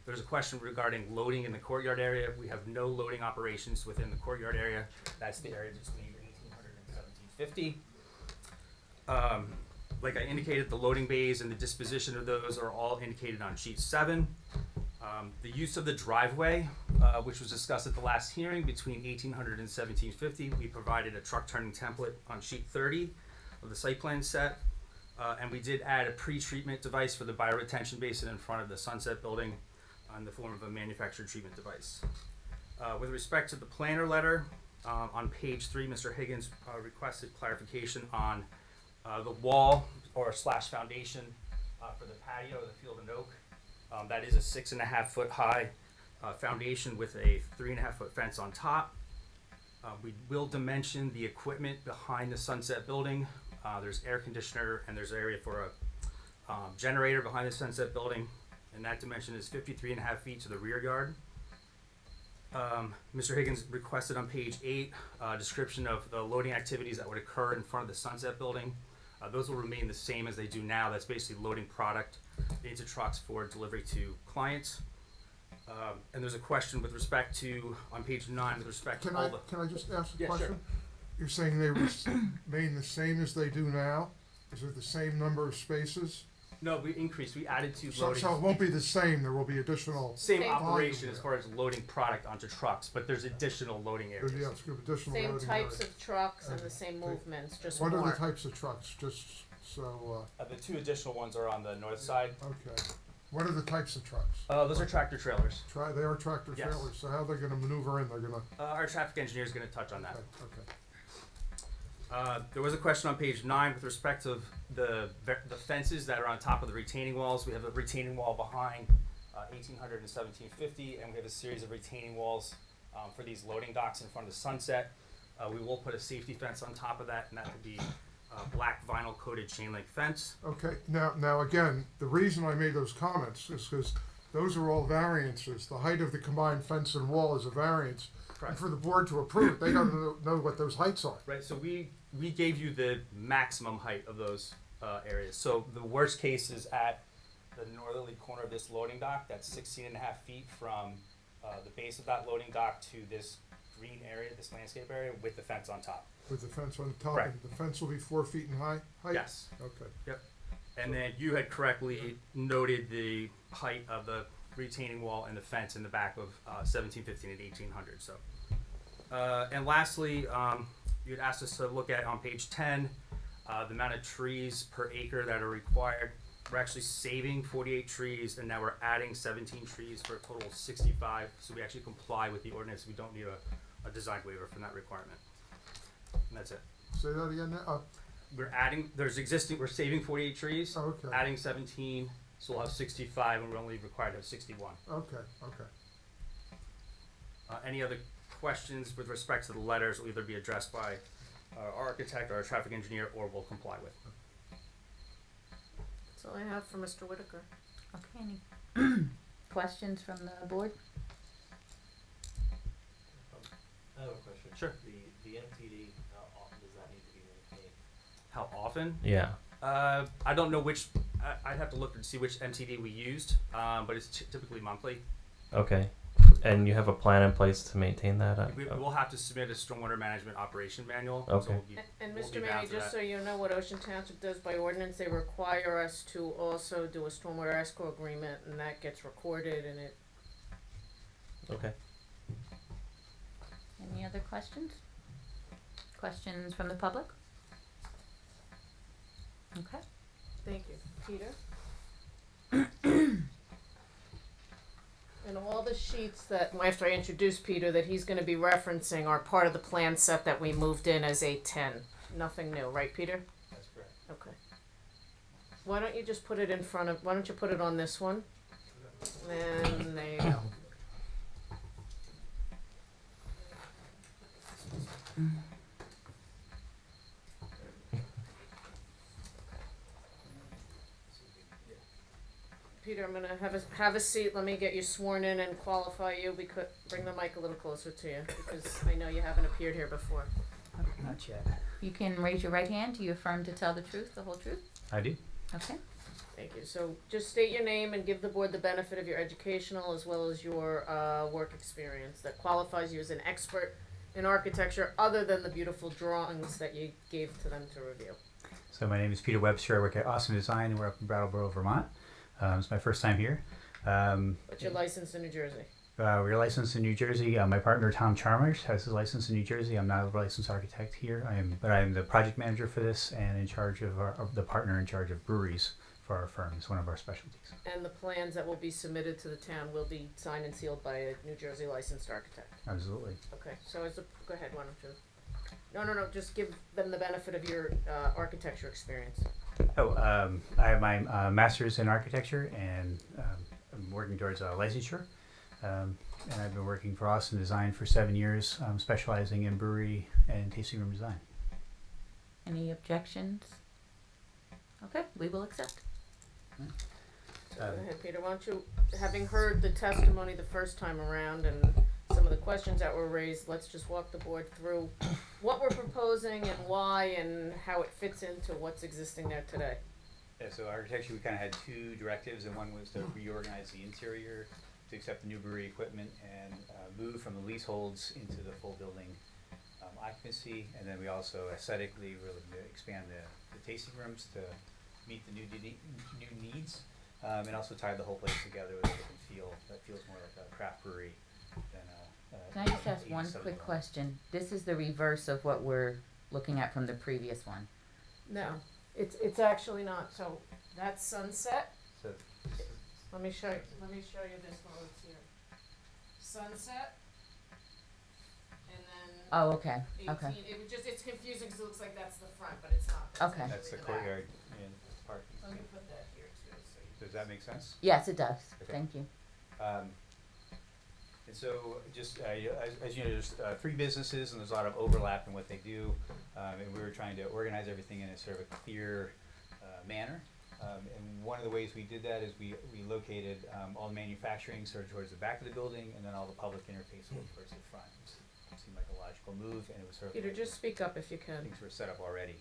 Speaker 17: there's a question regarding loading in the courtyard area. We have no loading operations within the courtyard area. That's the area between 1800 and 1750. Like I indicated, the loading bays and the disposition of those are all indicated on sheet 7. The use of the driveway, which was discussed at the last hearing between 1800 and 1750. We provided a truck turning template on sheet 30 of the site plan set. And we did add a pre-treatment device for the bioretention basin in front of the Sunset Building in the form of a manufactured treatment device. With respect to the planner letter, on page 3, Mr. Higgins requested clarification on the wall or slash foundation for the patio of the Field and Oak. That is a 6.5 foot high foundation with a 3.5 foot fence on top. We will dimension the equipment behind the Sunset Building. There's air conditioner and there's an area for a generator behind the Sunset Building, and that dimension is 53.5 feet to the rear yard. Mr. Higgins requested on page 8 a description of the loading activities that would occur in front of the Sunset Building. Those will remain the same as they do now. That's basically loading product into trucks for delivery to clients. And there's a question with respect to, on page 9, with respect to all the...
Speaker 7: Can I just ask a
Speaker 17: Yeah,
Speaker 7: question?
Speaker 17: sure.
Speaker 7: You're saying they remain the same as they do now? Is it the same number of spaces?
Speaker 17: No, we increased. We added 2
Speaker 7: So,
Speaker 17: loading...
Speaker 7: so it won't be the same, there will be additional.
Speaker 17: Same
Speaker 16: Same
Speaker 17: operation
Speaker 7: volume
Speaker 17: as far as loading product onto trucks, but there's additional loading
Speaker 7: there.
Speaker 17: areas.
Speaker 7: Yeah, it's good, additional
Speaker 16: Same
Speaker 7: loading
Speaker 16: types
Speaker 7: areas.
Speaker 16: of trucks and the
Speaker 7: Okay.
Speaker 16: same movements, just
Speaker 7: What
Speaker 16: more.
Speaker 7: are the types of trucks, just so,
Speaker 17: The 2 additional ones are on the north side.
Speaker 7: okay. What are the types of trucks?
Speaker 17: Those are tractor trailers.
Speaker 7: They are tractor
Speaker 17: Yes.
Speaker 7: trailers, so how are they gonna maneuver in? They're gonna,
Speaker 17: Our traffic engineer is going to touch on that.
Speaker 7: okay.
Speaker 17: There was a question on page 9 with respect to the fences that are on top of the retaining walls. We have a retaining wall behind 1800 and 1750, and we have a series of retaining walls for these loading docks in front of the Sunset. We will put a safety fence on top of that, and that would be black vinyl coated chain link fence.
Speaker 7: Okay, now again, the reason I made those comments is because those are all variances. The height of the combined fence and wall is a variance. And
Speaker 17: Correct.
Speaker 7: for the board to approve, they don't know what those heights are.
Speaker 17: Right, so we gave you the maximum height of those areas. So the worst case is at the northerly corner of this loading dock. That's 16.5 feet from the base of that loading dock to this green area, this landscape area, with the fence on top.
Speaker 7: With the fence on top,
Speaker 17: Right.
Speaker 7: and the fence will be 4 feet in height?
Speaker 17: Yes.
Speaker 7: Okay.
Speaker 17: Yep. And then you had correctly noted the height of the retaining wall and the fence in the back of 1715 and 1800. So, and lastly, you had asked us to look at on page 10 the amount of trees per acre that are required. We're actually saving 48 trees, and now we're adding 17 trees for a total of 65. So we actually comply with the ordinance. We don't need a design waiver from that requirement. And that's it.
Speaker 7: Say that again now?
Speaker 17: We're saving 48 trees,
Speaker 7: Okay.
Speaker 17: adding 17, so we'll have 65, and we're only required to have 61.
Speaker 7: Okay.
Speaker 17: Any other questions with respect to the letters will either be addressed by our architect or our traffic engineer, or we'll comply with.
Speaker 16: That's all I have for Mr. Whitaker.
Speaker 1: Okay, any questions from the board?
Speaker 18: I have a question.
Speaker 17: Sure.
Speaker 18: The MTD, how often does that need to be maintained?
Speaker 17: How often?
Speaker 18: Yeah.
Speaker 17: I don't know which, I'd have to look and see which MTD we used, but it's typically monthly.
Speaker 18: Okay. And you have a plan in place to maintain that?
Speaker 17: We'll have to submit a stormwater management operation manual.
Speaker 18: Okay.
Speaker 17: So we'll be,
Speaker 16: And
Speaker 17: we'll
Speaker 16: Mr.
Speaker 17: be bound
Speaker 16: Manny,
Speaker 17: to
Speaker 16: just
Speaker 17: that.
Speaker 16: so you know what Ocean Township does by ordinance, they require us to also do a stormwater escrow agreement, and that gets recorded, and it,
Speaker 18: Okay.
Speaker 1: Any other questions? Questions from the public? Okay.
Speaker 16: thank you. Peter? And all the sheets that, after I introduce Peter, that he's gonna be referencing are part of the plan set that we moved in as 810. Nothing new, right, Peter?
Speaker 18: That's correct.
Speaker 16: Okay. Why don't you just put it in front of, why don't you put it on this one? And there you go. Peter, I'm gonna have a seat. Let me get you sworn in and qualify you. Because bring the mic a little closer to you, because I know you haven't appeared here before.
Speaker 13: Not yet.
Speaker 1: You can raise your right hand. Do you affirm to tell the truth, the whole truth?
Speaker 18: I do.
Speaker 1: Okay.
Speaker 16: Thank you. So just state your name and give the board the benefit of your educational as well as your work experience that qualifies you as an expert in architecture, other than the beautiful drawings that you gave to them to review.
Speaker 19: So my name is Peter Webster. I work at Awesome Design, and we're up in Brattleboro, Vermont. It's my first time here.
Speaker 16: But you're licensed in New Jersey.
Speaker 19: We're licensed in New Jersey. My partner Tom Chalmers has his license in New Jersey. I'm not a licensed architect here. I am the project manager for this and in charge of the partner in charge of breweries for our firm. It's one of our specialties.
Speaker 16: And the plans that will be submitted to the town will be signed and sealed by a New Jersey licensed architect.
Speaker 19: Absolutely.
Speaker 16: Okay, so go ahead, why don't you? No, just give them the benefit of your architecture experience.
Speaker 19: I have my master's in architecture and I'm working towards licensure. And I've been working for Austin Design for 7 years, specializing in brewery and tasting room design.
Speaker 1: Any objections? Okay, we will accept.
Speaker 16: Go ahead, Peter. Why don't you, having heard the testimony the first time around and some of the questions that were raised, let's just walk the board through what we're proposing and why and how it fits into what's existing there today.
Speaker 11: Yeah, so architecture, we kind of had two directives, and one was to reorganize the interior, to accept the new brewery equipment, and move from the leaseholds into the full building occupancy. And then we also aesthetically were looking to expand the tasting rooms to meet the new needs, and also tie the whole place together with a look and feel that feels more like a craft brewery than a.
Speaker 1: Can I just ask one quick question? This is the reverse of what we're looking at from the previous one.
Speaker 16: No, it's actually not. So that's Sunset.
Speaker 11: So,
Speaker 16: Let me show you this while it's here. Sunset. And then.
Speaker 1: Oh, okay.
Speaker 16: 18.
Speaker 1: Okay.
Speaker 16: It's confusing because it looks like that's the front, but it's not. That's
Speaker 1: Okay.
Speaker 11: That's the
Speaker 16: back.
Speaker 11: courtyard and parking.
Speaker 16: Let me put that here too. So you
Speaker 11: Does that make sense?
Speaker 1: Yes, it does.
Speaker 11: Okay.
Speaker 1: Thank you.
Speaker 11: And so, just as you know, there's 3 businesses, and there's a lot of overlap in what they do, and we were trying to organize everything in a sort of a clear manner. And one of the ways we did that is we located all the manufacturing sort of towards the back of the building, and then all the public interface towards the front. It seemed like a logical move, and it was sort of
Speaker 16: Peter, just speak up if you can.
Speaker 11: things were set up already.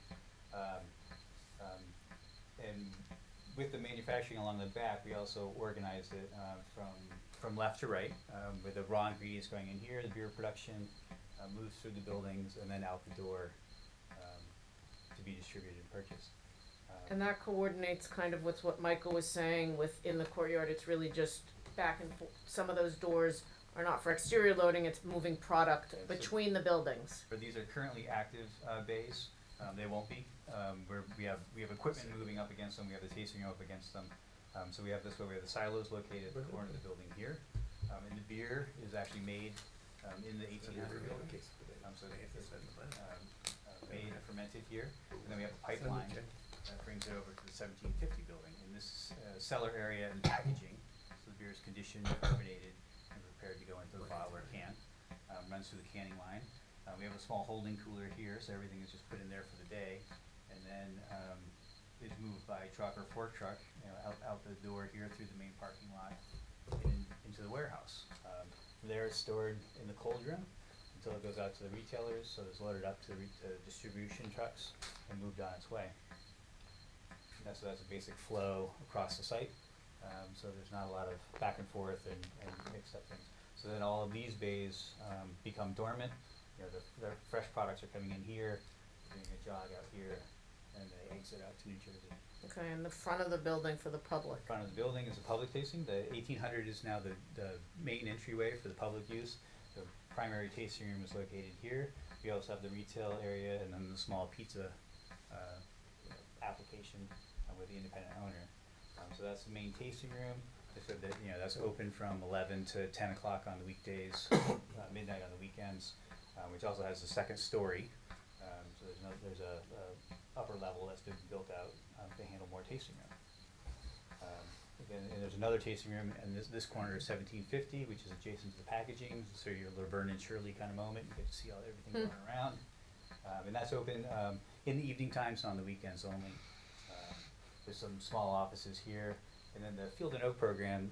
Speaker 11: And with the manufacturing along the back, we also organized it from left to right, with the raw ingredients going in here, the beer production moves through the buildings, and then out the door to be distributed and purchased.
Speaker 16: And that coordinates kind of with what Michael was saying within the courtyard. It's really just back and forth. Some of those doors are not for exterior loading, it's moving product between the buildings.
Speaker 11: But these are currently active bays. They won't be. We have equipment moving up against them. We have the tasting room up against them. So we have this way. We have the silos located at the corner of the building here, and the beer is actually made in the 1800 building. So it's made and fermented here, and then we have a pipeline that brings it over to the 1750 building. In this cellar area and packaging, so the beer is conditioned, carbonated, and prepared to go into the bottle or can. Runs through the canning line. We have a small holding cooler here, so everything is just put in there for the day, and then is moved by truck or fork truck, out the door here through the main parking lot and into the warehouse. There it's stored in the cold room until it goes out to the retailers, so it's loaded up to distribution trucks and moved on its way. So that's a basic flow across the site. So there's not a lot of back and forth and mixed up things. So then all of these bays become dormant. The fresh products are coming in here, doing a jog out here, and they exit out to New Jersey.
Speaker 16: Okay, and the front of the building for the public.
Speaker 11: In front of the building is a public tasting. The 1800 is now the main entryway for the public use. The primary tasting room is located here. We also have the retail area and then the small pizza application with the independent owner. So that's the main tasting room. I said that that's open from 11 to 10 o'clock on the weekdays, midnight on the weekends, which also has a second story. So there's a upper level that's been built out to handle more tasting room. And there's another tasting room, and this corner is 1750, which is adjacent to the packaging, so your Laverne and Shirley kind of moment. You get to see everything going around. And that's open in the evening times, on the weekends only. There's some small offices here. And then the Field and Oak program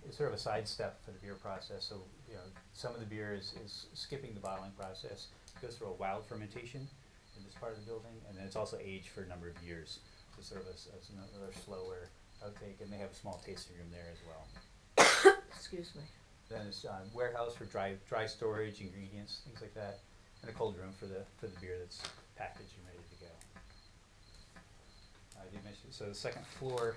Speaker 11: is sort of a sidestep for the beer process. So some of the beer is skipping the bottling process. It goes through a wild fermentation in this part of the building, and then it's also aged for a number of years. So sort of another slower outtake, and they have a small tasting room there as well.
Speaker 16: Excuse me.
Speaker 11: Then it's warehouse for dry storage, ingredients, things like that, and a cold room for the beer that's packaged and ready to go. I did mention, so the second floor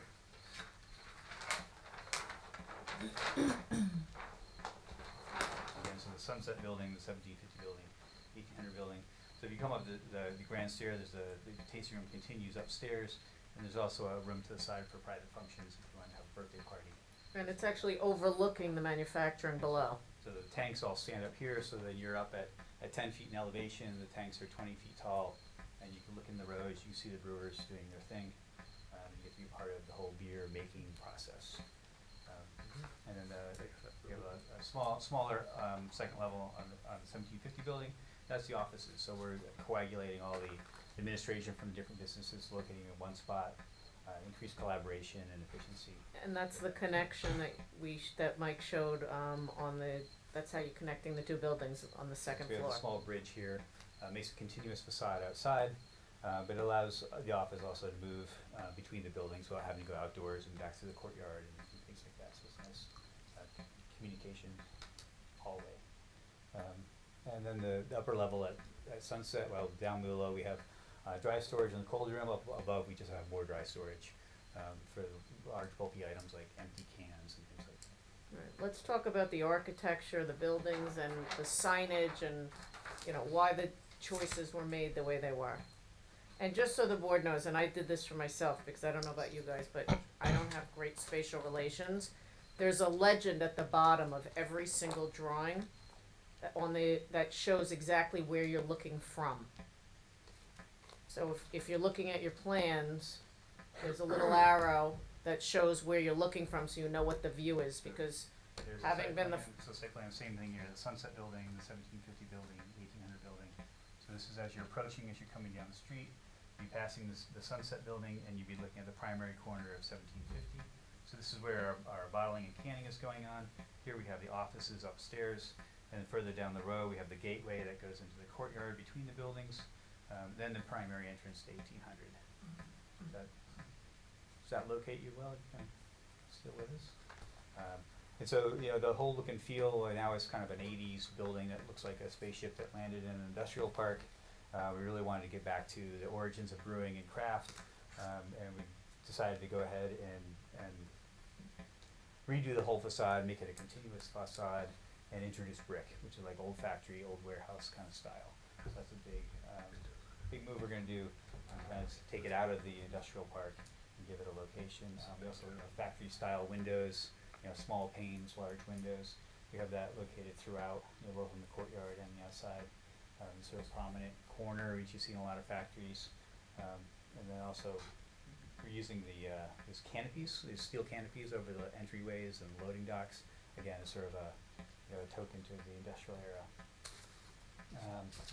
Speaker 11: Sunset Building, the 1750 building, 1800 building. So if you come up the grand stair, there's the tasting room continues upstairs, and there's also a room to the side for private functions if you want to have a birthday party.
Speaker 16: And it's actually overlooking the manufacturing below.
Speaker 11: So the tanks all stand up here, so that you're up at 10 feet in elevation. The tanks are 20 feet tall, and you can look in the rows. You see the brewers doing their thing. You get to be part of the whole beer making process. And then we have a smaller second level on the 1750 building. That's the offices. So we're coagulating all the administration from different businesses, locating in one spot, increased collaboration and efficiency.
Speaker 16: And that's the connection that that Mike showed on the. That's how you're connecting the two buildings on the second
Speaker 11: So we
Speaker 16: floor.
Speaker 11: have a small bridge here, makes a continuous facade outside, but it allows the office also to move between the buildings without having to go outdoors and back to the courtyard and things like that. So it's a nice communication hallway. And then the upper level at Sunset, well, down below we have dry storage in the cold room. Up above we just have more dry storage for large bulky items like empty cans and things like that.
Speaker 16: Right. Let's talk about the architecture, the buildings, and the signage, and why the choices were made the way they were. And just so the board knows, and I did this for myself because I don't know about you guys, but I don't have great spatial relations. There's a legend at the bottom of every single drawing that shows exactly where you're looking from. So if you're looking at your plans, there's a little arrow that shows where you're looking from, so you know what the view is. Because
Speaker 11: There's
Speaker 16: having been
Speaker 11: site plan, same thing here, the Sunset Building, the 1750 building, 1800 building. So this is as you're approaching, as you're coming down the street, you'll be passing the Sunset Building, and you'll be looking at the primary corner of 1750. So this is where our bottling and canning is going on. Here we have the offices upstairs, and further down the row we have the gateway that goes into the courtyard between the buildings, then the primary entrance to 1800. Does that locate you well? You can still with us? And so, the whole look and feel now is kind of an 80s building that looks like a spaceship that landed in an industrial park. We really wanted to get back to the origins of brewing and craft, and we decided to go ahead and redo the whole facade, make it a continuous facade, and introduce brick, which is like old factory, old warehouse kind of style. So that's a big move we're going to do, kind of take it out of the industrial park and give it a location. We also have factory style windows, small panes, large windows. We have that located throughout, both in the courtyard and the outside. Sort of prominent corner, which you see in a lot of factories. And then also we're using these canopies, these steel canopies over the entryways and loading docks. Again, as sort of a token to the industrial era.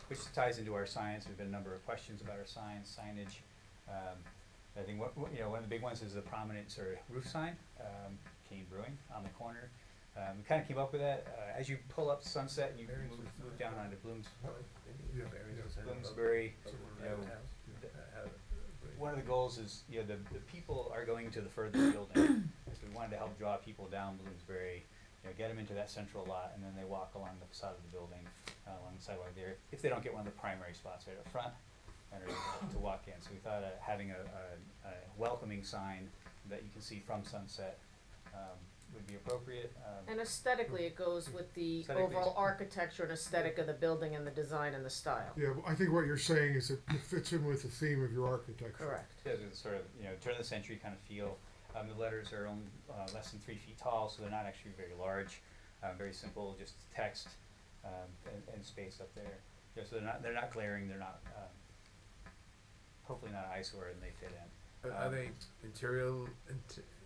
Speaker 11: Which ties into our signs. There have been a number of questions about our signs, signage. I think one of the big ones is the prominent sort of roof sign, Kane Brewing on the corner. We kind of came up with that as you pull up Sunset and you move down onto Bloomsbury. One of the goals is the people are going to the furthest building. So we wanted to help draw people down Bloomsbury, get them into that central lot, and then they walk along the facade of the building, along the sidewalk there, if they don't get one of the primary spots right up front, and are able to walk in. So we thought having a welcoming sign that you can see from Sunset would be appropriate.
Speaker 16: And aesthetically, it goes with the overall architecture and aesthetic of the building and the design and the style.
Speaker 7: Yeah, I think what you're saying is it fits in with the theme of your architecture.
Speaker 16: Correct.
Speaker 11: Yeah, it's sort of turn of the century kind of feel. The letters are only less than 3 feet tall, so they're not actually very large. Very simple, just text and space up there. So they're not glaring. They're not hopefully not eyesore, and they fit in.
Speaker 2: Are they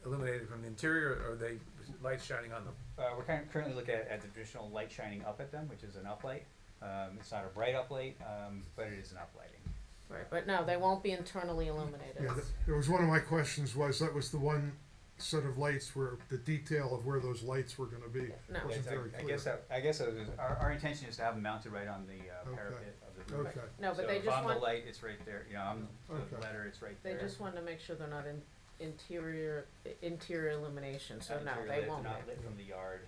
Speaker 2: illuminated from the interior, or are they lights shining on them?
Speaker 11: We're currently looking at the traditional light shining up at them, which is an uplight. It's not a bright uplight, but it is an uplighting.
Speaker 16: Right, but no, they won't be internally illuminated.
Speaker 7: Yeah, there was one of my questions that was the one set of lights where the detail of where those lights were going to be wasn't very clear.
Speaker 11: I guess our intention is to have them mounted right on the parapet of the roof.
Speaker 7: Okay.
Speaker 16: No, but
Speaker 11: so
Speaker 16: they
Speaker 11: if
Speaker 16: just
Speaker 11: I'm
Speaker 16: want
Speaker 11: the light, it's right there. I'm the letter, it's right there.
Speaker 16: They just wanted to make sure they're not in interior illumination. So no, they won't.
Speaker 11: They're not lit from the yard.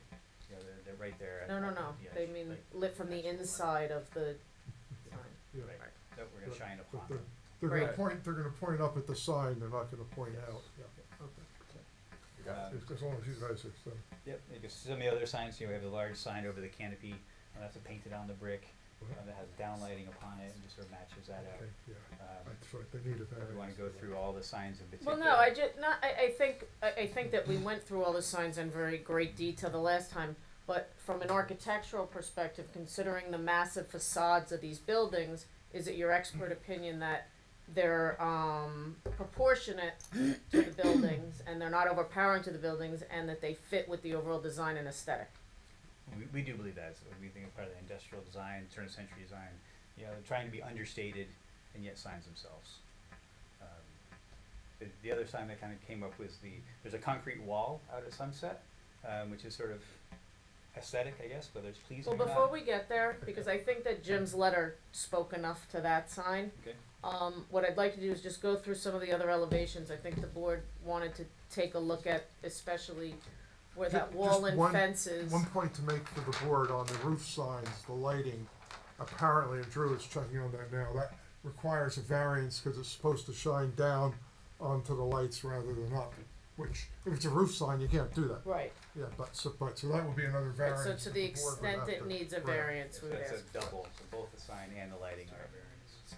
Speaker 11: They're right there.
Speaker 16: No. They mean lit from the inside of the sign.
Speaker 7: Yeah.
Speaker 11: Right. That we're going to shine upon.
Speaker 7: But they're going to point up at the sign. They're not going to point out. Yeah. Okay. As long as you guys are.
Speaker 11: Yep. Some of the other signs, we have the large sign over the canopy That's painted on the brick, that has downlighting upon it and just sort of matches that out.
Speaker 7: Okay, yeah,
Speaker 11: Um,
Speaker 7: that's right, they need a
Speaker 11: if
Speaker 7: variance.
Speaker 11: you wanna go through all the signs in
Speaker 16: Well,
Speaker 11: particular.
Speaker 16: no, I think that we went through all the signs in very great detail the last time, but from an architectural perspective, considering the massive facades of these buildings, is it your expert opinion that they're proportionate to the buildings and they're not overpowering to the buildings and that they fit with the overall design and aesthetic?
Speaker 11: We do believe that. So we think it's part of the industrial design, turn of century design. You know, trying to be understated and yet signs themselves. The other sign that kind of came up was there's a concrete wall out at Sunset, which is sort of aesthetic, I guess, whether it's pleasing
Speaker 16: Well,
Speaker 11: or not.
Speaker 16: before we get there, because I think that Jim's letter spoke enough to that sign.
Speaker 11: Okay.
Speaker 16: What I'd like to do is just go through some of the other elevations. I think the board wanted to take a look at, especially where that
Speaker 7: Ju-
Speaker 16: wall
Speaker 7: just
Speaker 16: and
Speaker 7: one-
Speaker 16: fence is.
Speaker 7: One point to make for the board on the roof signs, the lighting, apparently, and Drew is checking on that now, that requires a variance because it's supposed to shine down onto the lights rather than up, which, if it's a roof sign, you can't do that.
Speaker 16: Right.
Speaker 7: Yeah, so that would be another
Speaker 16: Right,
Speaker 7: variance.
Speaker 16: so to
Speaker 7: that
Speaker 16: the
Speaker 7: board would
Speaker 16: extent
Speaker 7: have
Speaker 16: it
Speaker 7: to-
Speaker 16: needs a
Speaker 7: right.
Speaker 16: variance, we would
Speaker 11: It's a
Speaker 16: ask.
Speaker 11: double, so both the sign and the lighting are variance.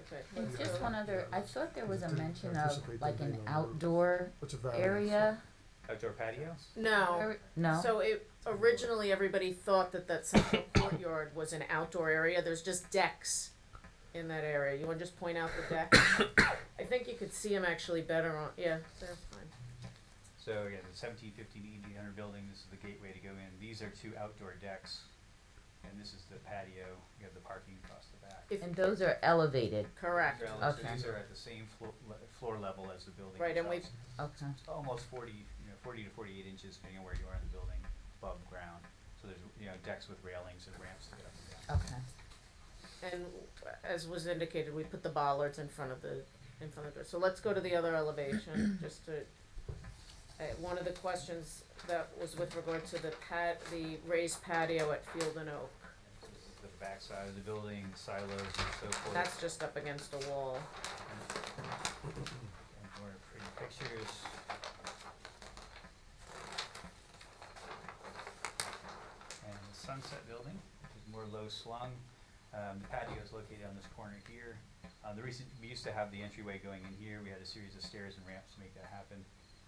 Speaker 16: Okay.
Speaker 1: And just one other, I thought there was a
Speaker 7: Didn't
Speaker 1: mention of
Speaker 7: anticipate
Speaker 1: like
Speaker 7: there
Speaker 1: an
Speaker 7: being on the roof.
Speaker 1: outdoor
Speaker 7: What's a variance?
Speaker 1: area.
Speaker 11: Outdoor patio?
Speaker 16: No.
Speaker 1: No?
Speaker 16: So originally everybody thought that central courtyard was an outdoor area. There's just decks in that area. You wanna just point out the deck? I think you could see them actually better on, yeah, they're fine.
Speaker 11: So again, the 1750 to 1800 building, this is the gateway to go in. These are two outdoor decks, and this is the patio. You have the parking across the back.
Speaker 16: If-
Speaker 1: And those are elevated.
Speaker 16: Correct.
Speaker 11: So
Speaker 1: Okay.
Speaker 11: these are at the same floor level as the building.
Speaker 16: Right, and
Speaker 11: themselves.
Speaker 1: Okay.
Speaker 11: Almost 40 to 48 inches, depending on where you are in the building, above ground. So there's decks with railings and ramps to get up and down.
Speaker 1: Okay.
Speaker 16: And as was indicated, we put the bollards in front of the door. So let's go to the other elevation, just to, one of the questions that was with regard to the raised patio at Field and Oak.
Speaker 11: The back side of the building, the silos and so forth.
Speaker 16: That's just up against a wall.
Speaker 11: And more pretty pictures. And the Sunset building, which is more low slung. The patio is located on this corner here. We used to have the entryway going in here. We had a series of stairs and ramps to make that happen.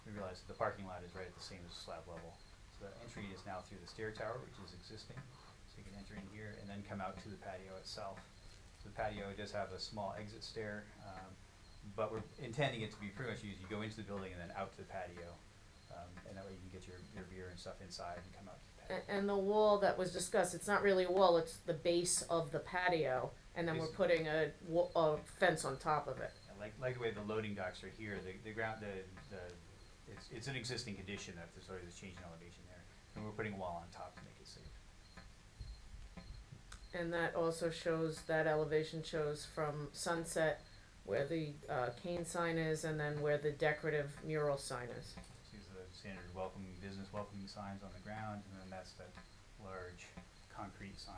Speaker 11: We realized that the parking lot is right at the same as slab level. So the entry is now through the stair tower, which is existing. So you can enter in here and then come out to the patio itself. So the patio does have a small exit stair, but we're intending it to be pretty much used. You go into the building and then out to the patio. And that way you can get your beer and stuff inside and come out to the patio.
Speaker 16: And the wall that was discussed, it's not really a wall, it's the base of the patio, and then we're putting a fence on top of it.
Speaker 11: And like the way the loading docks are here, the ground, it's an existing condition that there's already this change in elevation there. And we're putting a wall on top to make it safe.
Speaker 16: And that also shows, that elevation shows from Sunset where the cane sign is and then where the decorative mural sign is.
Speaker 11: These are the standard business welcoming signs on the ground, and then that's that large concrete sign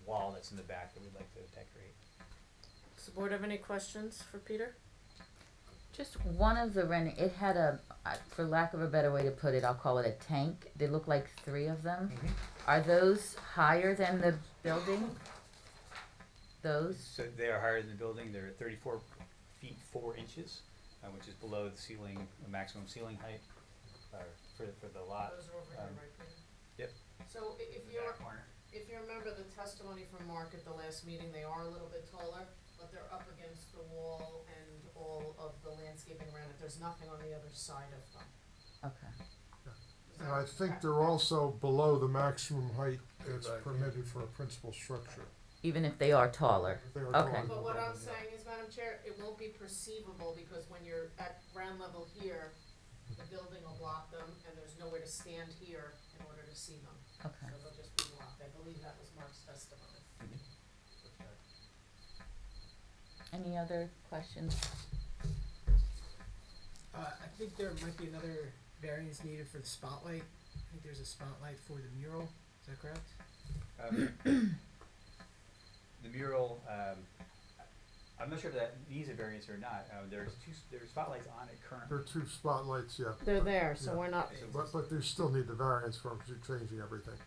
Speaker 11: wall that's in the back that we'd like to decorate.
Speaker 16: Does the board have any questions for Peter?
Speaker 1: Just one of the it had for lack of a better way to put it, I'll call it a tank. They look like 3 of them. Are those higher than the building? Those?
Speaker 11: So they are higher than the building. They're at 34 feet 4 inches, which is below the ceiling, the maximum ceiling height for the lot.
Speaker 16: Those are over here, right, Peter?
Speaker 11: Yep.
Speaker 16: So if you remember the testimony from Mark at the last meeting, they are a little bit taller, but they're up against the wall and all of the landscaping around it. There's nothing on the other side of them.
Speaker 1: Okay.
Speaker 7: And I think they're also below the maximum height that's permitted for a principal structure.
Speaker 1: Even if they are taller.
Speaker 7: They are
Speaker 1: Okay.
Speaker 7: taller.
Speaker 16: But what I'm saying is, Madam Chair, it won't be perceivable because when you're at ground level here, the building will block them and there's nowhere to stand here in order to see them.
Speaker 1: Okay.
Speaker 16: So they'll just be blocked. I believe that was Mark's testimony.
Speaker 1: Any other questions?
Speaker 9: I think there might be another variance needed for the spotlight. I think there's a spotlight for the mural. Is that correct?
Speaker 11: The mural, I'm not sure if that needs a variance or not. There's spotlights on it currently.
Speaker 7: There are 2 spotlights, yeah.
Speaker 16: They're there, so
Speaker 7: Yeah.
Speaker 16: we're not.
Speaker 7: But they still need the variance for changing everything.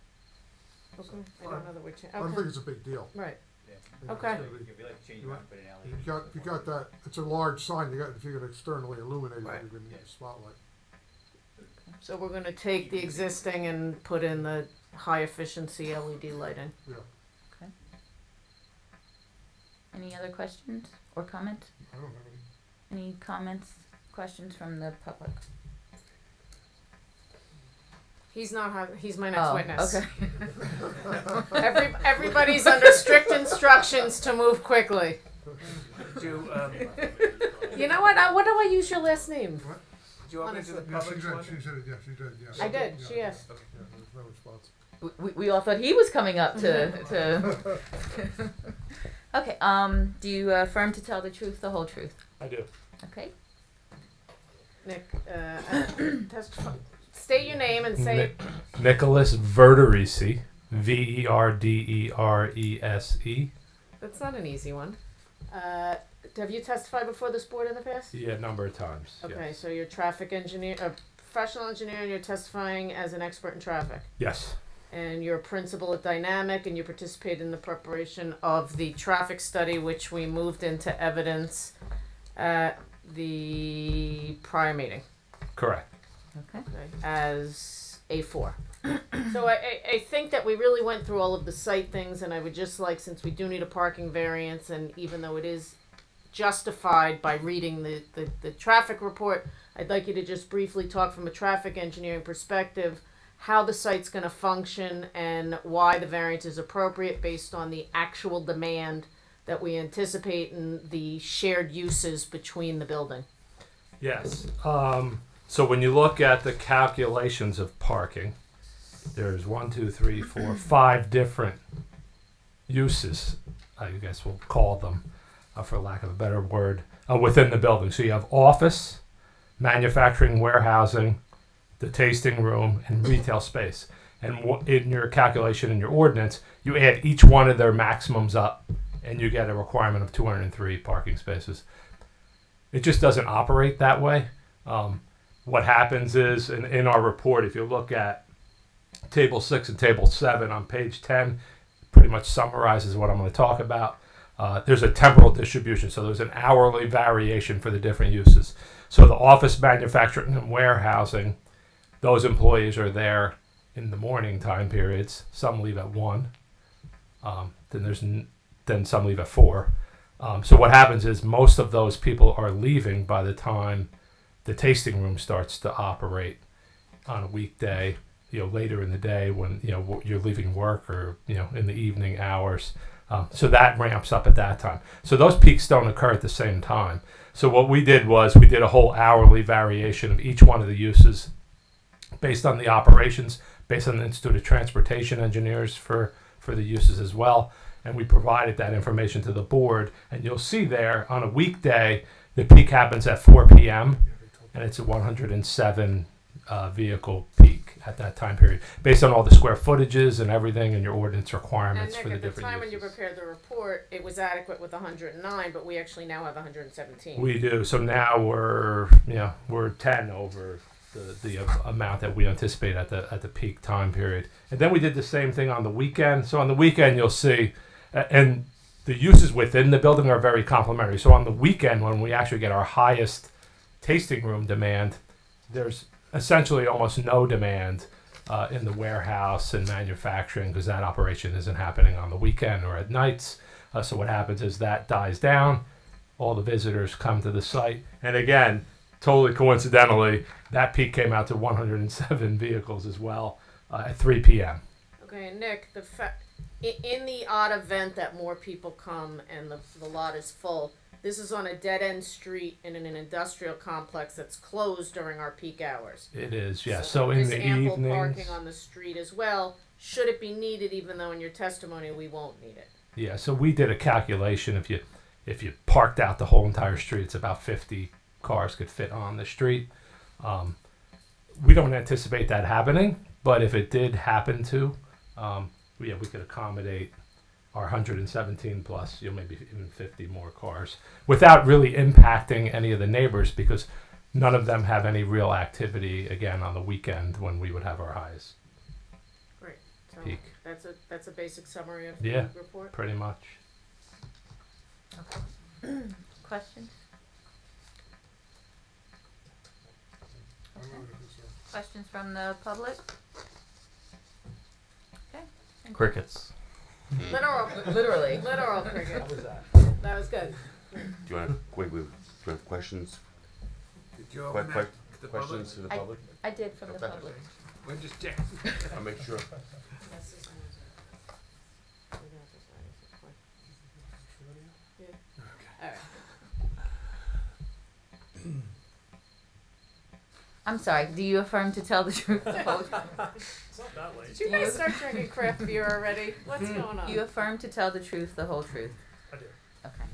Speaker 16: Okay, I don't know that we're
Speaker 7: I don't think it's a big deal.
Speaker 16: Right.
Speaker 11: Yeah.
Speaker 16: Okay.
Speaker 11: If you like to change it around, put an alley.
Speaker 7: You got that, it's a large sign, if you're gonna externally illuminate it,
Speaker 16: Right.
Speaker 7: you're gonna need a spotlight.
Speaker 16: So we're gonna take the existing and put in the high efficiency LED lighting.
Speaker 7: Yeah,
Speaker 1: Okay. Any other questions or comments?
Speaker 7: I don't have any.
Speaker 1: Any comments, questions from the public?
Speaker 16: He's my next witness.
Speaker 1: Okay.
Speaker 16: Everybody's under strict instructions to move quickly.
Speaker 2: Do,
Speaker 16: You know what? What do I use your last name?
Speaker 7: What?
Speaker 2: did you open it to the
Speaker 7: Yes,
Speaker 2: public?
Speaker 7: she
Speaker 2: Wanda?
Speaker 7: did, she did, yes.
Speaker 16: I did.
Speaker 7: Yeah,
Speaker 16: She asked.
Speaker 7: Yeah, there's no response.
Speaker 1: We all thought he was coming up to. Okay. Do you affirm to tell the truth, the whole truth?
Speaker 3: I do.
Speaker 1: Okay.
Speaker 16: Nick, testify. State your name and say.
Speaker 3: Nicholas Verderisi, Verderese.
Speaker 16: That's not an easy one. Have you testified before this board in the past?
Speaker 3: Yeah, a number of times.
Speaker 16: Okay,
Speaker 3: Yes.
Speaker 16: so you're a traffic engineer, a professional engineer, and you're testifying as an expert in traffic.
Speaker 3: Yes.
Speaker 16: And you're a principal at Dynamic, and you participate in the preparation of the traffic study, which we moved into evidence at the prior meeting.
Speaker 3: Correct.
Speaker 1: Okay.
Speaker 16: As A4. So I think that we really went through all of the site things, and I would just like, since we do need a parking variance, and even though it is justified by reading the traffic report, I'd like you to just briefly talk from a traffic engineering perspective how the site's going to function and why the variance is appropriate based on the actual demand that we anticipate and the shared uses between the building.
Speaker 3: Yes. So when you look at the calculations of parking, there's 5 different uses, I guess we'll call them, for lack of a better word, within the building. So you have office, manufacturing, warehousing, the tasting room, and retail space. And in your calculation in your ordinance, you add each one of their maximums up, and you get a requirement of 203 parking spaces. It just doesn't operate that way. What happens is, in our report, if you look at Table 6 and Table 7 on page 10, pretty much summarizes what I'm going to talk about. There's a temporal distribution, so there's an hourly variation for the different uses. So the office, manufacturing, and warehousing, those employees are there in the morning time periods. Some leave at 1. Then some leave at 4. So what happens is most of those people are leaving by the time the tasting room starts to operate on a weekday, later in the day when, you're leaving work or, in the evening hours. So that ramps up at that time. So those peaks don't occur at the same time. So what we did was we did a whole hourly variation of each one of the uses based on the operations, based on the Institute of Transportation Engineers for the uses as well. And we provided that information to the board. And you'll see there on a weekday, the peak happens at 4 p.m. and it's a 107 vehicle peak at that time period, based on all the square footages and everything and your ordinance requirements for the different uses.
Speaker 16: At the time when you prepared the report, it was adequate with 109, but we actually now have 117.
Speaker 3: We do. So now we're 10 over the amount that we anticipate at the peak time period. And then we did the same thing on the weekend. So on the weekend, you'll see, and the uses within the building are very complementary. So on the weekend, when we actually get our highest tasting room demand, there's essentially almost no demand in the warehouse and manufacturing because that operation isn't happening on the weekend or at nights. So what happens is that dies down. All the visitors come to the site. And again, totally coincidentally, that peak came out to 107 vehicles as well at 3 p.m.
Speaker 16: Okay, and Nick, in the odd event that more people come and the lot is full, this is on a dead-end street in an industrial complex that's closed during our peak hours.
Speaker 3: It is, yes. So in the
Speaker 16: ample
Speaker 3: evenings,
Speaker 16: parking on the street as well, should it be needed, even though in your testimony we won't need it.
Speaker 3: yeah. So we did a calculation. If you parked out the whole entire street, it's about 50 cars could fit on the street. We don't anticipate that happening, but if it did happen to, we could accommodate our 117 plus, maybe even 50 more cars without really impacting any of the neighbors because none of them have any real activity again on the weekend when we would have our highs.
Speaker 16: Great. So
Speaker 20: Peak.
Speaker 16: that's a basic summary of
Speaker 20: Yeah,
Speaker 16: the report.
Speaker 20: pretty much.
Speaker 1: Questions? Questions from the public? Okay. thank you.
Speaker 20: Crickets.
Speaker 1: Literally.
Speaker 16: Literal cricket.
Speaker 20: How was that?
Speaker 16: That was good.
Speaker 10: Do you want to, wait, do you have questions?
Speaker 2: Did you open that to the public?
Speaker 10: Questions to the public?
Speaker 1: I did from the
Speaker 10: Okay.
Speaker 1: public.
Speaker 2: We're just check.
Speaker 10: I'll make sure.
Speaker 16: All right.
Speaker 1: I'm sorry, do you affirm to tell the truth, the whole truth?
Speaker 3: It's not that late.
Speaker 16: Did you guys start drinking craft beer already? What's going on?
Speaker 1: You affirm to tell the truth, the whole truth?
Speaker 3: I do.
Speaker 1: Okay.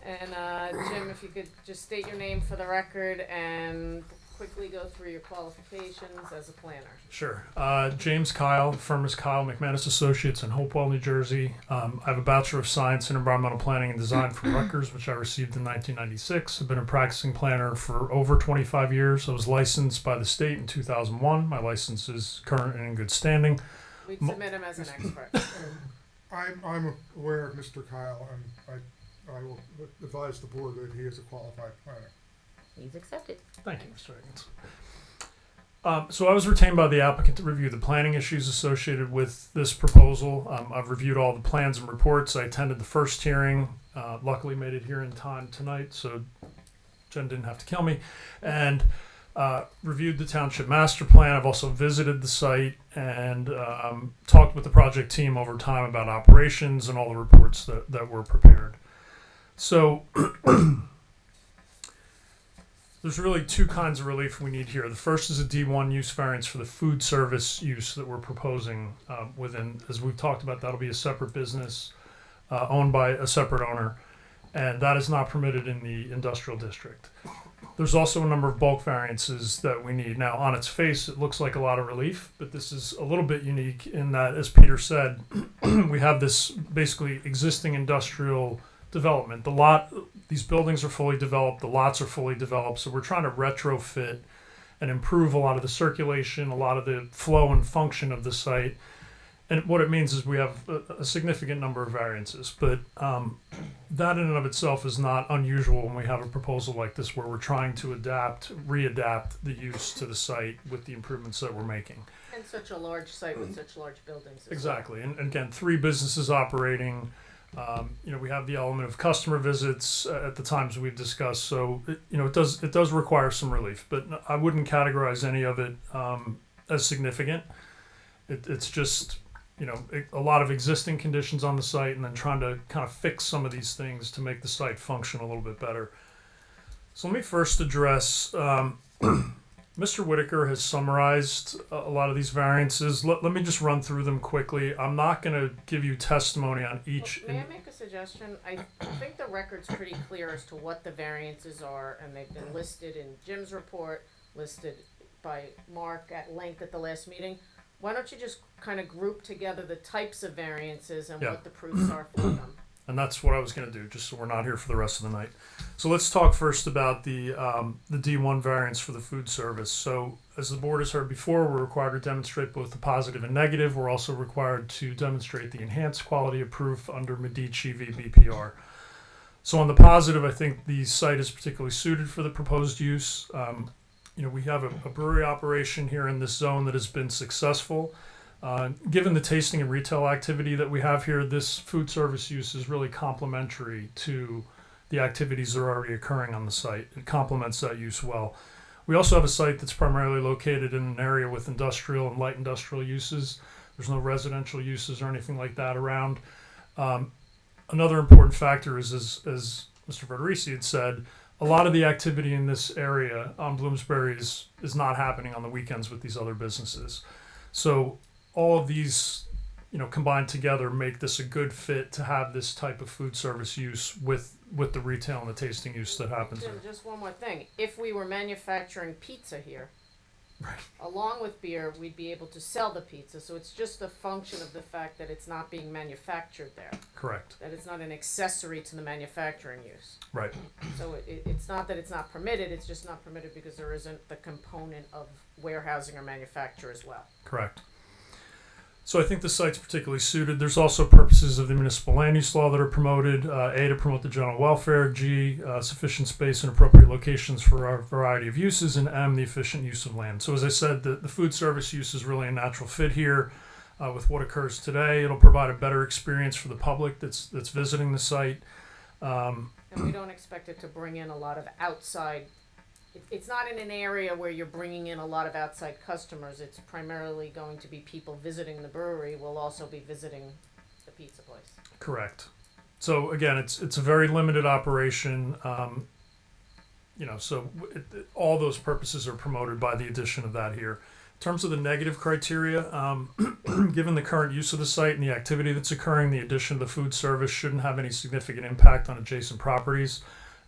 Speaker 16: And Jim, if you could just state your name for the record and quickly go through your qualifications as a planner.
Speaker 21: Sure. James Kyle, the firm is Kyle McManus Associates in Hopewell, New Jersey. I have a Bachelor of Science in Environmental Planning and Design from Rutgers, which I received in 1996. I've been a practicing planner for over 25 years. I was licensed by the state in 2001. My license is current and in good standing.
Speaker 16: We'd submit him as an expert.
Speaker 7: I'm aware of Mr. Kyle, and I will advise the board that he is a qualified planner.
Speaker 1: He's accepted.
Speaker 21: Thank you, Mr. Higgins. So I was retained by the applicant to review the planning issues associated with this proposal. I've reviewed all the plans and reports. I attended the first hearing. Luckily made it here in time tonight, so Jen didn't have to kill me. And reviewed the township master plan. I've also visited the site and talked with the project team over time about operations and all the reports that were prepared. So there's really two kinds of relief we need here. The first is a D1 use variance for the food service use that we're proposing within, as we've talked about, that'll be a separate business owned by a separate owner, and that is not permitted in the industrial district. There's also a number of bulk variances that we need. Now, on its face, it looks like a lot of relief, but this is a little bit unique in that, as Peter said, we have this basically existing industrial development. These buildings are fully developed, the lots are fully developed, so we're trying to retrofit and improve a lot of the circulation, a lot of the flow and function of the site. And what it means is we have a significant number of variances, but that in and of itself is not unusual when we have a proposal like this where we're trying to readapt the use to the site with the improvements that we're making.
Speaker 16: And such a large site with such large buildings.
Speaker 21: Exactly, and again, 3 businesses operating. We have the element of customer visits at the times we've discussed, so it does require some relief, but I wouldn't categorize any of it as significant. It's just a lot of existing conditions on the site, and then trying to kind of fix some of these things to make the site function a little bit better. So let me first address. Mr. Whitaker has summarized a lot of these variances. Let me just run through them quickly. I'm not going to give you testimony on each.
Speaker 16: May I make a suggestion? I think the record's pretty clear as to what the variances are, and they've been listed in Jim's report, listed by Mark at length at the last meeting. Why don't you just kind of group together the types of variances and what the proofs are for them?
Speaker 21: And that's what I was going to do, just so we're not here for the rest of the night. So let's talk first about the D1 variance for the food service. So as the board has heard before, we're required to demonstrate both the positive and negative. We're also required to demonstrate the enhanced quality of proof under Medici v. BPR. So on the positive, I think the site is particularly suited for the proposed use. We have a brewery operation here in this zone that has been successful. Given the tasting and retail activity that we have here, this food service use is really complementary to the activities that are already occurring on the site. It complements that use well. We also have a site that's primarily located in an area with industrial and light industrial uses. There's no residential uses or anything like that around. Another important factor is, as Mr. Federici had said, a lot of the activity in this area on Bloomsbury is not happening on the weekends with these other businesses. So all of these, combined together make this a good fit to have this type of food service use with the retail and the tasting use that happens
Speaker 16: Jim,
Speaker 21: here.
Speaker 16: just one more thing. If we were manufacturing pizza here,
Speaker 21: right,
Speaker 16: along with beer, we'd be able to sell the pizza. So it's just a function of the fact that it's not being manufactured there.
Speaker 21: Correct.
Speaker 16: That it's not an accessory to the manufacturing use.
Speaker 21: Right.
Speaker 16: So it's not that it's not permitted, it's just not permitted because there isn't the component of warehousing or manufacture as well.
Speaker 21: Correct. So I think the site's particularly suited. There's also purposes of the municipal land use law that are promoted. A, to promote the general welfare. G, sufficient space and appropriate locations for a variety of uses. And M, the efficient use of land. So as I said, the food service use is really a natural fit here with what occurs today. It'll provide a better experience for the public that's visiting the site.
Speaker 16: And we don't expect it to bring in a lot of outside. It's not in an area where you're bringing in a lot of outside customers. It's primarily going to be people visiting the brewery will also be visiting the pizza place.
Speaker 21: Correct. So again, it's a very limited operation. All those purposes are promoted by the addition of that here. In terms of the negative criteria, given the current use of the site and the activity that's occurring, the addition of the food service shouldn't have any significant impact on adjacent properties.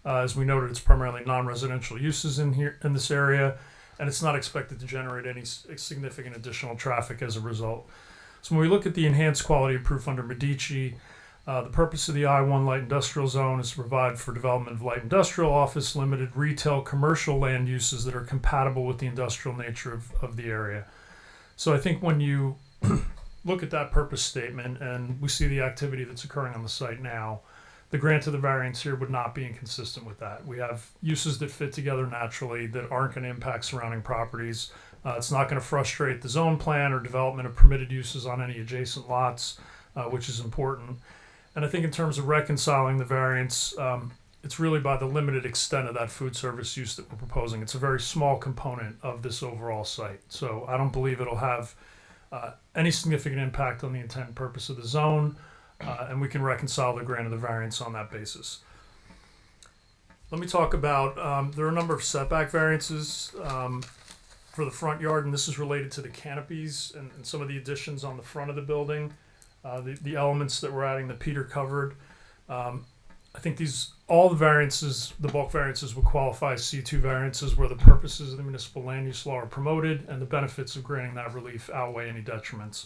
Speaker 21: As we noted, it's primarily non-residential uses in this area, and it's not expected to generate any significant additional traffic as a result. So when we look at the enhanced quality of proof under Medici, the purpose of the I-1 light industrial zone is to provide for development of light industrial, office, limited retail, commercial land uses that are compatible with the industrial nature of the area. So I think when you look at that purpose statement and we see the activity that's occurring on the site now, the grant of the variance here would not be inconsistent with that. We have uses that fit together naturally that aren't going to impact surrounding properties. It's not going to frustrate the zone plan or development of permitted uses on any adjacent lots, which is important. And I think in terms of reconciling the variance, it's really by the limited extent of that food service use that we're proposing. It's a very small component of this overall site. So I don't believe it'll have any significant impact on the intent and purpose of the zone. And we can reconcile the grant of the variance on that basis. Let me talk about, there are a number of setback variances for the front yard, and this is related to the canopies and some of the additions on the front of the building, the elements that we're adding that Peter covered. I think all the variances, the bulk variances would qualify as C2 variances where the purposes of the municipal land use law are promoted and the benefits of granting that relief outweigh any detriments.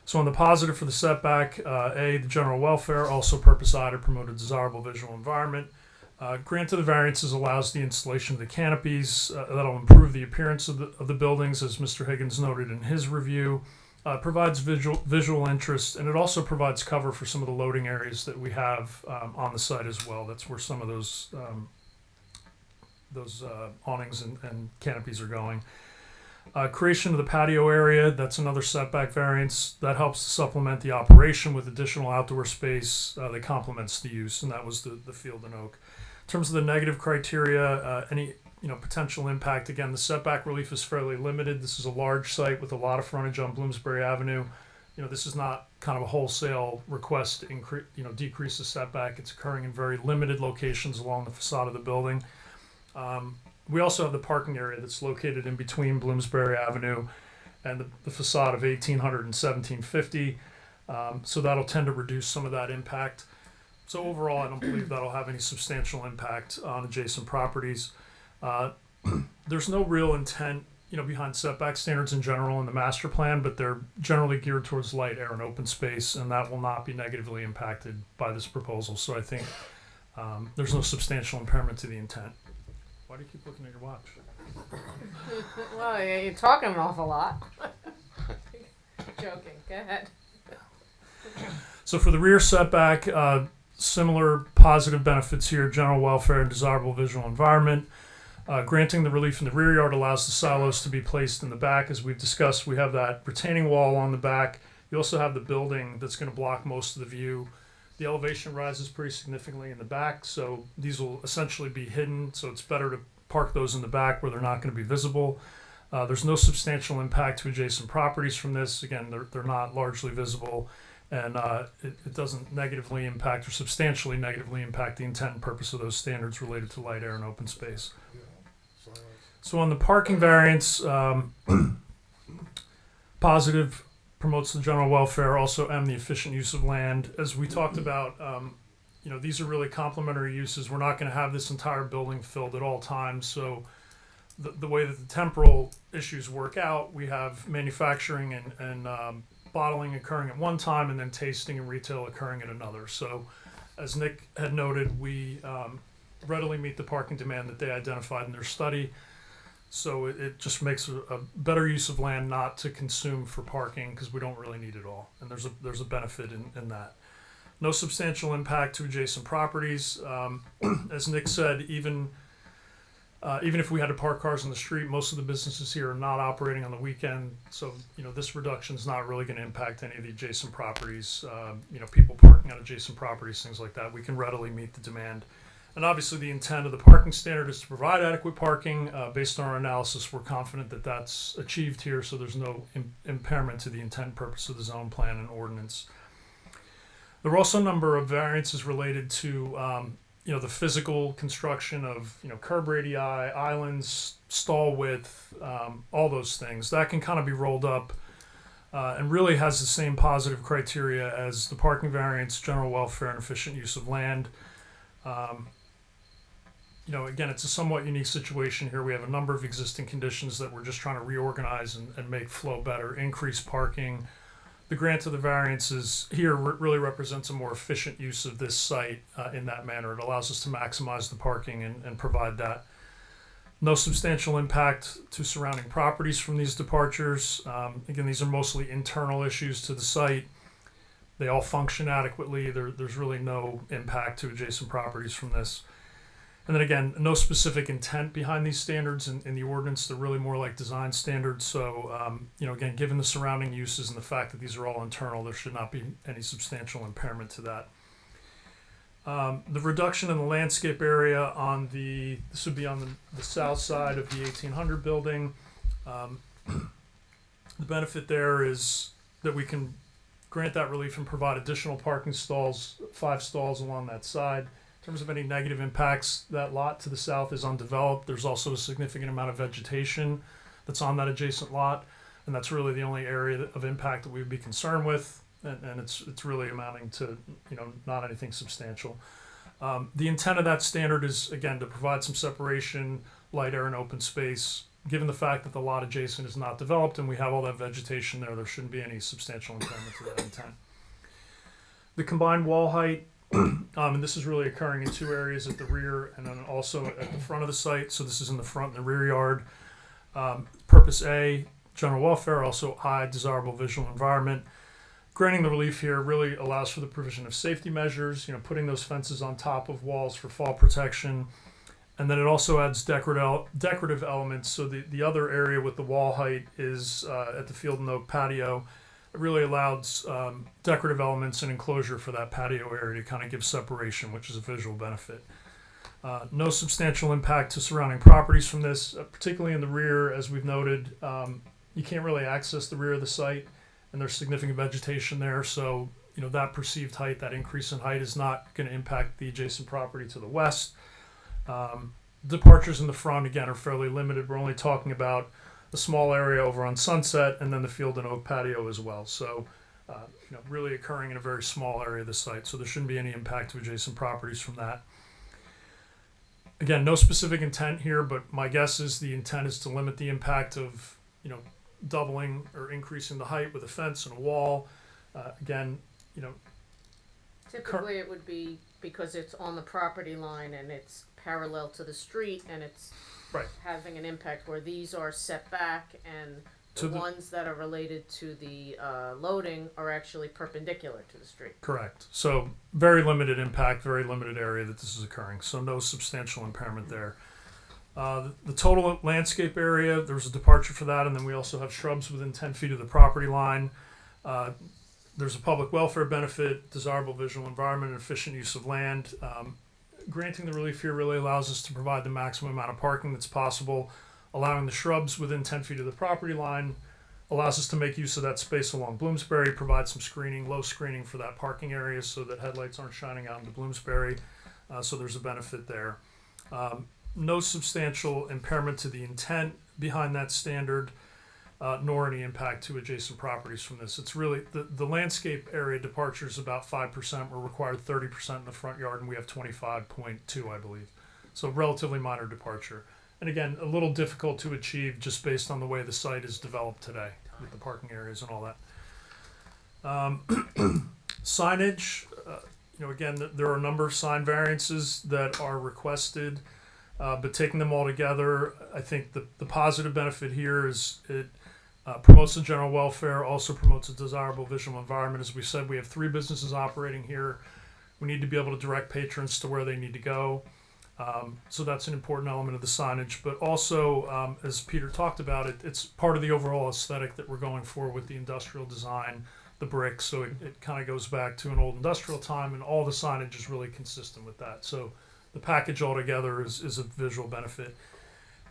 Speaker 21: So on the positive for the setback, A, the general welfare, also purpose I to promote a desirable visual environment. Grant of the variances allows the installation of the canopies. That'll improve the appearance of the buildings, as Mr. Higgins noted in his review. Provides visual interest, and it also provides cover for some of the loading areas that we have on the site as well. That's where some of those awnings and canopies are going. Creation of the patio area, that's another setback variance. That helps to supplement the operation with additional outdoor space that complements the use, and that was the field and oak. In terms of the negative criteria, any potential impact, again, the setback relief is fairly limited. This is a large site with a lot of frontage on Bloomsbury Avenue. This is not kind of a wholesale request to decrease the setback. It's occurring in very limited locations along the facade of the building. We also have the parking area that's located in between Bloomsbury Avenue and the facade of 1800 and 1750. So that'll tend to reduce some of that impact. So overall, I don't believe that'll have any substantial impact on adjacent properties. There's no real intent, behind setback standards in general in the master plan, but they're generally geared towards light, air, and open space, and that will not be negatively impacted by this proposal. So I think there's no substantial impairment to the intent. Why do you keep looking at your watch?
Speaker 16: Well, you're talking an awful lot. Joking. Go ahead.
Speaker 21: So for the rear setback, similar positive benefits here: general welfare and desirable visual environment. Granting the relief in the rear yard allows the silos to be placed in the back. As we've discussed, we have that retaining wall on the back. You also have the building that's going to block most of the view. The elevation rises pretty significantly in the back, so these will essentially be hidden, so it's better to park those in the back where they're not going to be visible. There's no substantial impact to adjacent properties from this. Again, they're not largely visible, and it doesn't negatively impact or substantially negatively impact the intent and purpose of those standards related to light, air, and open space. So on the parking variance, positive, promotes the general welfare, also M, the efficient use of land. As we talked about, these are really complementary uses. We're not going to have this entire building filled at all times. So the way that the temporal issues work out, we have manufacturing and bottling occurring at one time and then tasting and retail occurring at another. So as Nick had noted, we readily meet the parking demand that they identified in their study. So it just makes a better use of land not to consume for parking because we don't really need it all. And there's a benefit in that. No substantial impact to adjacent properties. As Nick said, even if we had to park cars on the street, most of the businesses here are not operating on the weekend. So, this reduction is not really going to impact any of the adjacent properties. People parking on adjacent properties, things like that. We can readily meet the demand. And obviously the intent of the parking standard is to provide adequate parking. Based on our analysis, we're confident that that's achieved here. So there's no impairment to the intent and purpose of the zone plan and ordinance. There are also a number of variances related to the physical construction of curb radii, islands, stall width, all those things. That can kind of be rolled up and really has the same positive criteria as the parking variance, general welfare, and efficient use of land. Again, it's a somewhat unique situation here. We have a number of existing conditions that we're just trying to reorganize and make flow better, increase parking. The grant of the variances here really represents a more efficient use of this site in that manner. It allows us to maximize the parking and provide that. No substantial impact to surrounding properties from these departures. Again, these are mostly internal issues to the site. They all function adequately. There's really no impact to adjacent properties from this. And then again, no specific intent behind these standards in the ordinance. They're really more like design standards. So, again, given the surrounding uses and the fact that these are all internal, there should not be any substantial impairment to that. The reduction in the landscape area this would be on the south side of the 1800 building. The benefit there is that we can grant that relief and provide additional parking stalls, 5 stalls along that side. In terms of any negative impacts, that lot to the south is undeveloped. There's also a significant amount of vegetation that's on that adjacent lot, and that's really the only area of impact that we would be concerned with, and it's really amounting to not anything substantial. The intent of that standard is, again, to provide some separation, light air, and open space. Given the fact that the lot adjacent is not developed and we have all that vegetation there shouldn't be any substantial impairment to that intent. The combined wall height, and this is really occurring in 2 areas, at the rear and then also at the front of the site. So this is in the front and the rear yard. Purpose A, general welfare. Also I, desirable visual environment. Granting the relief here really allows for the provision of safety measures, putting those fences on top of walls for fall protection. And then it also adds decorative elements. So the other area with the wall height is at the Field and Oak patio. It really allows decorative elements and enclosure for that patio area to kind of give separation, which is a visual benefit. No substantial impact to surrounding properties from this, particularly in the rear. As we've noted, you can't really access the rear of the site, and there's significant vegetation there. So, that perceived height, that increase in height, is not going to impact the adjacent property to the west. Departures in the front, again, are fairly limited. We're only talking about a small area over on Sunset and then the Field and Oak patio as well. So, really occurring in a very small area of the site. So there shouldn't be any impact to adjacent properties from that. Again, no specific intent here, but my guess is the intent is to limit the impact of, doubling or increasing the height with a fence and a wall.
Speaker 16: Typically it would be because it's on the property line and it's parallel to the street and it's having an impact, where these are set back and the ones that are related to the loading are actually perpendicular to the street.
Speaker 21: Correct. So very limited impact, very limited area that this is occurring. So no substantial impairment there. The total landscape area, there's a departure for that, and then we also have shrubs within 10 feet of the property line. There's a public welfare benefit, desirable visual environment, and efficient use of land. Granting the relief here really allows us to provide the maximum amount of parking that's possible. Allowing the shrubs within 10 feet of the property line allows us to make use of that space along Bloomsbury, provide some screening, low screening for that parking area so that headlights aren't shining out into Bloomsbury. So there's a benefit there. No substantial impairment to the intent behind that standard, nor any impact to adjacent properties from this. It's really, the landscape area departure is about 5%. We're required 30% in the front yard, and we have 25.2, I believe. So relatively minor departure. And again, a little difficult to achieve just based on the way the site is developed today with the parking areas and all that. Signage, again, there are a number of sign variances that are requested. But taking them all together, I think the positive benefit here is it promotes the general welfare, also promotes a desirable visual environment. As we said, we have 3 businesses operating here. We need to be able to direct patrons to where they need to go. So that's an important element of the signage. But also, as Peter talked about, it's part of the overall aesthetic that we're going for with the industrial design, the brick. So it kind of goes back to an old industrial time, and all the signage is really consistent with that. So the package altogether is a visual benefit.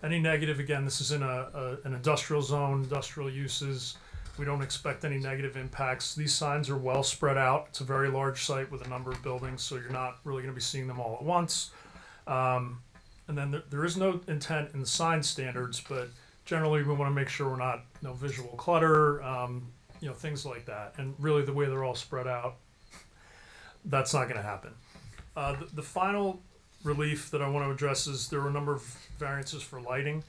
Speaker 21: Any negative, again, this is in an industrial zone, industrial uses. We don't expect any negative impacts. These signs are well spread out. It's a very large site with a number of buildings, so you're not really going to be seeing them all at once. And then there is no intent in the sign standards, but generally we want to make sure we're not visual clutter, things like that. And really the way they're all spread out, that's not going to happen. The final relief that I want to address is there were a number of variances for lighting.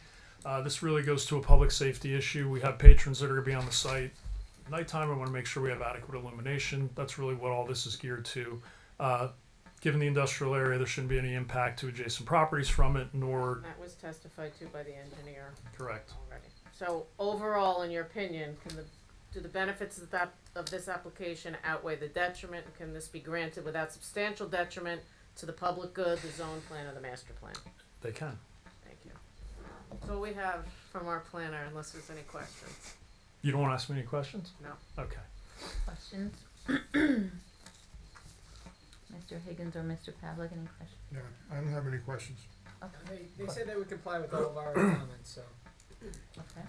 Speaker 21: This really goes to a public safety issue. We have patrons that are going to be on the site. Nighttime, I want to make sure we have adequate illumination. That's really what all this is geared to. Given the industrial area, there shouldn't be any impact to adjacent properties from it, nor...
Speaker 16: That was testified to by the engineer.
Speaker 21: Correct.
Speaker 16: Already. So overall, in your opinion, do the benefits of this application outweigh the detriment? Can this be granted without substantial detriment to the public good, the zone plan, or the master plan?
Speaker 21: They can.
Speaker 16: Thank you. That's all we have from our planner, unless there's any questions.
Speaker 21: You don't want to ask me any questions?
Speaker 16: No.
Speaker 21: Okay.
Speaker 1: Questions? Mr. Higgins or Mr. Pavlik, any questions?
Speaker 7: Yeah, I don't have any questions.
Speaker 1: Okay.
Speaker 9: They said they would comply with all of our comments, so.
Speaker 1: Okay.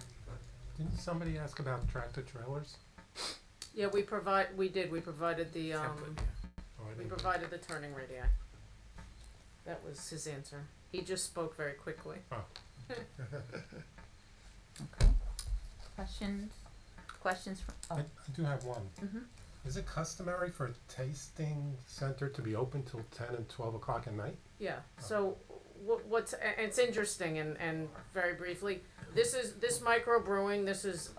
Speaker 20: Didn't somebody ask about tractor trailers?
Speaker 16: Yeah, we provided the,
Speaker 20: Oh, I
Speaker 16: we
Speaker 20: didn't-
Speaker 16: provided the turning radii. That was his answer. He just spoke very quickly.
Speaker 20: Oh.
Speaker 1: Okay. Questions from,
Speaker 20: I do have one.
Speaker 1: Mhm.
Speaker 20: Is it customary for a tasting center to be open till 10 and 12 o'clock at night?
Speaker 16: Yeah, so it's interesting and very briefly, this microbrewing, this is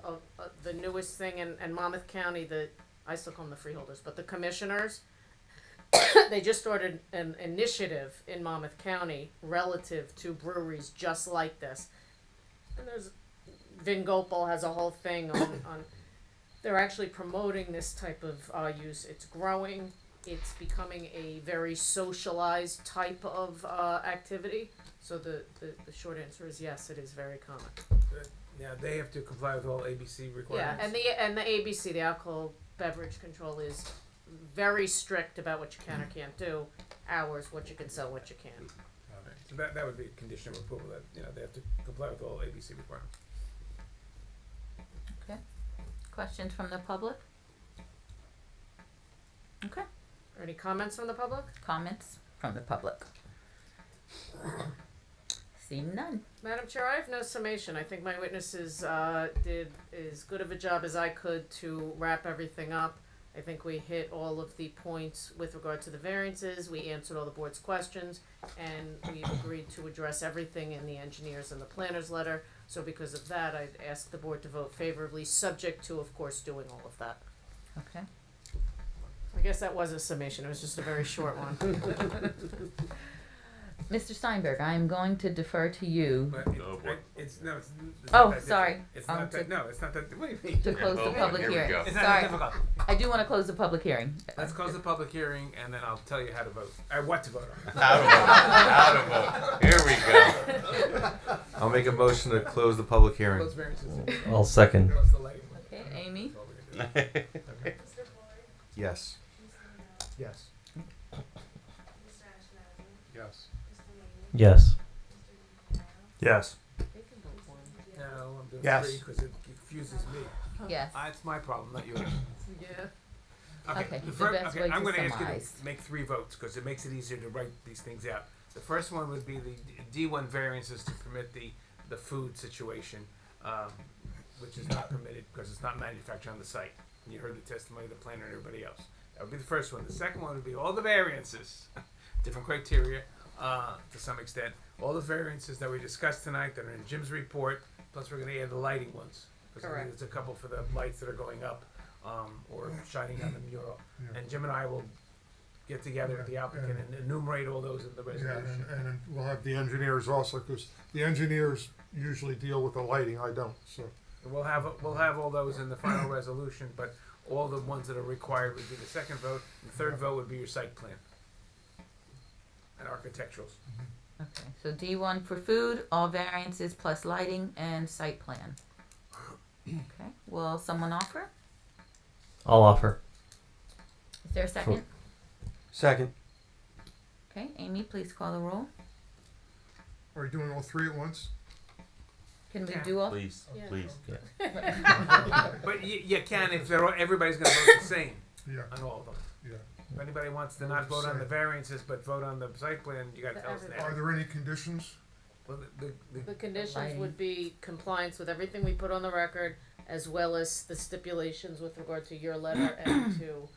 Speaker 16: the newest thing in Monmouth County that, I still call them the freeholders, but the commissioners, they just started an initiative in Monmouth County relative to breweries just like this. And Vin Gopal has a whole thing on they're actually promoting this type of use. It's growing. It's becoming a very socialized type of activity. So the short answer is yes, it is very common.
Speaker 2: Now they have to comply with all ABC requirements.
Speaker 16: Yeah, and the ABC, the alcohol beverage control, is very strict about what you can or can't do, hours, what you can sell, what you can.
Speaker 2: So that would be a condition of approval that they have to comply with all ABC requirements.
Speaker 1: okay. Questions from the public? Okay.
Speaker 16: Are any comments from the public?
Speaker 1: Comments from the public? Seeing none.
Speaker 16: Madam Chair, I have no summation. I think my witnesses did as good of a job as I could to wrap everything up. I think we hit all of the points with regard to the variances. We answered all the board's questions, and we agreed to address everything in the engineers and the planner's letter. So because of that, I'd ask the board to vote favorably, subject to, of course, doing all of that.
Speaker 1: Okay.
Speaker 16: I guess that was a summation. It was just a very short one.
Speaker 1: Mr. Steinberg, I am going to defer to you.
Speaker 2: But it's not
Speaker 1: Oh,
Speaker 2: that
Speaker 1: sorry.
Speaker 2: difficult. It's not that. No, it's not that. What do you mean?
Speaker 1: To close the public
Speaker 10: here we
Speaker 1: hearing.
Speaker 10: go.
Speaker 2: It's not
Speaker 1: Sorry.
Speaker 2: that difficult.
Speaker 1: I do want to close the public hearing.
Speaker 2: Let's close the public hearing, and then I'll tell you how to vote. What to vote on.
Speaker 12: How to vote. Here we go. I'll make a motion to close the public hearing.
Speaker 2: Those variances.
Speaker 18: I'll second.
Speaker 2: What's the lighting?
Speaker 1: Okay, Amy?
Speaker 12: Yes.
Speaker 15: Yes.
Speaker 20: Yes.
Speaker 18: Yes.
Speaker 3: Yes.
Speaker 2: No, I'm doing
Speaker 14: Yes.
Speaker 2: three because it confuses me.
Speaker 1: Yes.
Speaker 2: It's my problem, not yours.
Speaker 16: Yeah.
Speaker 1: Okay, the
Speaker 2: first,
Speaker 1: best way
Speaker 2: I'm
Speaker 1: to
Speaker 2: going to ask you
Speaker 1: summarize.
Speaker 2: to make 3 votes because it makes it easier to write these things out. The first one would be the D1 variances to permit the food situation, which is not permitted because it's not manufactured on the site. And you heard the testimony of the planner and everybody else. That would be the first one. The second one would be all the variances, different criteria to some extent. All the variances that we discussed tonight that are in Jim's report, plus we're going to add the lighting ones. Because
Speaker 16: Correct.
Speaker 2: there's a couple for the lights that are going up or shining on the mural.
Speaker 7: Yeah.
Speaker 2: And Jim and I will get together with the applicant and enumerate all those in the
Speaker 7: Yeah,
Speaker 2: resolution.
Speaker 7: and we'll have the engineers also, because the engineers usually deal with the lighting, I don't, so.
Speaker 2: We'll have all those in the final resolution, but all the ones that are required would be the second vote. The third vote would be your site plan and architecturals.
Speaker 1: Okay, so D1 for food, all variances plus lighting and site plan. Okay, will someone offer?
Speaker 18: I'll offer.
Speaker 1: Is there a second?
Speaker 12: Second.
Speaker 1: Okay, Amy, please call the roll.
Speaker 7: Are you doing all three at once?
Speaker 1: Can we do all?
Speaker 10: Please,
Speaker 16: Yeah.
Speaker 10: please.
Speaker 2: But you can if everybody's going to vote the same
Speaker 7: Yeah,
Speaker 2: on all of them.
Speaker 7: yeah.
Speaker 2: If anybody wants to not vote on the variances but vote on the site plan, you got to
Speaker 16: For
Speaker 2: tell us
Speaker 16: everybody.
Speaker 2: that.
Speaker 7: Are there any conditions?
Speaker 2: Well,
Speaker 16: The conditions
Speaker 1: Lighting.
Speaker 16: would be compliance with everything we put on the record, as well as the stipulations with regard to your letter and to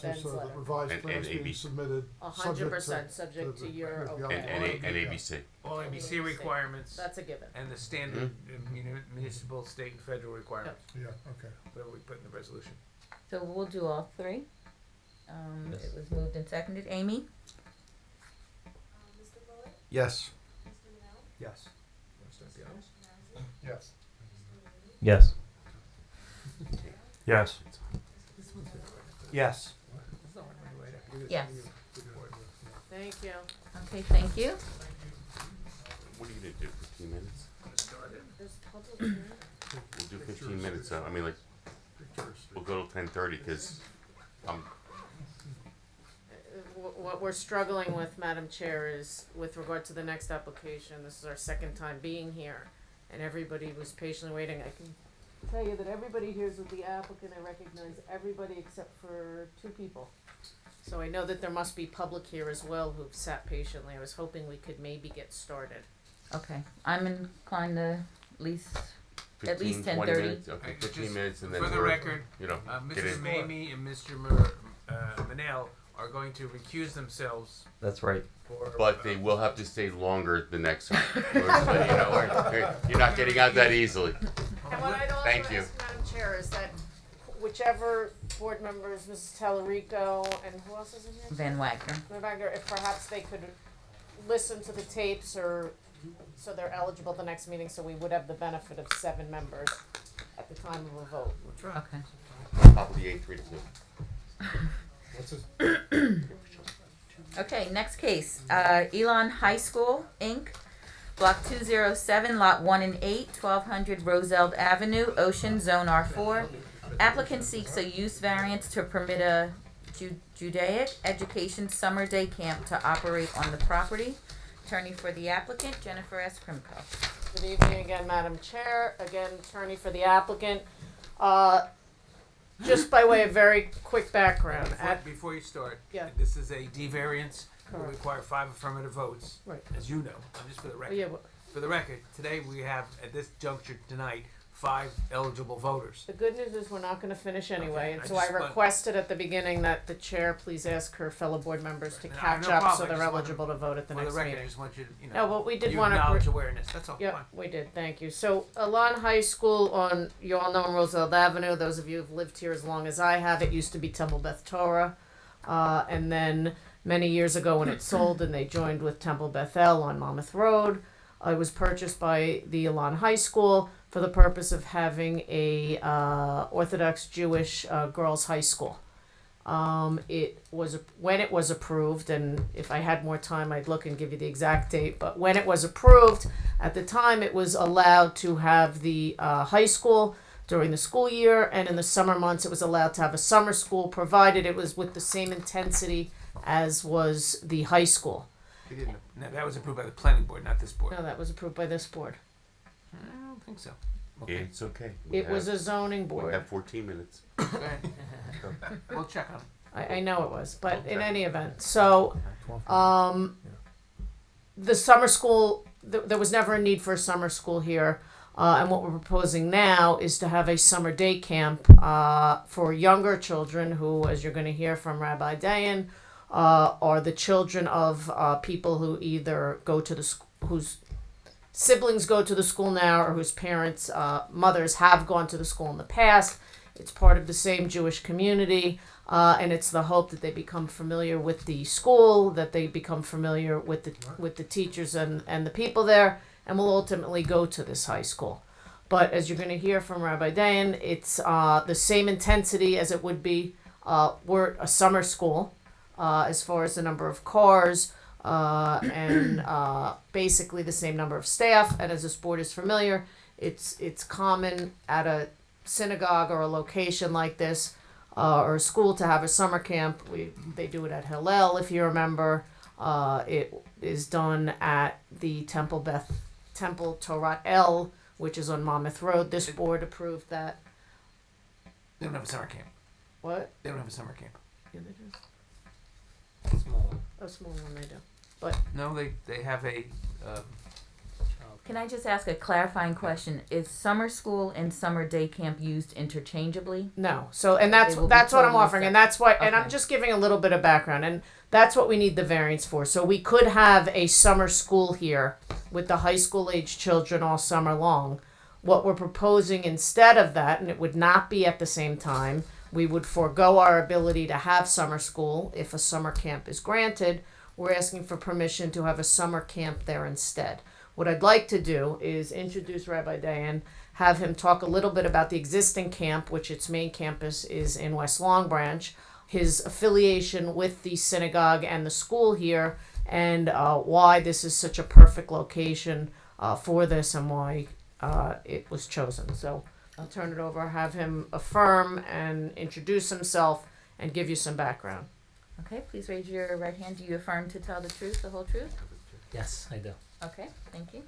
Speaker 16: Ben's
Speaker 7: So the
Speaker 16: letter.
Speaker 7: revised
Speaker 10: And
Speaker 7: plans being
Speaker 10: AB.
Speaker 7: submitted.
Speaker 16: 100% subject to your
Speaker 7: the
Speaker 16: okay.
Speaker 10: And ABC.
Speaker 2: all ABC requirements
Speaker 16: That's a given.
Speaker 2: and the standard municipal, state, and federal requirements.
Speaker 7: Yeah, okay.
Speaker 2: Whatever we put in the resolution.
Speaker 1: So we'll do all three. It was moved and seconded. Amy?
Speaker 12: Yes.
Speaker 14: Yes.
Speaker 7: Yes.
Speaker 18: Yes.
Speaker 3: Yes.
Speaker 14: Yes.
Speaker 1: Yes.
Speaker 16: Thank you.
Speaker 1: Okay, thank you.
Speaker 10: What are you gonna do, 15 minutes?
Speaker 16: There's public hearing.
Speaker 10: We'll do 15 minutes, I mean, like, we'll go till 10:30, because
Speaker 16: What we're struggling with, Madam Chair, is with regard to the next application, this is our second time being here, and everybody was patiently waiting. I can tell you that everybody here is with the applicant. I recognize everybody except for two people. So I know that there must be public here as well who've sat patiently. I was hoping we could maybe get started.
Speaker 1: Okay, I'm inclined to at least
Speaker 10: 15, 20
Speaker 1: 10:30.
Speaker 10: minutes? Okay, 15 minutes, and then
Speaker 2: For the
Speaker 10: we're,
Speaker 2: record,
Speaker 10: you know, get
Speaker 2: Mr.
Speaker 10: in.
Speaker 2: Mamie and Mr. Manel are going to recuse themselves.
Speaker 18: That's right.
Speaker 2: For,
Speaker 10: But they will have to stay longer the next time. We're just letting you know, you're not getting out that easily.
Speaker 16: And what I'd also
Speaker 10: Thank you.
Speaker 16: ask, Madam Chair, is that whichever board members, Mrs. Tallarico, and who else is in here?
Speaker 1: Van Wagner.
Speaker 16: Van Wagner, if perhaps they could listen to the tapes, or so they're eligible at the next meeting, so we would have the benefit of 7 members at the time of a vote.
Speaker 1: Okay.
Speaker 10: Probably 8-3-2.
Speaker 7: What's this?
Speaker 1: Okay, next case. Elon High School, Inc., Block 207, Lot 1 and 8, 1200 Roselle Avenue, Ocean, Zone R4. Applicant seeks a use variance to permit a Judaic education summer day camp to operate on the property. Attorney for the applicant, Jennifer S. Krimko.
Speaker 16: Good evening again, Madam Chair. Again, attorney for the applicant. Just by way of very quick background.
Speaker 2: Before you start,
Speaker 16: Yeah.
Speaker 2: this is a D variance. It will
Speaker 16: Correct.
Speaker 2: require 5 affirmative votes,
Speaker 16: Right.
Speaker 2: as you know. Just for the record.
Speaker 16: Yeah, well,
Speaker 2: For the record, today we have, at this juncture tonight, 5 eligible voters.
Speaker 16: the good news is we're not gonna finish anyway,
Speaker 2: Okay,
Speaker 16: and
Speaker 2: I
Speaker 16: so I
Speaker 2: just want-
Speaker 16: requested at the beginning that the chair please ask her fellow board members to
Speaker 2: No,
Speaker 16: catch
Speaker 2: no
Speaker 16: up
Speaker 2: problem.
Speaker 16: so
Speaker 2: I
Speaker 16: they're
Speaker 2: just wanted-
Speaker 16: eligible to vote at the
Speaker 2: For
Speaker 16: next
Speaker 2: the record,
Speaker 16: meeting.
Speaker 2: I just want you to, you know.
Speaker 16: No, well, we did
Speaker 2: you
Speaker 16: wanna
Speaker 2: acknowledge awareness, that's all.
Speaker 16: Yep,
Speaker 2: Fine.
Speaker 16: we did, thank you. So, Alon High School on, you all know on Roosevelt Avenue, those of you who've lived here as long as I have, it used to be Temple Beth Torah. And then many years ago when it sold and they joined with Temple Bethel on Monmouth Road, it was purchased by the Alon High School for the purpose of having a Orthodox Jewish girls' high school. It was when it was approved, and if I had more time, I'd look and give you the exact date. But when it was approved, at the time, it was allowed to have the high school during the school year, and in the summer months, it was allowed to have a summer school, provided it was with the same intensity as was the high school.
Speaker 2: We didn't, no, that was approved by the planning board, not this board.
Speaker 16: No, that was approved by this board.
Speaker 2: I don't think so.
Speaker 10: It's okay.
Speaker 16: It was a zoning
Speaker 10: We
Speaker 16: board.
Speaker 10: have 14 minutes.
Speaker 2: Go ahead. We'll check on it.
Speaker 16: I know it was, but in
Speaker 10: Okay.
Speaker 16: any event, so the summer school, there was never a need for a summer school here, and what we're proposing now is to have a summer day camp for younger children who, as you're going to hear from Rabbi Dayan, are the children of people who either go to the school, whose siblings go to the school now, or whose parents, mothers have gone to the school in the past. It's part of the same Jewish community, and it's the hope that they become familiar with the school, that they become familiar with the teachers and the people there, and will ultimately go to this high school. But as you're going to hear from Rabbi Dayan, it's the same intensity as it would be were a summer school, as far as the number of cars, and basically the same number of staff. And as this board is familiar, it's common at a synagogue or a location like this, or a school, to have a summer camp. They do it at Hillel, if you remember. It is done at the Temple Torah El, which is on Monmouth Road. This board approved that.
Speaker 2: They don't have a summer camp.
Speaker 16: What?
Speaker 2: They don't have a summer camp.
Speaker 16: Yeah, they do.
Speaker 2: Small.
Speaker 16: A small one they do. But
Speaker 2: No, they have a.
Speaker 1: Can I just ask a clarifying question? Is summer school and summer day camp used interchangeably?
Speaker 16: no. So, and that's
Speaker 1: They will be
Speaker 16: what I'm
Speaker 1: totally
Speaker 16: offering, and that's why. And I'm
Speaker 1: Okay.
Speaker 16: just giving a little bit of background, and that's what we need the variance for. So we could have a summer school here with the high school age children all summer long. What we're proposing instead of that, and it would not be at the same time, we would forego our ability to have summer school if a summer camp is granted. We're asking for permission to have a summer camp there instead. What I'd like to do is introduce Rabbi Dayan, have him talk a little bit about the existing camp, which its main campus is in West Long Branch, his affiliation with the synagogue and the school here, and why this is such a perfect location for this, and why it was chosen. So I'll turn it over, have him affirm and introduce himself, and give you some background.
Speaker 1: Okay, please raise your right hand. Do you affirm to tell the truth, the whole truth?
Speaker 4: Yes, I do.
Speaker 1: Okay, thank you.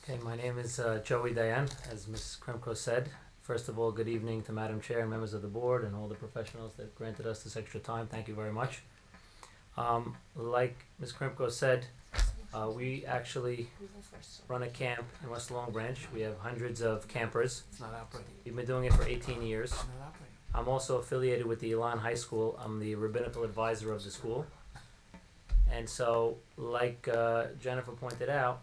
Speaker 4: Okay, my name is Joey Dayan, as Ms. Kremko said. First of all, good evening to Madam Chair and members of the board and all the professionals that granted us this extra time. Thank you very much. Like Ms. Kremko said, we actually run a camp in West Long Branch. We have hundreds of campers.
Speaker 2: It's not operating.
Speaker 4: We've been doing it for 18 years.
Speaker 2: It's not operating.
Speaker 4: I'm also affiliated with the Elon High School. I'm the rabbinical advisor of the school. And so, like Jennifer pointed out,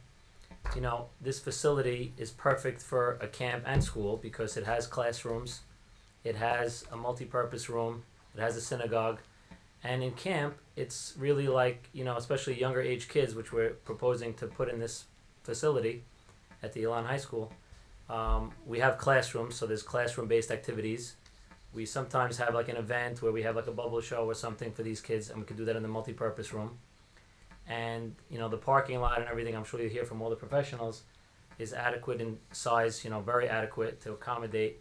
Speaker 4: you know, this facility is perfect for a camp and school because it has classrooms, it has a multi-purpose room, it has a synagogue, and in camp, it's really like, you know, especially younger age kids, which we're proposing to put in this facility at the Elon High School. We have classrooms, so there's classroom-based activities. We sometimes have like an event where we have like a bubble show or something for these kids, and we could do that in the multi-purpose room. And, you know, the parking lot and everything, I'm sure you'll hear from all the professionals, is adequate in size, you know, very adequate to accommodate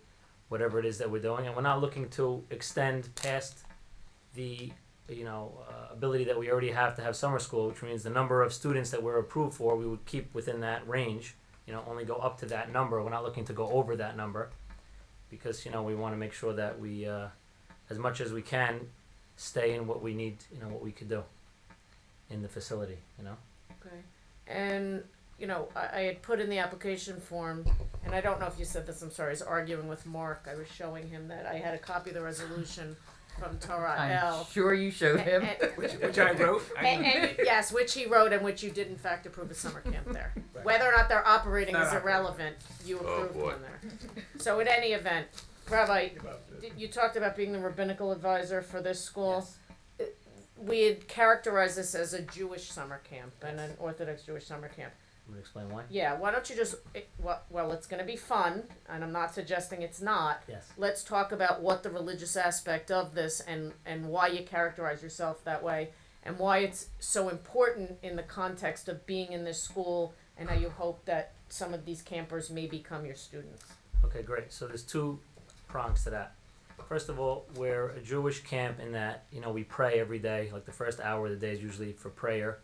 Speaker 4: whatever it is that we're doing. And we're not looking to extend past the, you know, ability that we already have to have summer school, which means the number of students that we're approved for, we would keep within that range, you know, only go up to that number. We're not looking to go over that number because, you know, we want to make sure that we, as much as we can, stay in what we need, you know, what we could do in the facility, you know.
Speaker 16: Okay. And, you know, I had put in the application form, and I don't know if you said this, I'm sorry, I was arguing with Mark. I was showing him that I had a copy of the resolution from Torah El.
Speaker 1: I'm sure you showed him.
Speaker 2: Which I wrote.
Speaker 16: Yes, which he wrote and which you did in fact approve a summer camp there. Whether or not they're operating is irrelevant. You approved one there. So in any event, Rabbi, you talked about being the rabbinical advisor for this school.
Speaker 4: Yes.
Speaker 16: We had characterized this as a Jewish summer camp and an Orthodox Jewish summer camp.
Speaker 4: I'm gonna explain why.
Speaker 16: Yeah, why don't you just, well, it's going to be fun, and I'm not suggesting it's not.
Speaker 4: Yes.
Speaker 16: Let's talk about what the religious aspect of this and why you characterize yourself that way, and why it's so important in the context of being in this school, and how you hope that some of these campers may become your students.
Speaker 4: Okay, great. So there's two prongs to that. First of all, we're a Jewish camp in that, you know, we pray every day. Like the first hour of the day is usually for prayer.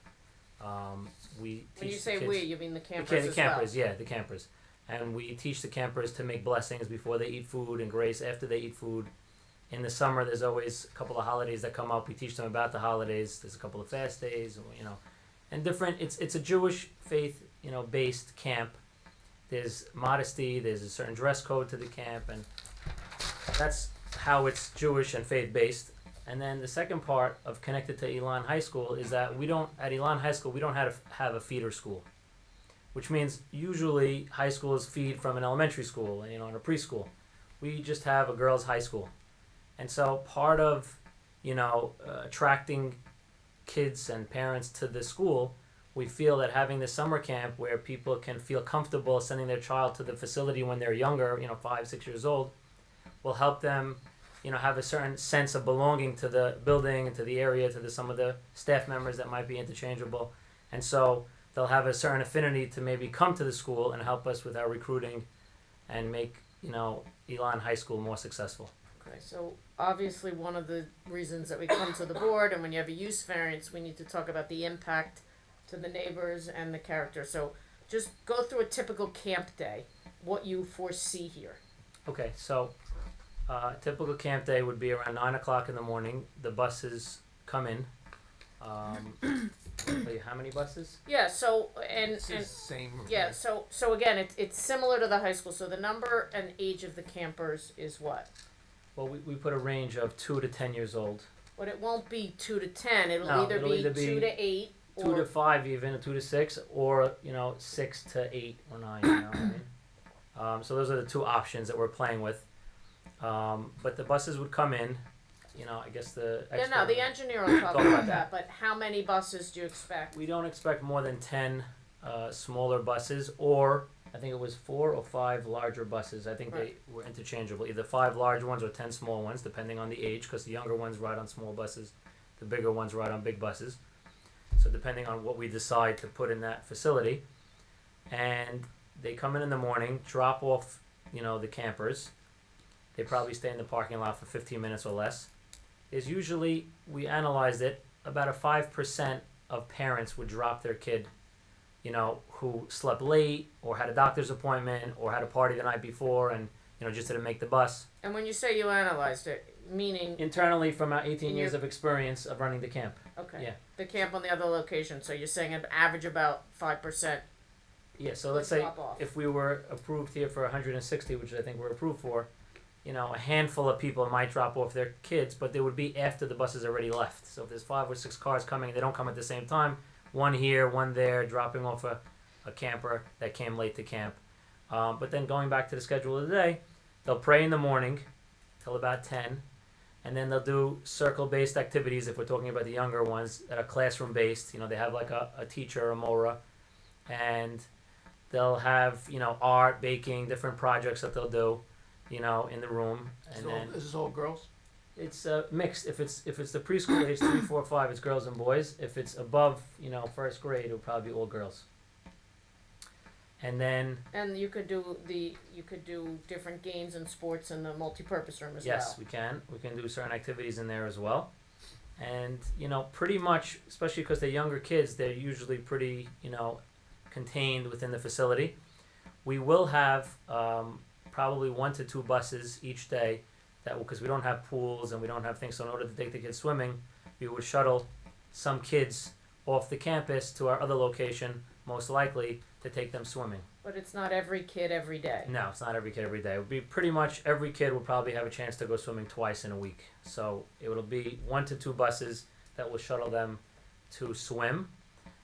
Speaker 4: We teach
Speaker 16: When you
Speaker 4: the
Speaker 16: say
Speaker 4: kids,
Speaker 16: we, you mean the campers
Speaker 4: the
Speaker 16: as
Speaker 4: campers,
Speaker 16: well?
Speaker 4: yeah, the campers. And we teach the campers to make blessings before they eat food and grace after they eat food. In the summer, there's always a couple of holidays that come up. We teach them about the holidays. There's a couple of fast days, you know, and different. It's a Jewish faith, you know, based camp. There's modesty. There's a certain dress code to the camp, and that's how it's Jewish and faith based. And then the second part of connected to Elon High School is that at Elon High School, we don't have a feeder school, which means usually high schools feed from an elementary school, you know, and a preschool. we just have a girls' high school. And so part of, attracting kids and parents to the school, we feel that having the summer camp where people can feel comfortable sending their child to the facility when they're younger, 5, 6 years old, will help them, have a certain sense of belonging to the building and to the area, to some of the staff members that might be interchangeable. And so they'll have a certain affinity to maybe come to the school and help us with our recruiting and make, Elon High School more successful.
Speaker 16: Okay, so obviously one of the reasons that we come to the board, and when you have a use variance, we need to talk about the impact to the neighbors and the character. So just go through a typical camp day, what you foresee here.
Speaker 4: Okay, so typical camp day would be around 9 o'clock in the morning. The buses come in. I'll tell you how many buses?
Speaker 16: Yeah, so so again, it's similar to the high school. So the number and age of the campers is what?
Speaker 4: Well, we put a range of 2 to 10 years old.
Speaker 16: But it won't be 2 to 10. It'll
Speaker 4: No,
Speaker 16: either be 2 to 8
Speaker 4: 2 to 5 even, or 2 to 6, or 6 to 8 or 9. You know what I mean? So those are the two options that we're playing with. But the buses would come in. I guess the
Speaker 16: the engineer will talk about that. But how many buses do you expect?
Speaker 4: We don't expect more than 10 smaller buses, or I think it was 4 or 5 larger buses. I think they were interchangeable, either 5 large ones or 10 small ones, depending on the age, because the younger ones ride on small buses, the bigger ones ride on big buses. So depending on what we decide to put in that facility, and they come in the morning, drop off, the campers. They probably stay in the parking lot for 15 minutes or less. Is usually, we analyzed it, about a 5% of parents would drop their kid, who slept late or had a doctor's appointment or had a party the night before and, just didn't make the bus.
Speaker 16: And when you say you analyzed it, meaning?
Speaker 4: Internally from our 18 years of experience of running the camp.
Speaker 16: Okay.
Speaker 4: Yeah.
Speaker 16: The camp on the other location, so you're saying an average about 5%.
Speaker 4: Yeah, so let's say if we were approved here for 160, which I think we're approved for, a handful of people might drop off their kids, but they would be after the bus has already left. So if there's 5 or 6 cars coming, they don't come at the same time. One here, one there, dropping off a camper that came late to camp. But then going back to the schedule of the day, they'll pray in the morning till about 10, and then they'll do circle-based activities if we're talking about the younger ones that are classroom-based. They have like a teacher, a Mora, and they'll have, art, baking, different projects that they'll do. In the room, and then
Speaker 14: Is this all girls?
Speaker 4: it's mixed. If it's the preschool age 3, 4, 5, it's girls and boys. If it's above first grade, it'll probably be all girls. And then
Speaker 16: you could do different games and sports in the multi-purpose room as well.
Speaker 4: yes, we can do certain activities in there as well, and pretty much, especially because they're younger kids, they're usually pretty contained within the facility. We will have probably 1 to 2 buses each day, because we don't have pools and we don't have things. So in order to take the kids swimming, we would shuttle some kids off the campus to our other location, most likely to take them swimming.
Speaker 16: But it's not every kid every day.
Speaker 4: No, it's not every kid every day. It would be pretty much every kid will probably have a chance to go swimming twice in a week. So it will be 1 to 2 buses that will shuttle them to swim.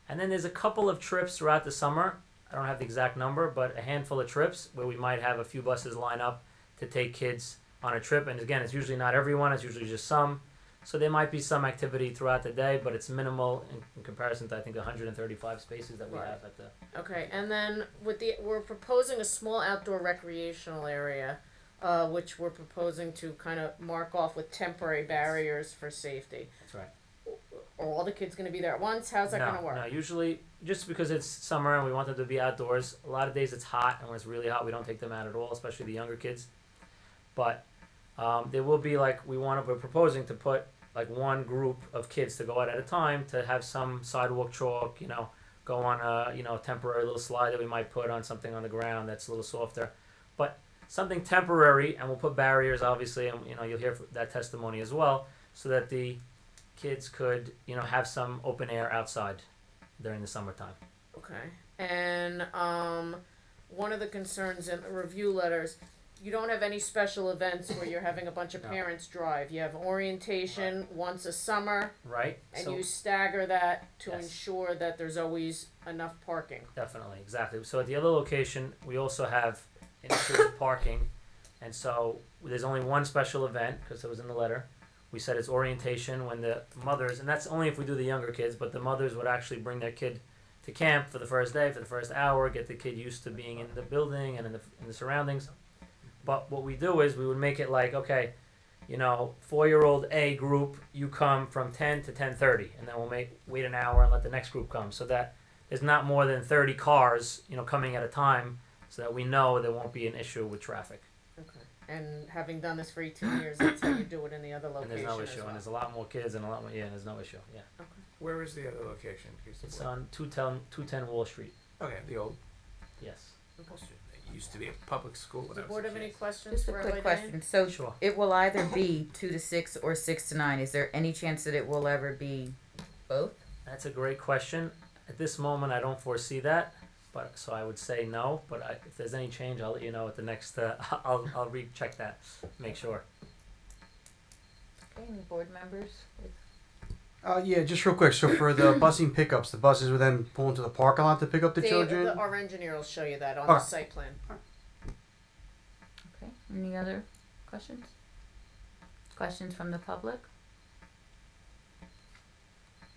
Speaker 4: And then there's a couple of trips throughout the summer. I don't have the exact number, but a handful of trips where we might have a few buses line up to take kids on a trip. And again, it's usually not everyone, it's usually just some. So there might be some activity throughout the day, but it's minimal in comparison to, I think, 135 spaces that we have at the...
Speaker 16: Okay, and then we're proposing a small outdoor recreational area, which we're proposing to kind of mark off with temporary barriers for safety.
Speaker 4: That's right.
Speaker 16: Are all the kids going to be there at once? How's that going to work?
Speaker 4: No, usually, just because it's summer and we want them to be outdoors, a lot of days it's hot, and when it's really hot, we don't take them out at all, especially the younger kids. But there will be, we're proposing to put, 1 group of kids to go out at a time to have some sidewalk chalk, go on a, temporary little slide that we might put on something on the ground that's a little softer. But something temporary, and we'll put barriers, obviously, and, you'll hear that testimony as well, so that the kids could, have some open air outside during the summertime.
Speaker 16: Okay. And one of the concerns in the review letters, you don't have any special events where you're having a bunch of parents drive. You have orientation once a summer.
Speaker 4: Right.
Speaker 16: And
Speaker 4: So-
Speaker 16: you stagger that to
Speaker 4: Yes.
Speaker 16: ensure that there's always enough parking.
Speaker 4: Definitely, exactly. So at the other location, we also have initial parking, And so there's only one special event, because it was in the letter. We said it's orientation when the mothers, and that's only if we do the younger kids, but the mothers would actually bring their kid to camp for the first day, for the first hour, get the kid used to being in the building and in the surroundings. But what we do is we would make it like, okay, 4-year-old A group, you come from 10 to 10:30, and then we'll wait an hour and let the next group come, so that there's not more than 30 cars, coming at a time, so that we know there won't be an issue with traffic.
Speaker 16: Okay. And having done this for 18 years, that's how you do it in the other
Speaker 4: And
Speaker 16: locations
Speaker 4: there's no
Speaker 16: as
Speaker 4: issue,
Speaker 16: well.
Speaker 4: and there's a lot more kids and a lot more, there's no issue, yeah.
Speaker 2: Where is the other location?
Speaker 4: It's on 210 Wall Street,
Speaker 2: Okay, the old.
Speaker 4: yes.
Speaker 2: It used to be a public school.
Speaker 16: Does
Speaker 2: When
Speaker 16: the
Speaker 2: I was
Speaker 16: board
Speaker 2: a
Speaker 16: have any
Speaker 2: kid.
Speaker 16: questions
Speaker 1: Just a
Speaker 16: for
Speaker 1: quick
Speaker 16: Rabbi
Speaker 1: question. So
Speaker 4: Sure.
Speaker 1: it will either be 2 to 6 or 6 to 9. Is there any chance that it will ever be both?
Speaker 4: That's a great question. At this moment, I don't foresee that, but so I would say no. But if there's any change, I'll let you know at the next. I'll recheck that, make sure.
Speaker 1: Okay, any board members?
Speaker 8: Yeah, just real quick. So for the busing pickups, the buses would then pull into the parking lot to pick up the children?
Speaker 16: Our engineer will show you that on
Speaker 8: Okay.
Speaker 16: the site plan.
Speaker 1: Okay, any other questions? Questions from the public?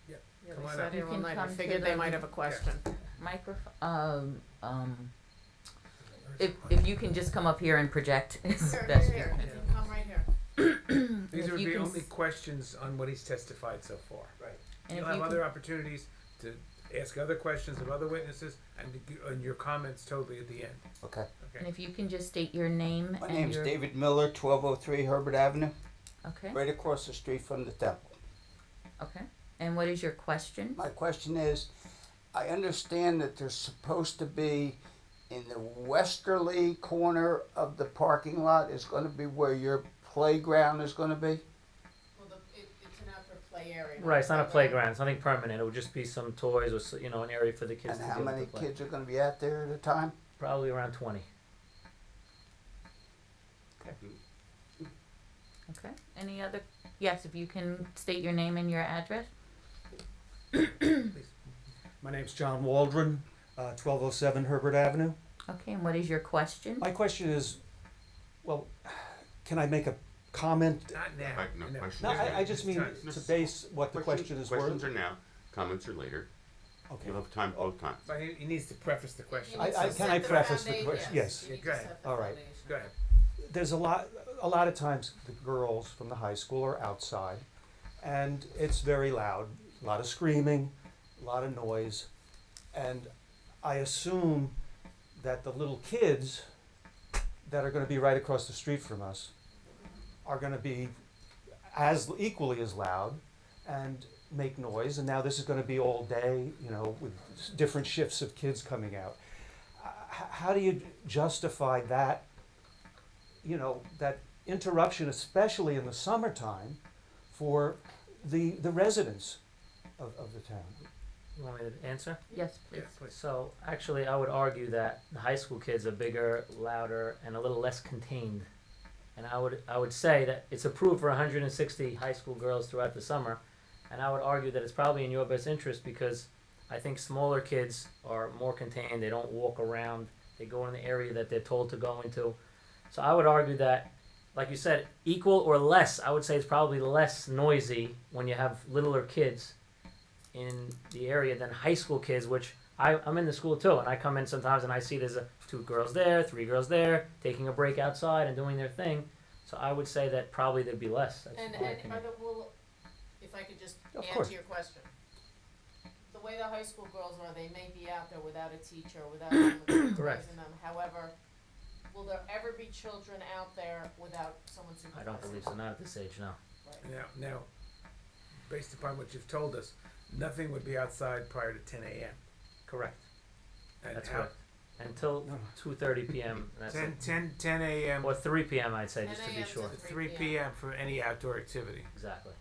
Speaker 2: Yeah.
Speaker 16: Yeah,
Speaker 2: Come
Speaker 16: they
Speaker 2: on
Speaker 16: sat
Speaker 2: up.
Speaker 16: here
Speaker 1: You
Speaker 16: all
Speaker 1: can
Speaker 16: night. I
Speaker 1: come to
Speaker 16: figured they
Speaker 1: the-
Speaker 16: might have a question.
Speaker 1: Microphone. If you can just come up here and project, is
Speaker 16: Here,
Speaker 1: best.
Speaker 16: here, here. If you come right here.
Speaker 2: These
Speaker 1: If
Speaker 2: are
Speaker 1: you
Speaker 2: the
Speaker 1: can
Speaker 2: only questions on what he's testified so far.
Speaker 16: Right.
Speaker 1: And
Speaker 2: You'll
Speaker 1: if
Speaker 2: have
Speaker 1: you
Speaker 2: other
Speaker 1: can-
Speaker 2: opportunities to ask other questions of other witnesses and your comments totally at the end.
Speaker 22: Okay.
Speaker 1: And if you can just state your name
Speaker 22: My
Speaker 1: and
Speaker 22: name's
Speaker 1: your.
Speaker 22: David Miller, 1203 Herbert Avenue,
Speaker 1: Okay.
Speaker 22: right across the street from the temple.
Speaker 1: Okay. And what is your question?
Speaker 22: My question is, I understand that there's supposed to be in the westerly corner of the parking lot is going to be where your playground is going to be?
Speaker 16: Well, it's an outdoor play area.
Speaker 4: Right, it's not a playground. It's nothing permanent. It would just be some toys or an area for the kids
Speaker 22: And
Speaker 4: to
Speaker 22: how
Speaker 4: be able
Speaker 22: many
Speaker 4: to play.
Speaker 22: kids are going to be out there at a time?
Speaker 4: Probably around 20.
Speaker 1: Okay. Any other? Yes, if you can state your name and your address.
Speaker 23: My name's John Waldron, 1207 Herbert Avenue.
Speaker 1: Okay, and what is your question?
Speaker 23: My question is, well, can I make a comment?
Speaker 2: Not now.
Speaker 10: No, questions
Speaker 23: No,
Speaker 10: are
Speaker 23: I just mean to base what the question is
Speaker 10: Questions
Speaker 23: worth.
Speaker 10: are now, comments are later.
Speaker 23: Okay.
Speaker 10: You'll have time both times.
Speaker 2: But he needs to preface the question.
Speaker 23: Can I preface the question? Yes.
Speaker 2: Yeah, go ahead.
Speaker 23: All right.
Speaker 2: Go ahead.
Speaker 23: There's a lot of times the girls from the high school are outside, and it's very loud, a lot of screaming, a lot of noise, and I assume that the little kids that are going to be right across the street from us are going to be equally as loud and make noise, and now this is going to be all day, with different shifts of kids coming out. How do you justify that, that interruption, especially in the summertime, for the residents of the town?
Speaker 4: You want me to answer?
Speaker 1: Yes, please.
Speaker 4: So actually, I would argue that the high school kids are bigger, louder, and a little less contained. And I would say that it's approved for 160 high school girls throughout the summer, and I would argue that it's probably in your best interest because I think smaller kids are more contained. They don't walk around. They go in the area that they're told to go into. So I would argue that, like you said, equal or less. I would say it's probably less noisy when you have littler kids in the area than high school kids, which I'm in the school too, and I come in sometimes and I see there's 2 girls there, 3 girls there, taking a break outside and doing their thing. So I would say that probably there'd be less. That's
Speaker 16: And
Speaker 4: my opinion.
Speaker 16: if I could just
Speaker 4: Of
Speaker 16: answer
Speaker 4: course.
Speaker 16: your question. The way the high school girls are, they may be out there without a teacher, without someone
Speaker 4: Correct.
Speaker 16: supervising them. However, will there ever be children out there without someone
Speaker 4: I
Speaker 16: supervising?
Speaker 4: don't believe so. Not at this age, no.
Speaker 2: Now, based upon what you've told us, nothing would be outside prior to 10 a.m.
Speaker 4: Correct.
Speaker 2: And
Speaker 4: That's
Speaker 2: how-
Speaker 4: correct. Until 2:30 p.m. That's
Speaker 2: 10 a.m.
Speaker 4: Or 3 p.m. I'd say, just to
Speaker 16: 10
Speaker 4: be
Speaker 16: a.m. to
Speaker 4: sure.
Speaker 2: 3 p.m. for any outdoor activity.
Speaker 4: Exactly.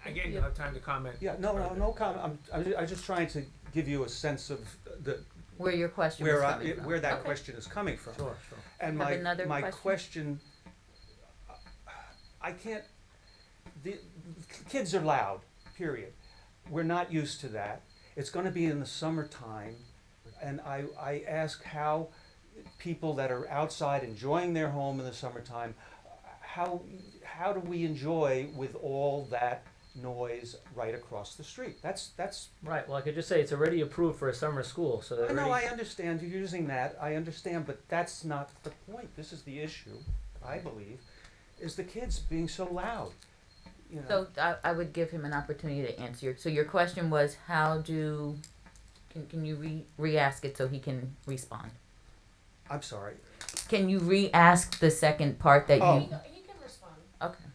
Speaker 2: Again, you'll have time to comment.
Speaker 23: Yeah, no comment. I'm just trying to give you a sense of the
Speaker 1: Where your question was coming from.
Speaker 23: where that
Speaker 1: Okay.
Speaker 23: question is coming from.
Speaker 4: Sure.
Speaker 23: And
Speaker 1: Have another
Speaker 23: my
Speaker 1: question?
Speaker 23: I can't. The kids are loud. Period. We're not used to that. It's going to be in the summertime, and I ask how people that are outside enjoying their home in the summertime, how do we enjoy with all that noise right across the street? That's
Speaker 4: Right, well, I could just say it's already approved for a summer school, so that
Speaker 23: I know,
Speaker 4: already.
Speaker 23: I understand you're using that, I understand, but that's not the point. This is the issue, I believe, is the kids being so loud. You know,
Speaker 1: So I would give him an opportunity to answer. So your question was, can you re-ask it so he can respond?
Speaker 23: I'm sorry.
Speaker 1: Can you re-ask the second part that
Speaker 23: Oh.
Speaker 1: you?
Speaker 16: He can respond.
Speaker 1: Okay.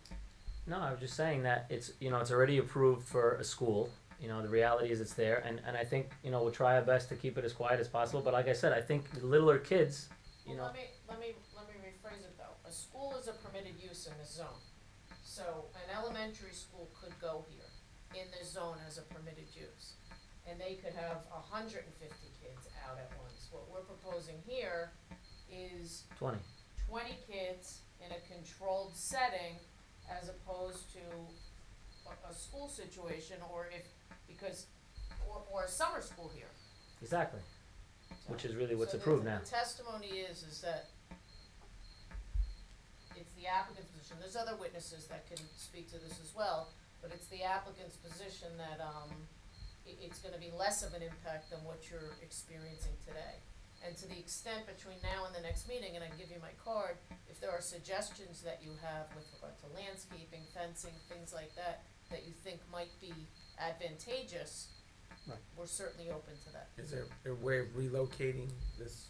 Speaker 4: No, I was just saying that it's it's already approved for a school. The reality is it's there, and I think we'll try our best to keep it as quiet as possible. But like I said, I think the littler kids,
Speaker 16: Well, let me rephrase it though. A school is a permitted use in this zone. So an elementary school could go here in this zone as a permitted use. And they could have 150 kids out at once. What we're proposing here is
Speaker 4: 20.
Speaker 16: 20 kids in a controlled setting as opposed to a school situation or a summer school here.
Speaker 4: Exactly, which is really what's approved now.
Speaker 16: The testimony is that it's the applicant's position. There's other witnesses that can speak to this as well, but it's the applicant's position that it's going to be less of an impact than what you're experiencing today. And to the extent between now and the next meeting, and I can give you my card, if there are suggestions that you have with regard to landscaping, fencing, things like that, that you think might be advantageous,
Speaker 23: Right.
Speaker 16: we're certainly open to that.
Speaker 2: Is there a way of relocating this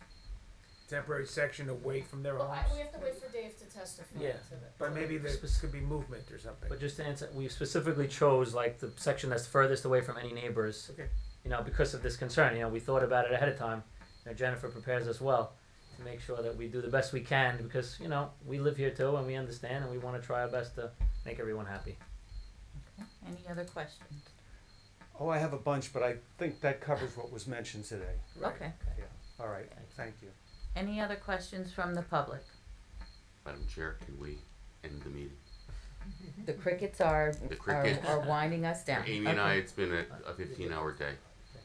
Speaker 2: temporary section away from their
Speaker 16: Well,
Speaker 2: homes?
Speaker 16: we have to wait for Dave to testify
Speaker 4: Yeah.
Speaker 16: to that.
Speaker 2: But maybe there could be movement or something.
Speaker 4: But just to answer, we specifically chose like the section that's furthest away from any neighbors.
Speaker 2: Okay.
Speaker 4: Because of this concern. We thought about it ahead of time. Jennifer prepares us well to make sure that we do the best we can because we live here too and we understand and we want to try our best to make everyone happy.
Speaker 1: Okay. Any other questions?
Speaker 23: Oh, I have a bunch, but I think that covers what was mentioned today.
Speaker 2: Right.
Speaker 1: Okay.
Speaker 23: Yeah, all right, thank you.
Speaker 1: Any other questions from the public?
Speaker 10: Madam Chair, can we end the meeting?
Speaker 1: The crickets are
Speaker 10: The crickets.
Speaker 1: are winding us down.
Speaker 10: Amy and I, it's been a 15-hour day,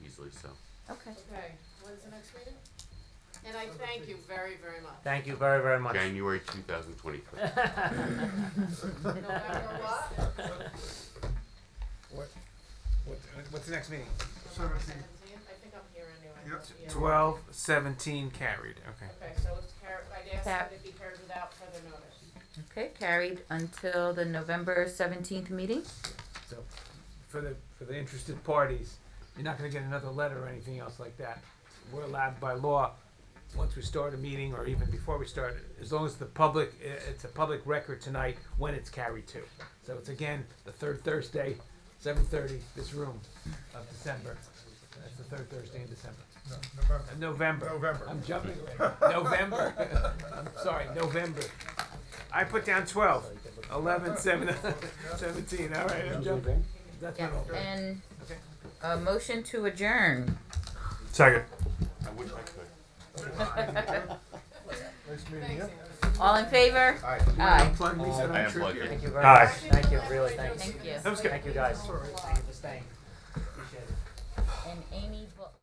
Speaker 10: easily so.
Speaker 1: Okay.
Speaker 16: Okay, when's the next meeting? And I thank you very, very much.
Speaker 4: Thank you very, very much.
Speaker 10: January 2023.
Speaker 16: November what?
Speaker 2: What's the next meeting?
Speaker 7: 17.
Speaker 16: 17th? I think I'm here anyway.
Speaker 7: Yep.
Speaker 16: Yeah.
Speaker 2: 12/17 carried. Okay.
Speaker 16: Okay, so it's I'd ask that it be carried without further notice.
Speaker 1: Okay, carried until the November 17th meeting.
Speaker 2: So, for the interested parties, you're not going to get another letter or anything else like that. We're allowed by law, once we start a meeting or even before we start it, as long as it's a public record tonight when it's carried to. So it's again the third Thursday, 7:30, this room of December. That's the third Thursday in December.
Speaker 7: No,
Speaker 2: November.
Speaker 7: November.
Speaker 2: I'm jumping. November. I'm sorry, November. I put down 12, 11, 7, 17. All right, I'm jumping. That's
Speaker 1: Yeah,
Speaker 2: my
Speaker 1: and
Speaker 2: Okay.
Speaker 1: a motion to adjourn.
Speaker 3: Second.
Speaker 10: I wish I could.
Speaker 7: Nice meeting you.
Speaker 1: All in favor?
Speaker 7: Aye.
Speaker 1: Aye.
Speaker 2: Unplug me so I
Speaker 10: I
Speaker 2: don't trip
Speaker 10: unplugged
Speaker 2: you.
Speaker 10: it.
Speaker 4: Thank you very
Speaker 3: Aye.
Speaker 4: much. Thank you, really, thank you.
Speaker 1: Thank you.
Speaker 2: That was good.
Speaker 4: Thank you guys. Thank you for staying. Appreciate it.
Speaker 1: And Amy Book.